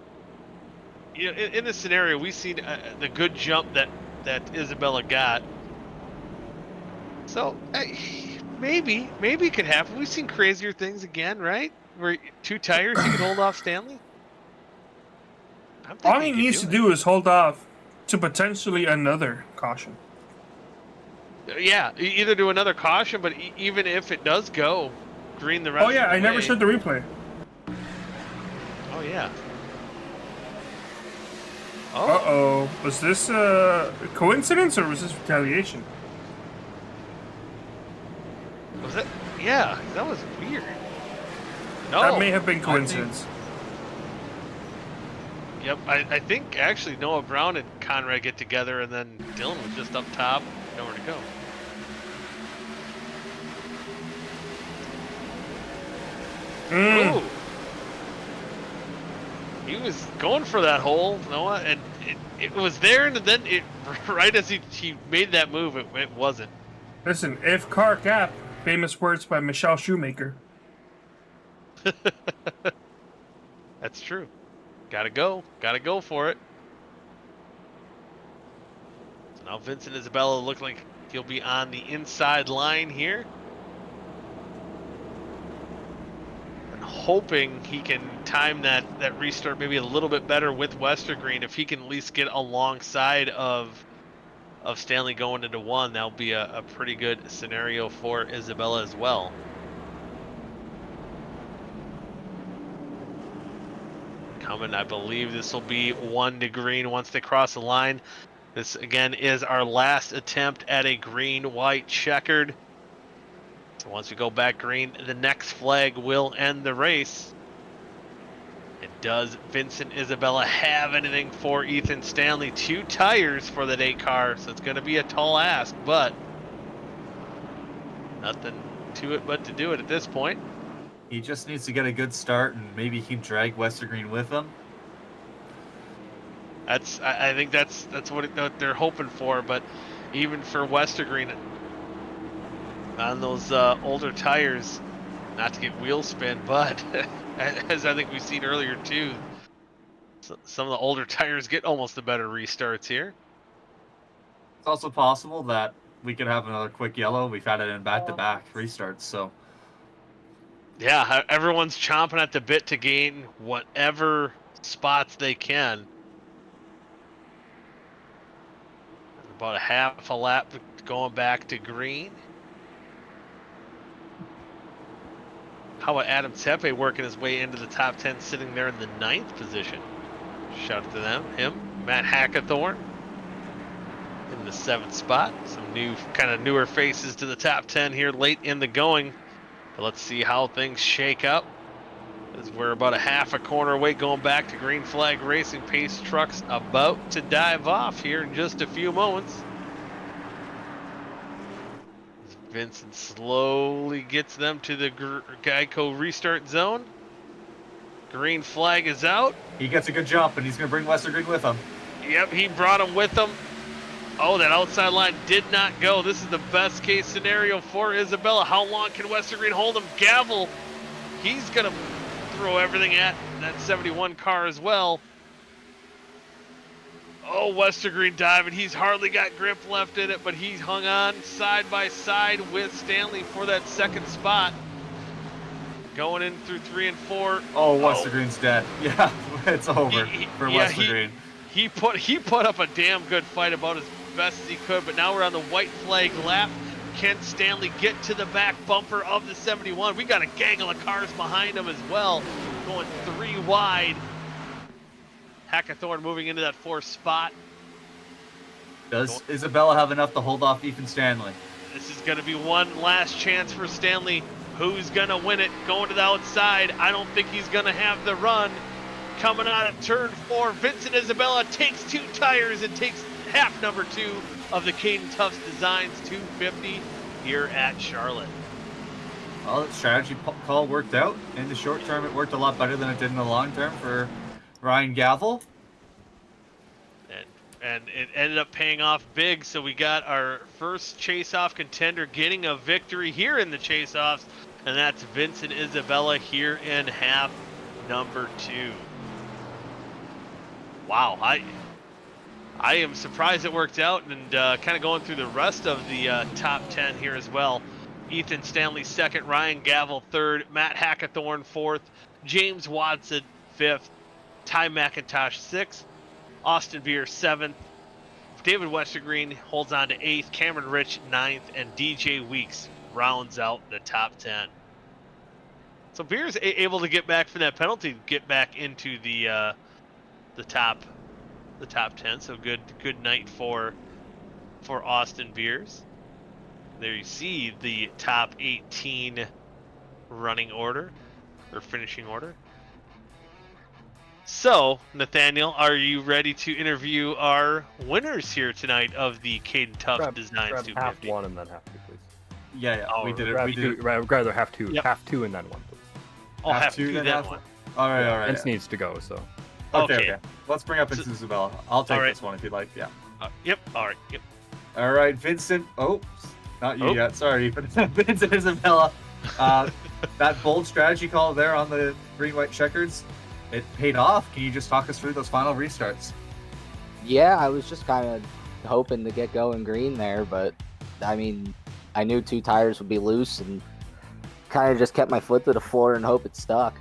you know, in this scenario, we've seen the good jump that Isabella got. So maybe it could happen. We've seen crazier things again, right? Where 2 tires you could hold off Stanley. I'm All thinking he needs to do is hold off to potentially another caution. Yeah, either do another caution, but even if it does go green the rest. Oh yeah, of the I never way- said the replay. Oh yeah. Uh-oh. Was this a coincidence or was this retaliation? Was it? Yeah, that was weird. No. That may have been coincidence. Yep, I think actually Noah Brown and Conrad get together, and then Dylan was just up top, nowhere to go. Ooh. He was going for that hole, Noah, and it was there, and then right as he made that move, it wasn't. Listen, if car gap, famous words by Michelle Shoemaker. That's true. Gotta go for it. So now Vincent Isabella look like he'll be on the inside line here. And hoping he can time that restart maybe a little bit better with Westergreen. If he can at least get alongside of Stanley going into 1, that'll be a pretty good scenario for Isabella as well. Coming, I believe this will be 1 to green once they cross the line. This again is our last attempt at a green-white checkered. So once we go back green, the next flag will end the race. And does Vincent Isabella have anything for Ethan Stanley? 2 tires for the day car, so it's going to be a tall ask, but nothing to it but to do it at this point. He just needs to get a good start, and maybe he can drag Westergreen with him. I think that's what they're hoping for, but even for Westergreen on those older tires, not to get wheel spin, but as I think we've seen earlier too, some of the older tires get almost the better restarts here. It's also possible that we could have another quick yellow. We've had it in back-to-back restarts, so. Yeah, everyone's chomping at the bit to gain whatever spots they can. About a half a lap going back to green. How about Adam Tepe working his way into the top 10, sitting there in the 9th position? Shout out to him. Matt Hackathorn in the 7th spot. Some newer faces to the top 10 here late in the going. But let's see how things shake up, as we're about a half a corner away going back to green flag racing. Pace trucks about to dive off here in just a few moments. Vincent slowly gets them to the Geico restart zone. Green flag is out. He gets a good jump, and he's going to bring Westergreen with him. Yep, he brought him with him. Oh, that outside line did not go. This is the best case scenario for Isabella. How long can Westergreen hold him? Gavel, he's going to throw everything at that 71 car as well. Oh, Westergreen diving. He's hardly got grip left in it, but he hung on side by side with Stanley for that 2nd spot. Going in through 3 and 4. Oh, Westergreen's dead. Yeah, it's over for Westergreen. He put up a damn good fight, about as best as he could, but now we're on the white flag lap. Can Stanley get to the back bumper of the 71? We got a gaggle of cars behind him as well, going 3 wide. Hackathorn moving into that 4th spot. Does Isabella have enough to hold off Ethan Stanley? This is going to be one last chance for Stanley. Who's going to win it? Going to the outside. I don't think he's going to have the run. Coming out of turn 4, Vincent Isabella takes 2 tires and takes half number 2 of the Caden Tufts Designs 250. here at Charlotte. Well, that strategy call worked out. In the short term, it worked a lot better than it did in the long term for Ryan Gavel. And it ended up paying off big, so we got our first chase-off contender getting a victory here in the chase-offs, and that's Vincent Isabella here in half number 2. Wow, I am surprised it worked out, and kind of going through the rest of the top 10 here as well. Ethan Stanley second, Ryan Gavel third, Matt Hackathorn fourth, James Watson fifth, Ty McIntosh sixth, Austin Beer seventh, David Westergreen holds on to eighth, Cameron Rich ninth, and DJ Weeks rounds out the top 10. So Beer's able to get back from that penalty, get back into the top 10. So good night for Austin Beers. There you see the top 18 running order or finishing order. So, Nathaniel, are you ready to interview our winners here tonight of the Caden Tufts Designs grab 250? half one and then half two, please. Yeah, we did it. Grab We two, did it. rather have two, Yep. half two and then one, please. I'll have two, to do then that half one. All right. Vince needs to go, so. Okay. Let's bring up Vincent Isabella. I'll take all right. this one if you'd like. Yeah. Yep. All right. Yep. All right, Vincent. Oh, not you Oh. yet. Sorry, but Vincent Isabella. That bold strategy call there on the green-white checkers, it paid off. Can you just talk us through those final restarts? Yeah, I was just kind of hoping to get going green there, but I mean, I knew 2 tires would be loose and kind of just kept my foot to the floor and hope it stuck.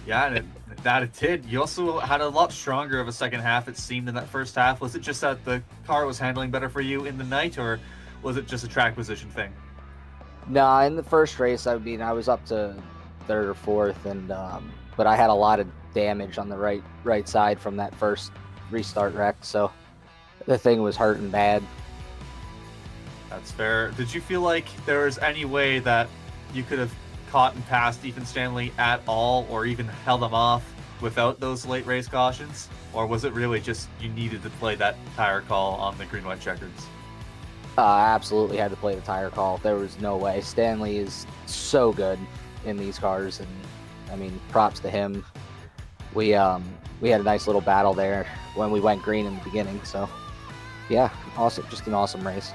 Yeah, and it did. You also had a lot stronger of a second half, it seemed, in that first half. Was it just that the car was handling better for you in the night, or was it just a track position thing? No, in the first race, I mean, I was up to 3rd or 4th, and but I had a lot of damage on the right side from that first restart wreck, so the thing was hurting bad. That's fair. Did you feel like there was any way that you could have caught and passed Ethan Stanley at all, or even held him off without those late race cautions? Or was it really just you needed to play that tire call on the green-white checkers? I absolutely had to play the tire call. There was no way. Stanley is so good in these cars, and I mean, props to him. We had a nice little battle there when we went green in the beginning. So, yeah, awesome, just an awesome race.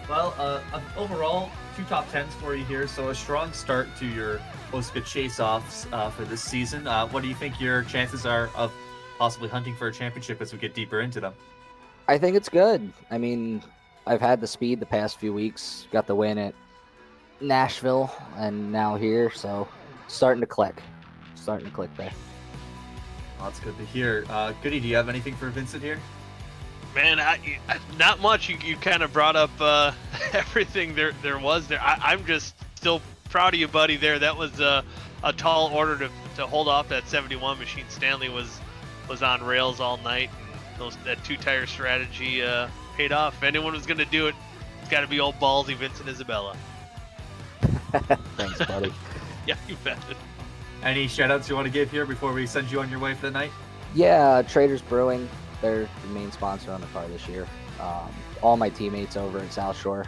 Well, overall, 2 top 10s for you here, so a strong start to your OSCA chase-offs for this season. What do you think your chances are of possibly hunting for a championship as we get deeper into them? I think it's good. I mean, I've had the speed the past few weeks. Got the win at Nashville and now here, so starting to click. Starting to click there. Well, that's good to hear. Goody, do you have anything for Vincent here? Man, not much. You kind of brought up everything there was there. I'm just still proud of you, buddy. There, that was a tall order to hold off that 71 machine. Stanley was on rails all night, and that 2-tire strategy paid off. If anyone was going to do it, it's got to be old ballsy Vincent Isabella. Thanks, buddy. Yeah, you bet. Any shout-outs you want to give here before we send you on your way for the night? Yeah, Traders Brewing. They're the main sponsor on the car this year. All my teammates over in South Shore,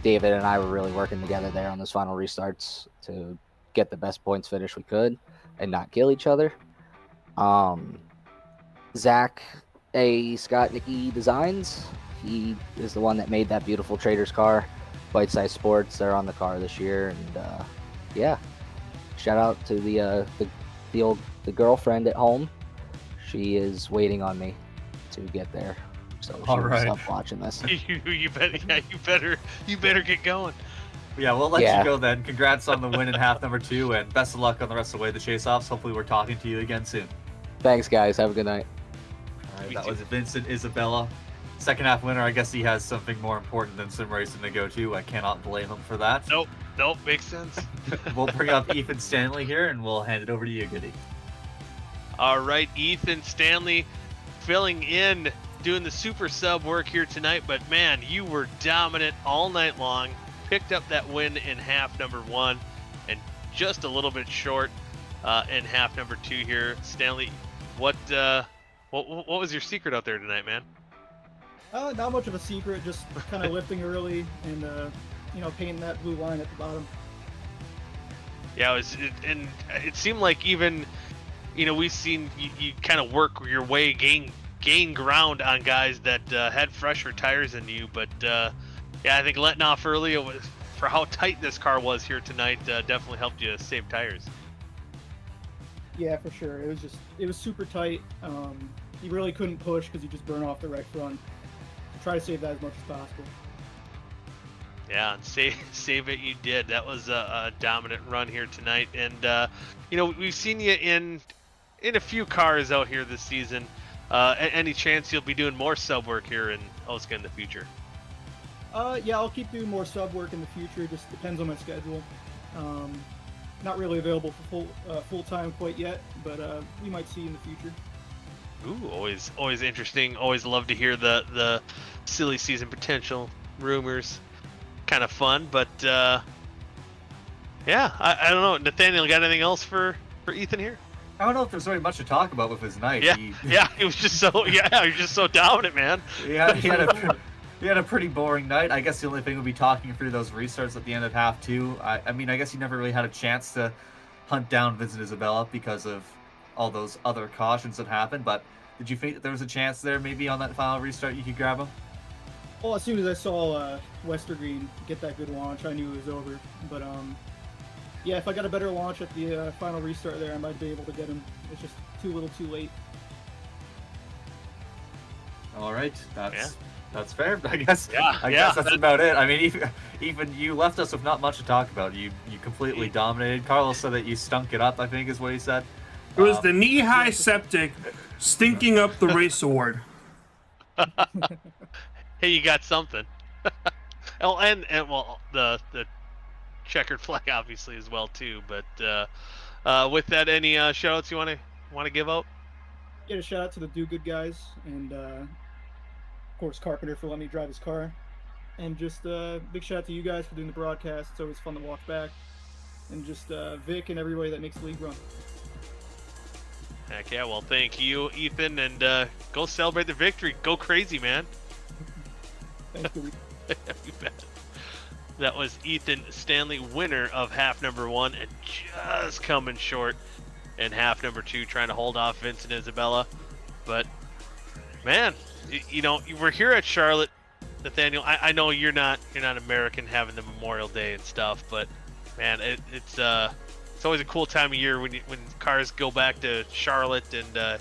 David and I were really working together there on those final restarts to get the best points finish we could and not kill each other. Zach A. Scott Nicky Designs, he is the one that made that beautiful Traders car. Bite Size Sports, they're on the car this year, and yeah, shout out to the girlfriend at home. She is waiting on me to get there, so she will stop watching this. you better get going. Yeah, we'll let you go then. Congrats on the win in half number 2, and best of luck on the rest of the way of the chase-offs. Hopefully we're talking to you again soon. Thanks, guys. Have a good night. All right, that was Vincent Isabella. Second half winner. I guess he has something more important than sim racing to go to. I cannot blame him for that. Nope, makes sense. We'll bring up Ethan Stanley here, and we'll hand it over to you, Goody. All right, Ethan Stanley filling in, doing the super sub work here tonight, but man, you were dominant all night long. Picked up that win in half number 1 and just a little bit short in half number 2 here. Stanley, what was your secret out there tonight, man? Not much of a secret, just kind of lifting early and painting that blue line at the bottom. Yeah, and it seemed like even, we've seen you kind of work your way, gain ground on guys that had fresher tires than you. But yeah, I think letting off early, it was, for how tight this car was here tonight, definitely helped you save tires. Yeah, for sure. It was super tight. You really couldn't push because you just burn off the right front. Try to save that as much as possible. Yeah, and save it you did. That was a dominant run here tonight. And we've seen you in a few cars out here this season. Any chance you'll be doing more sub work here in OSCA in the future? Yeah, I'll keep doing more sub work in the future. Just depends on my schedule. Not really available for full time quite yet, but we might see in the future. Ooh, always interesting. Always love to hear the silly season potential rumors. Kind of fun, but yeah, I don't know. Nathaniel, got anything else for Ethan here? I don't know if there's really much to talk about with his night. Yeah, he was just so dominant, man. Yeah, he had a pretty boring night. I guess the only thing would be talking through those restarts at the end of half two. I mean, I guess he never really had a chance to hunt down Vincent Isabella because of all those other cautions that happened. But did you think that there was a chance there, maybe on that final restart, you could grab him? Well, as soon as I saw Westergreen get that good launch, I knew it was over. But yeah, if I got a better launch at the final restart there, I might be able to get him. It's just too little, too late. All right, that's fair. I guess. I guess that's about it. I mean, even you left us with not much to talk about. You completely dominated. Carlos said that you stunk it up, I think is what he said. It was the knee-high septic stinking up the race award. Hey, you got something. Oh, and the checkered flag obviously as well too. But with that, any shout outs you want to give out? Get a shout out to the Do Good guys, and of course Carpenter for letting me drive his car, and just big shout out to you guys for doing the broadcast. It's always fun to watch back, and just Vic and everybody that makes the league run. Heck yeah, well thank you, Ethan, and go celebrate the victory. Go crazy, man. Thanks, Dewey. You bet. That was Ethan Stanley, winner of half number 1, and just coming short in half number 2, trying to hold off Vincent Isabella. But man, we're here at Charlotte, Nathaniel. I know you're not American, having the Memorial Day and stuff, but man, it's always a cool time of year when cars go back to Charlotte and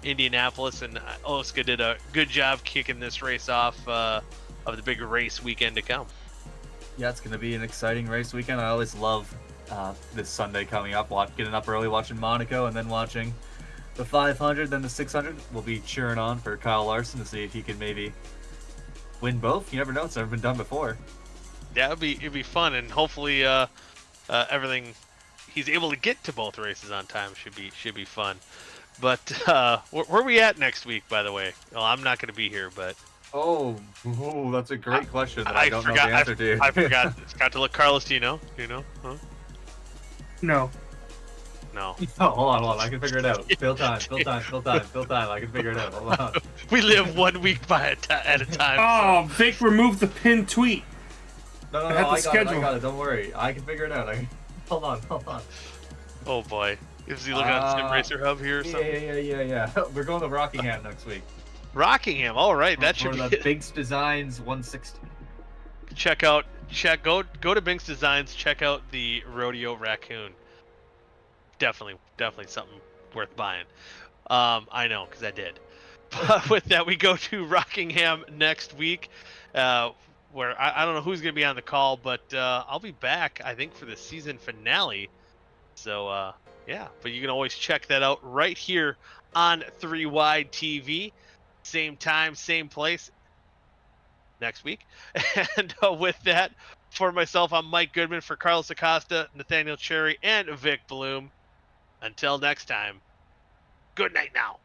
Indianapolis, and OSCA did a good job kicking this race off of the big race weekend to come. Yeah, it's going to be an exciting race weekend. I always love this Sunday coming up, getting up early, watching Monaco, and then watching the 500, then the 600. We'll be cheering on for Kyle Larson to see if he can maybe win both. You never know; it's never been done before. Yeah, it'd be fun, and hopefully everything he's able to get to both races on time should be fun. But where are we at next week, by the way? Well, I'm not going to be here, but. Oh, that's a great question that I don't know the answer to. I forgot. Got to look. Carlos, do you know? Huh? No. No. Oh, hold on. I can figure it out. Fill time. I can figure it out. Hold on. We live 1 week at a time. Oh, so. Vic removed the pinned tweet. No, I got it. Don't worry. I can figure it out. Hold on. Oh boy. Is he looking at Sim Racer Hub here or something? Yeah. We're going to Rockingham next week. Rockingham, all right. That should be the Binks Designs 160. Go to Binks Designs. Check out the Rodeo Raccoon. Definitely something worth buying. I know, because I did. But with that, we go to Rockingham next week, where I don't know who's going to be on the call, but I'll be back, I think, for the season finale. So, yeah, but you can always check that out right here on 3Wide TV. Same time, same place next week. And with that, for myself, I'm Mike Goodman. For Carlos Acosta, Nathaniel Cherry, and Vic Bloom. Until next time, good night now.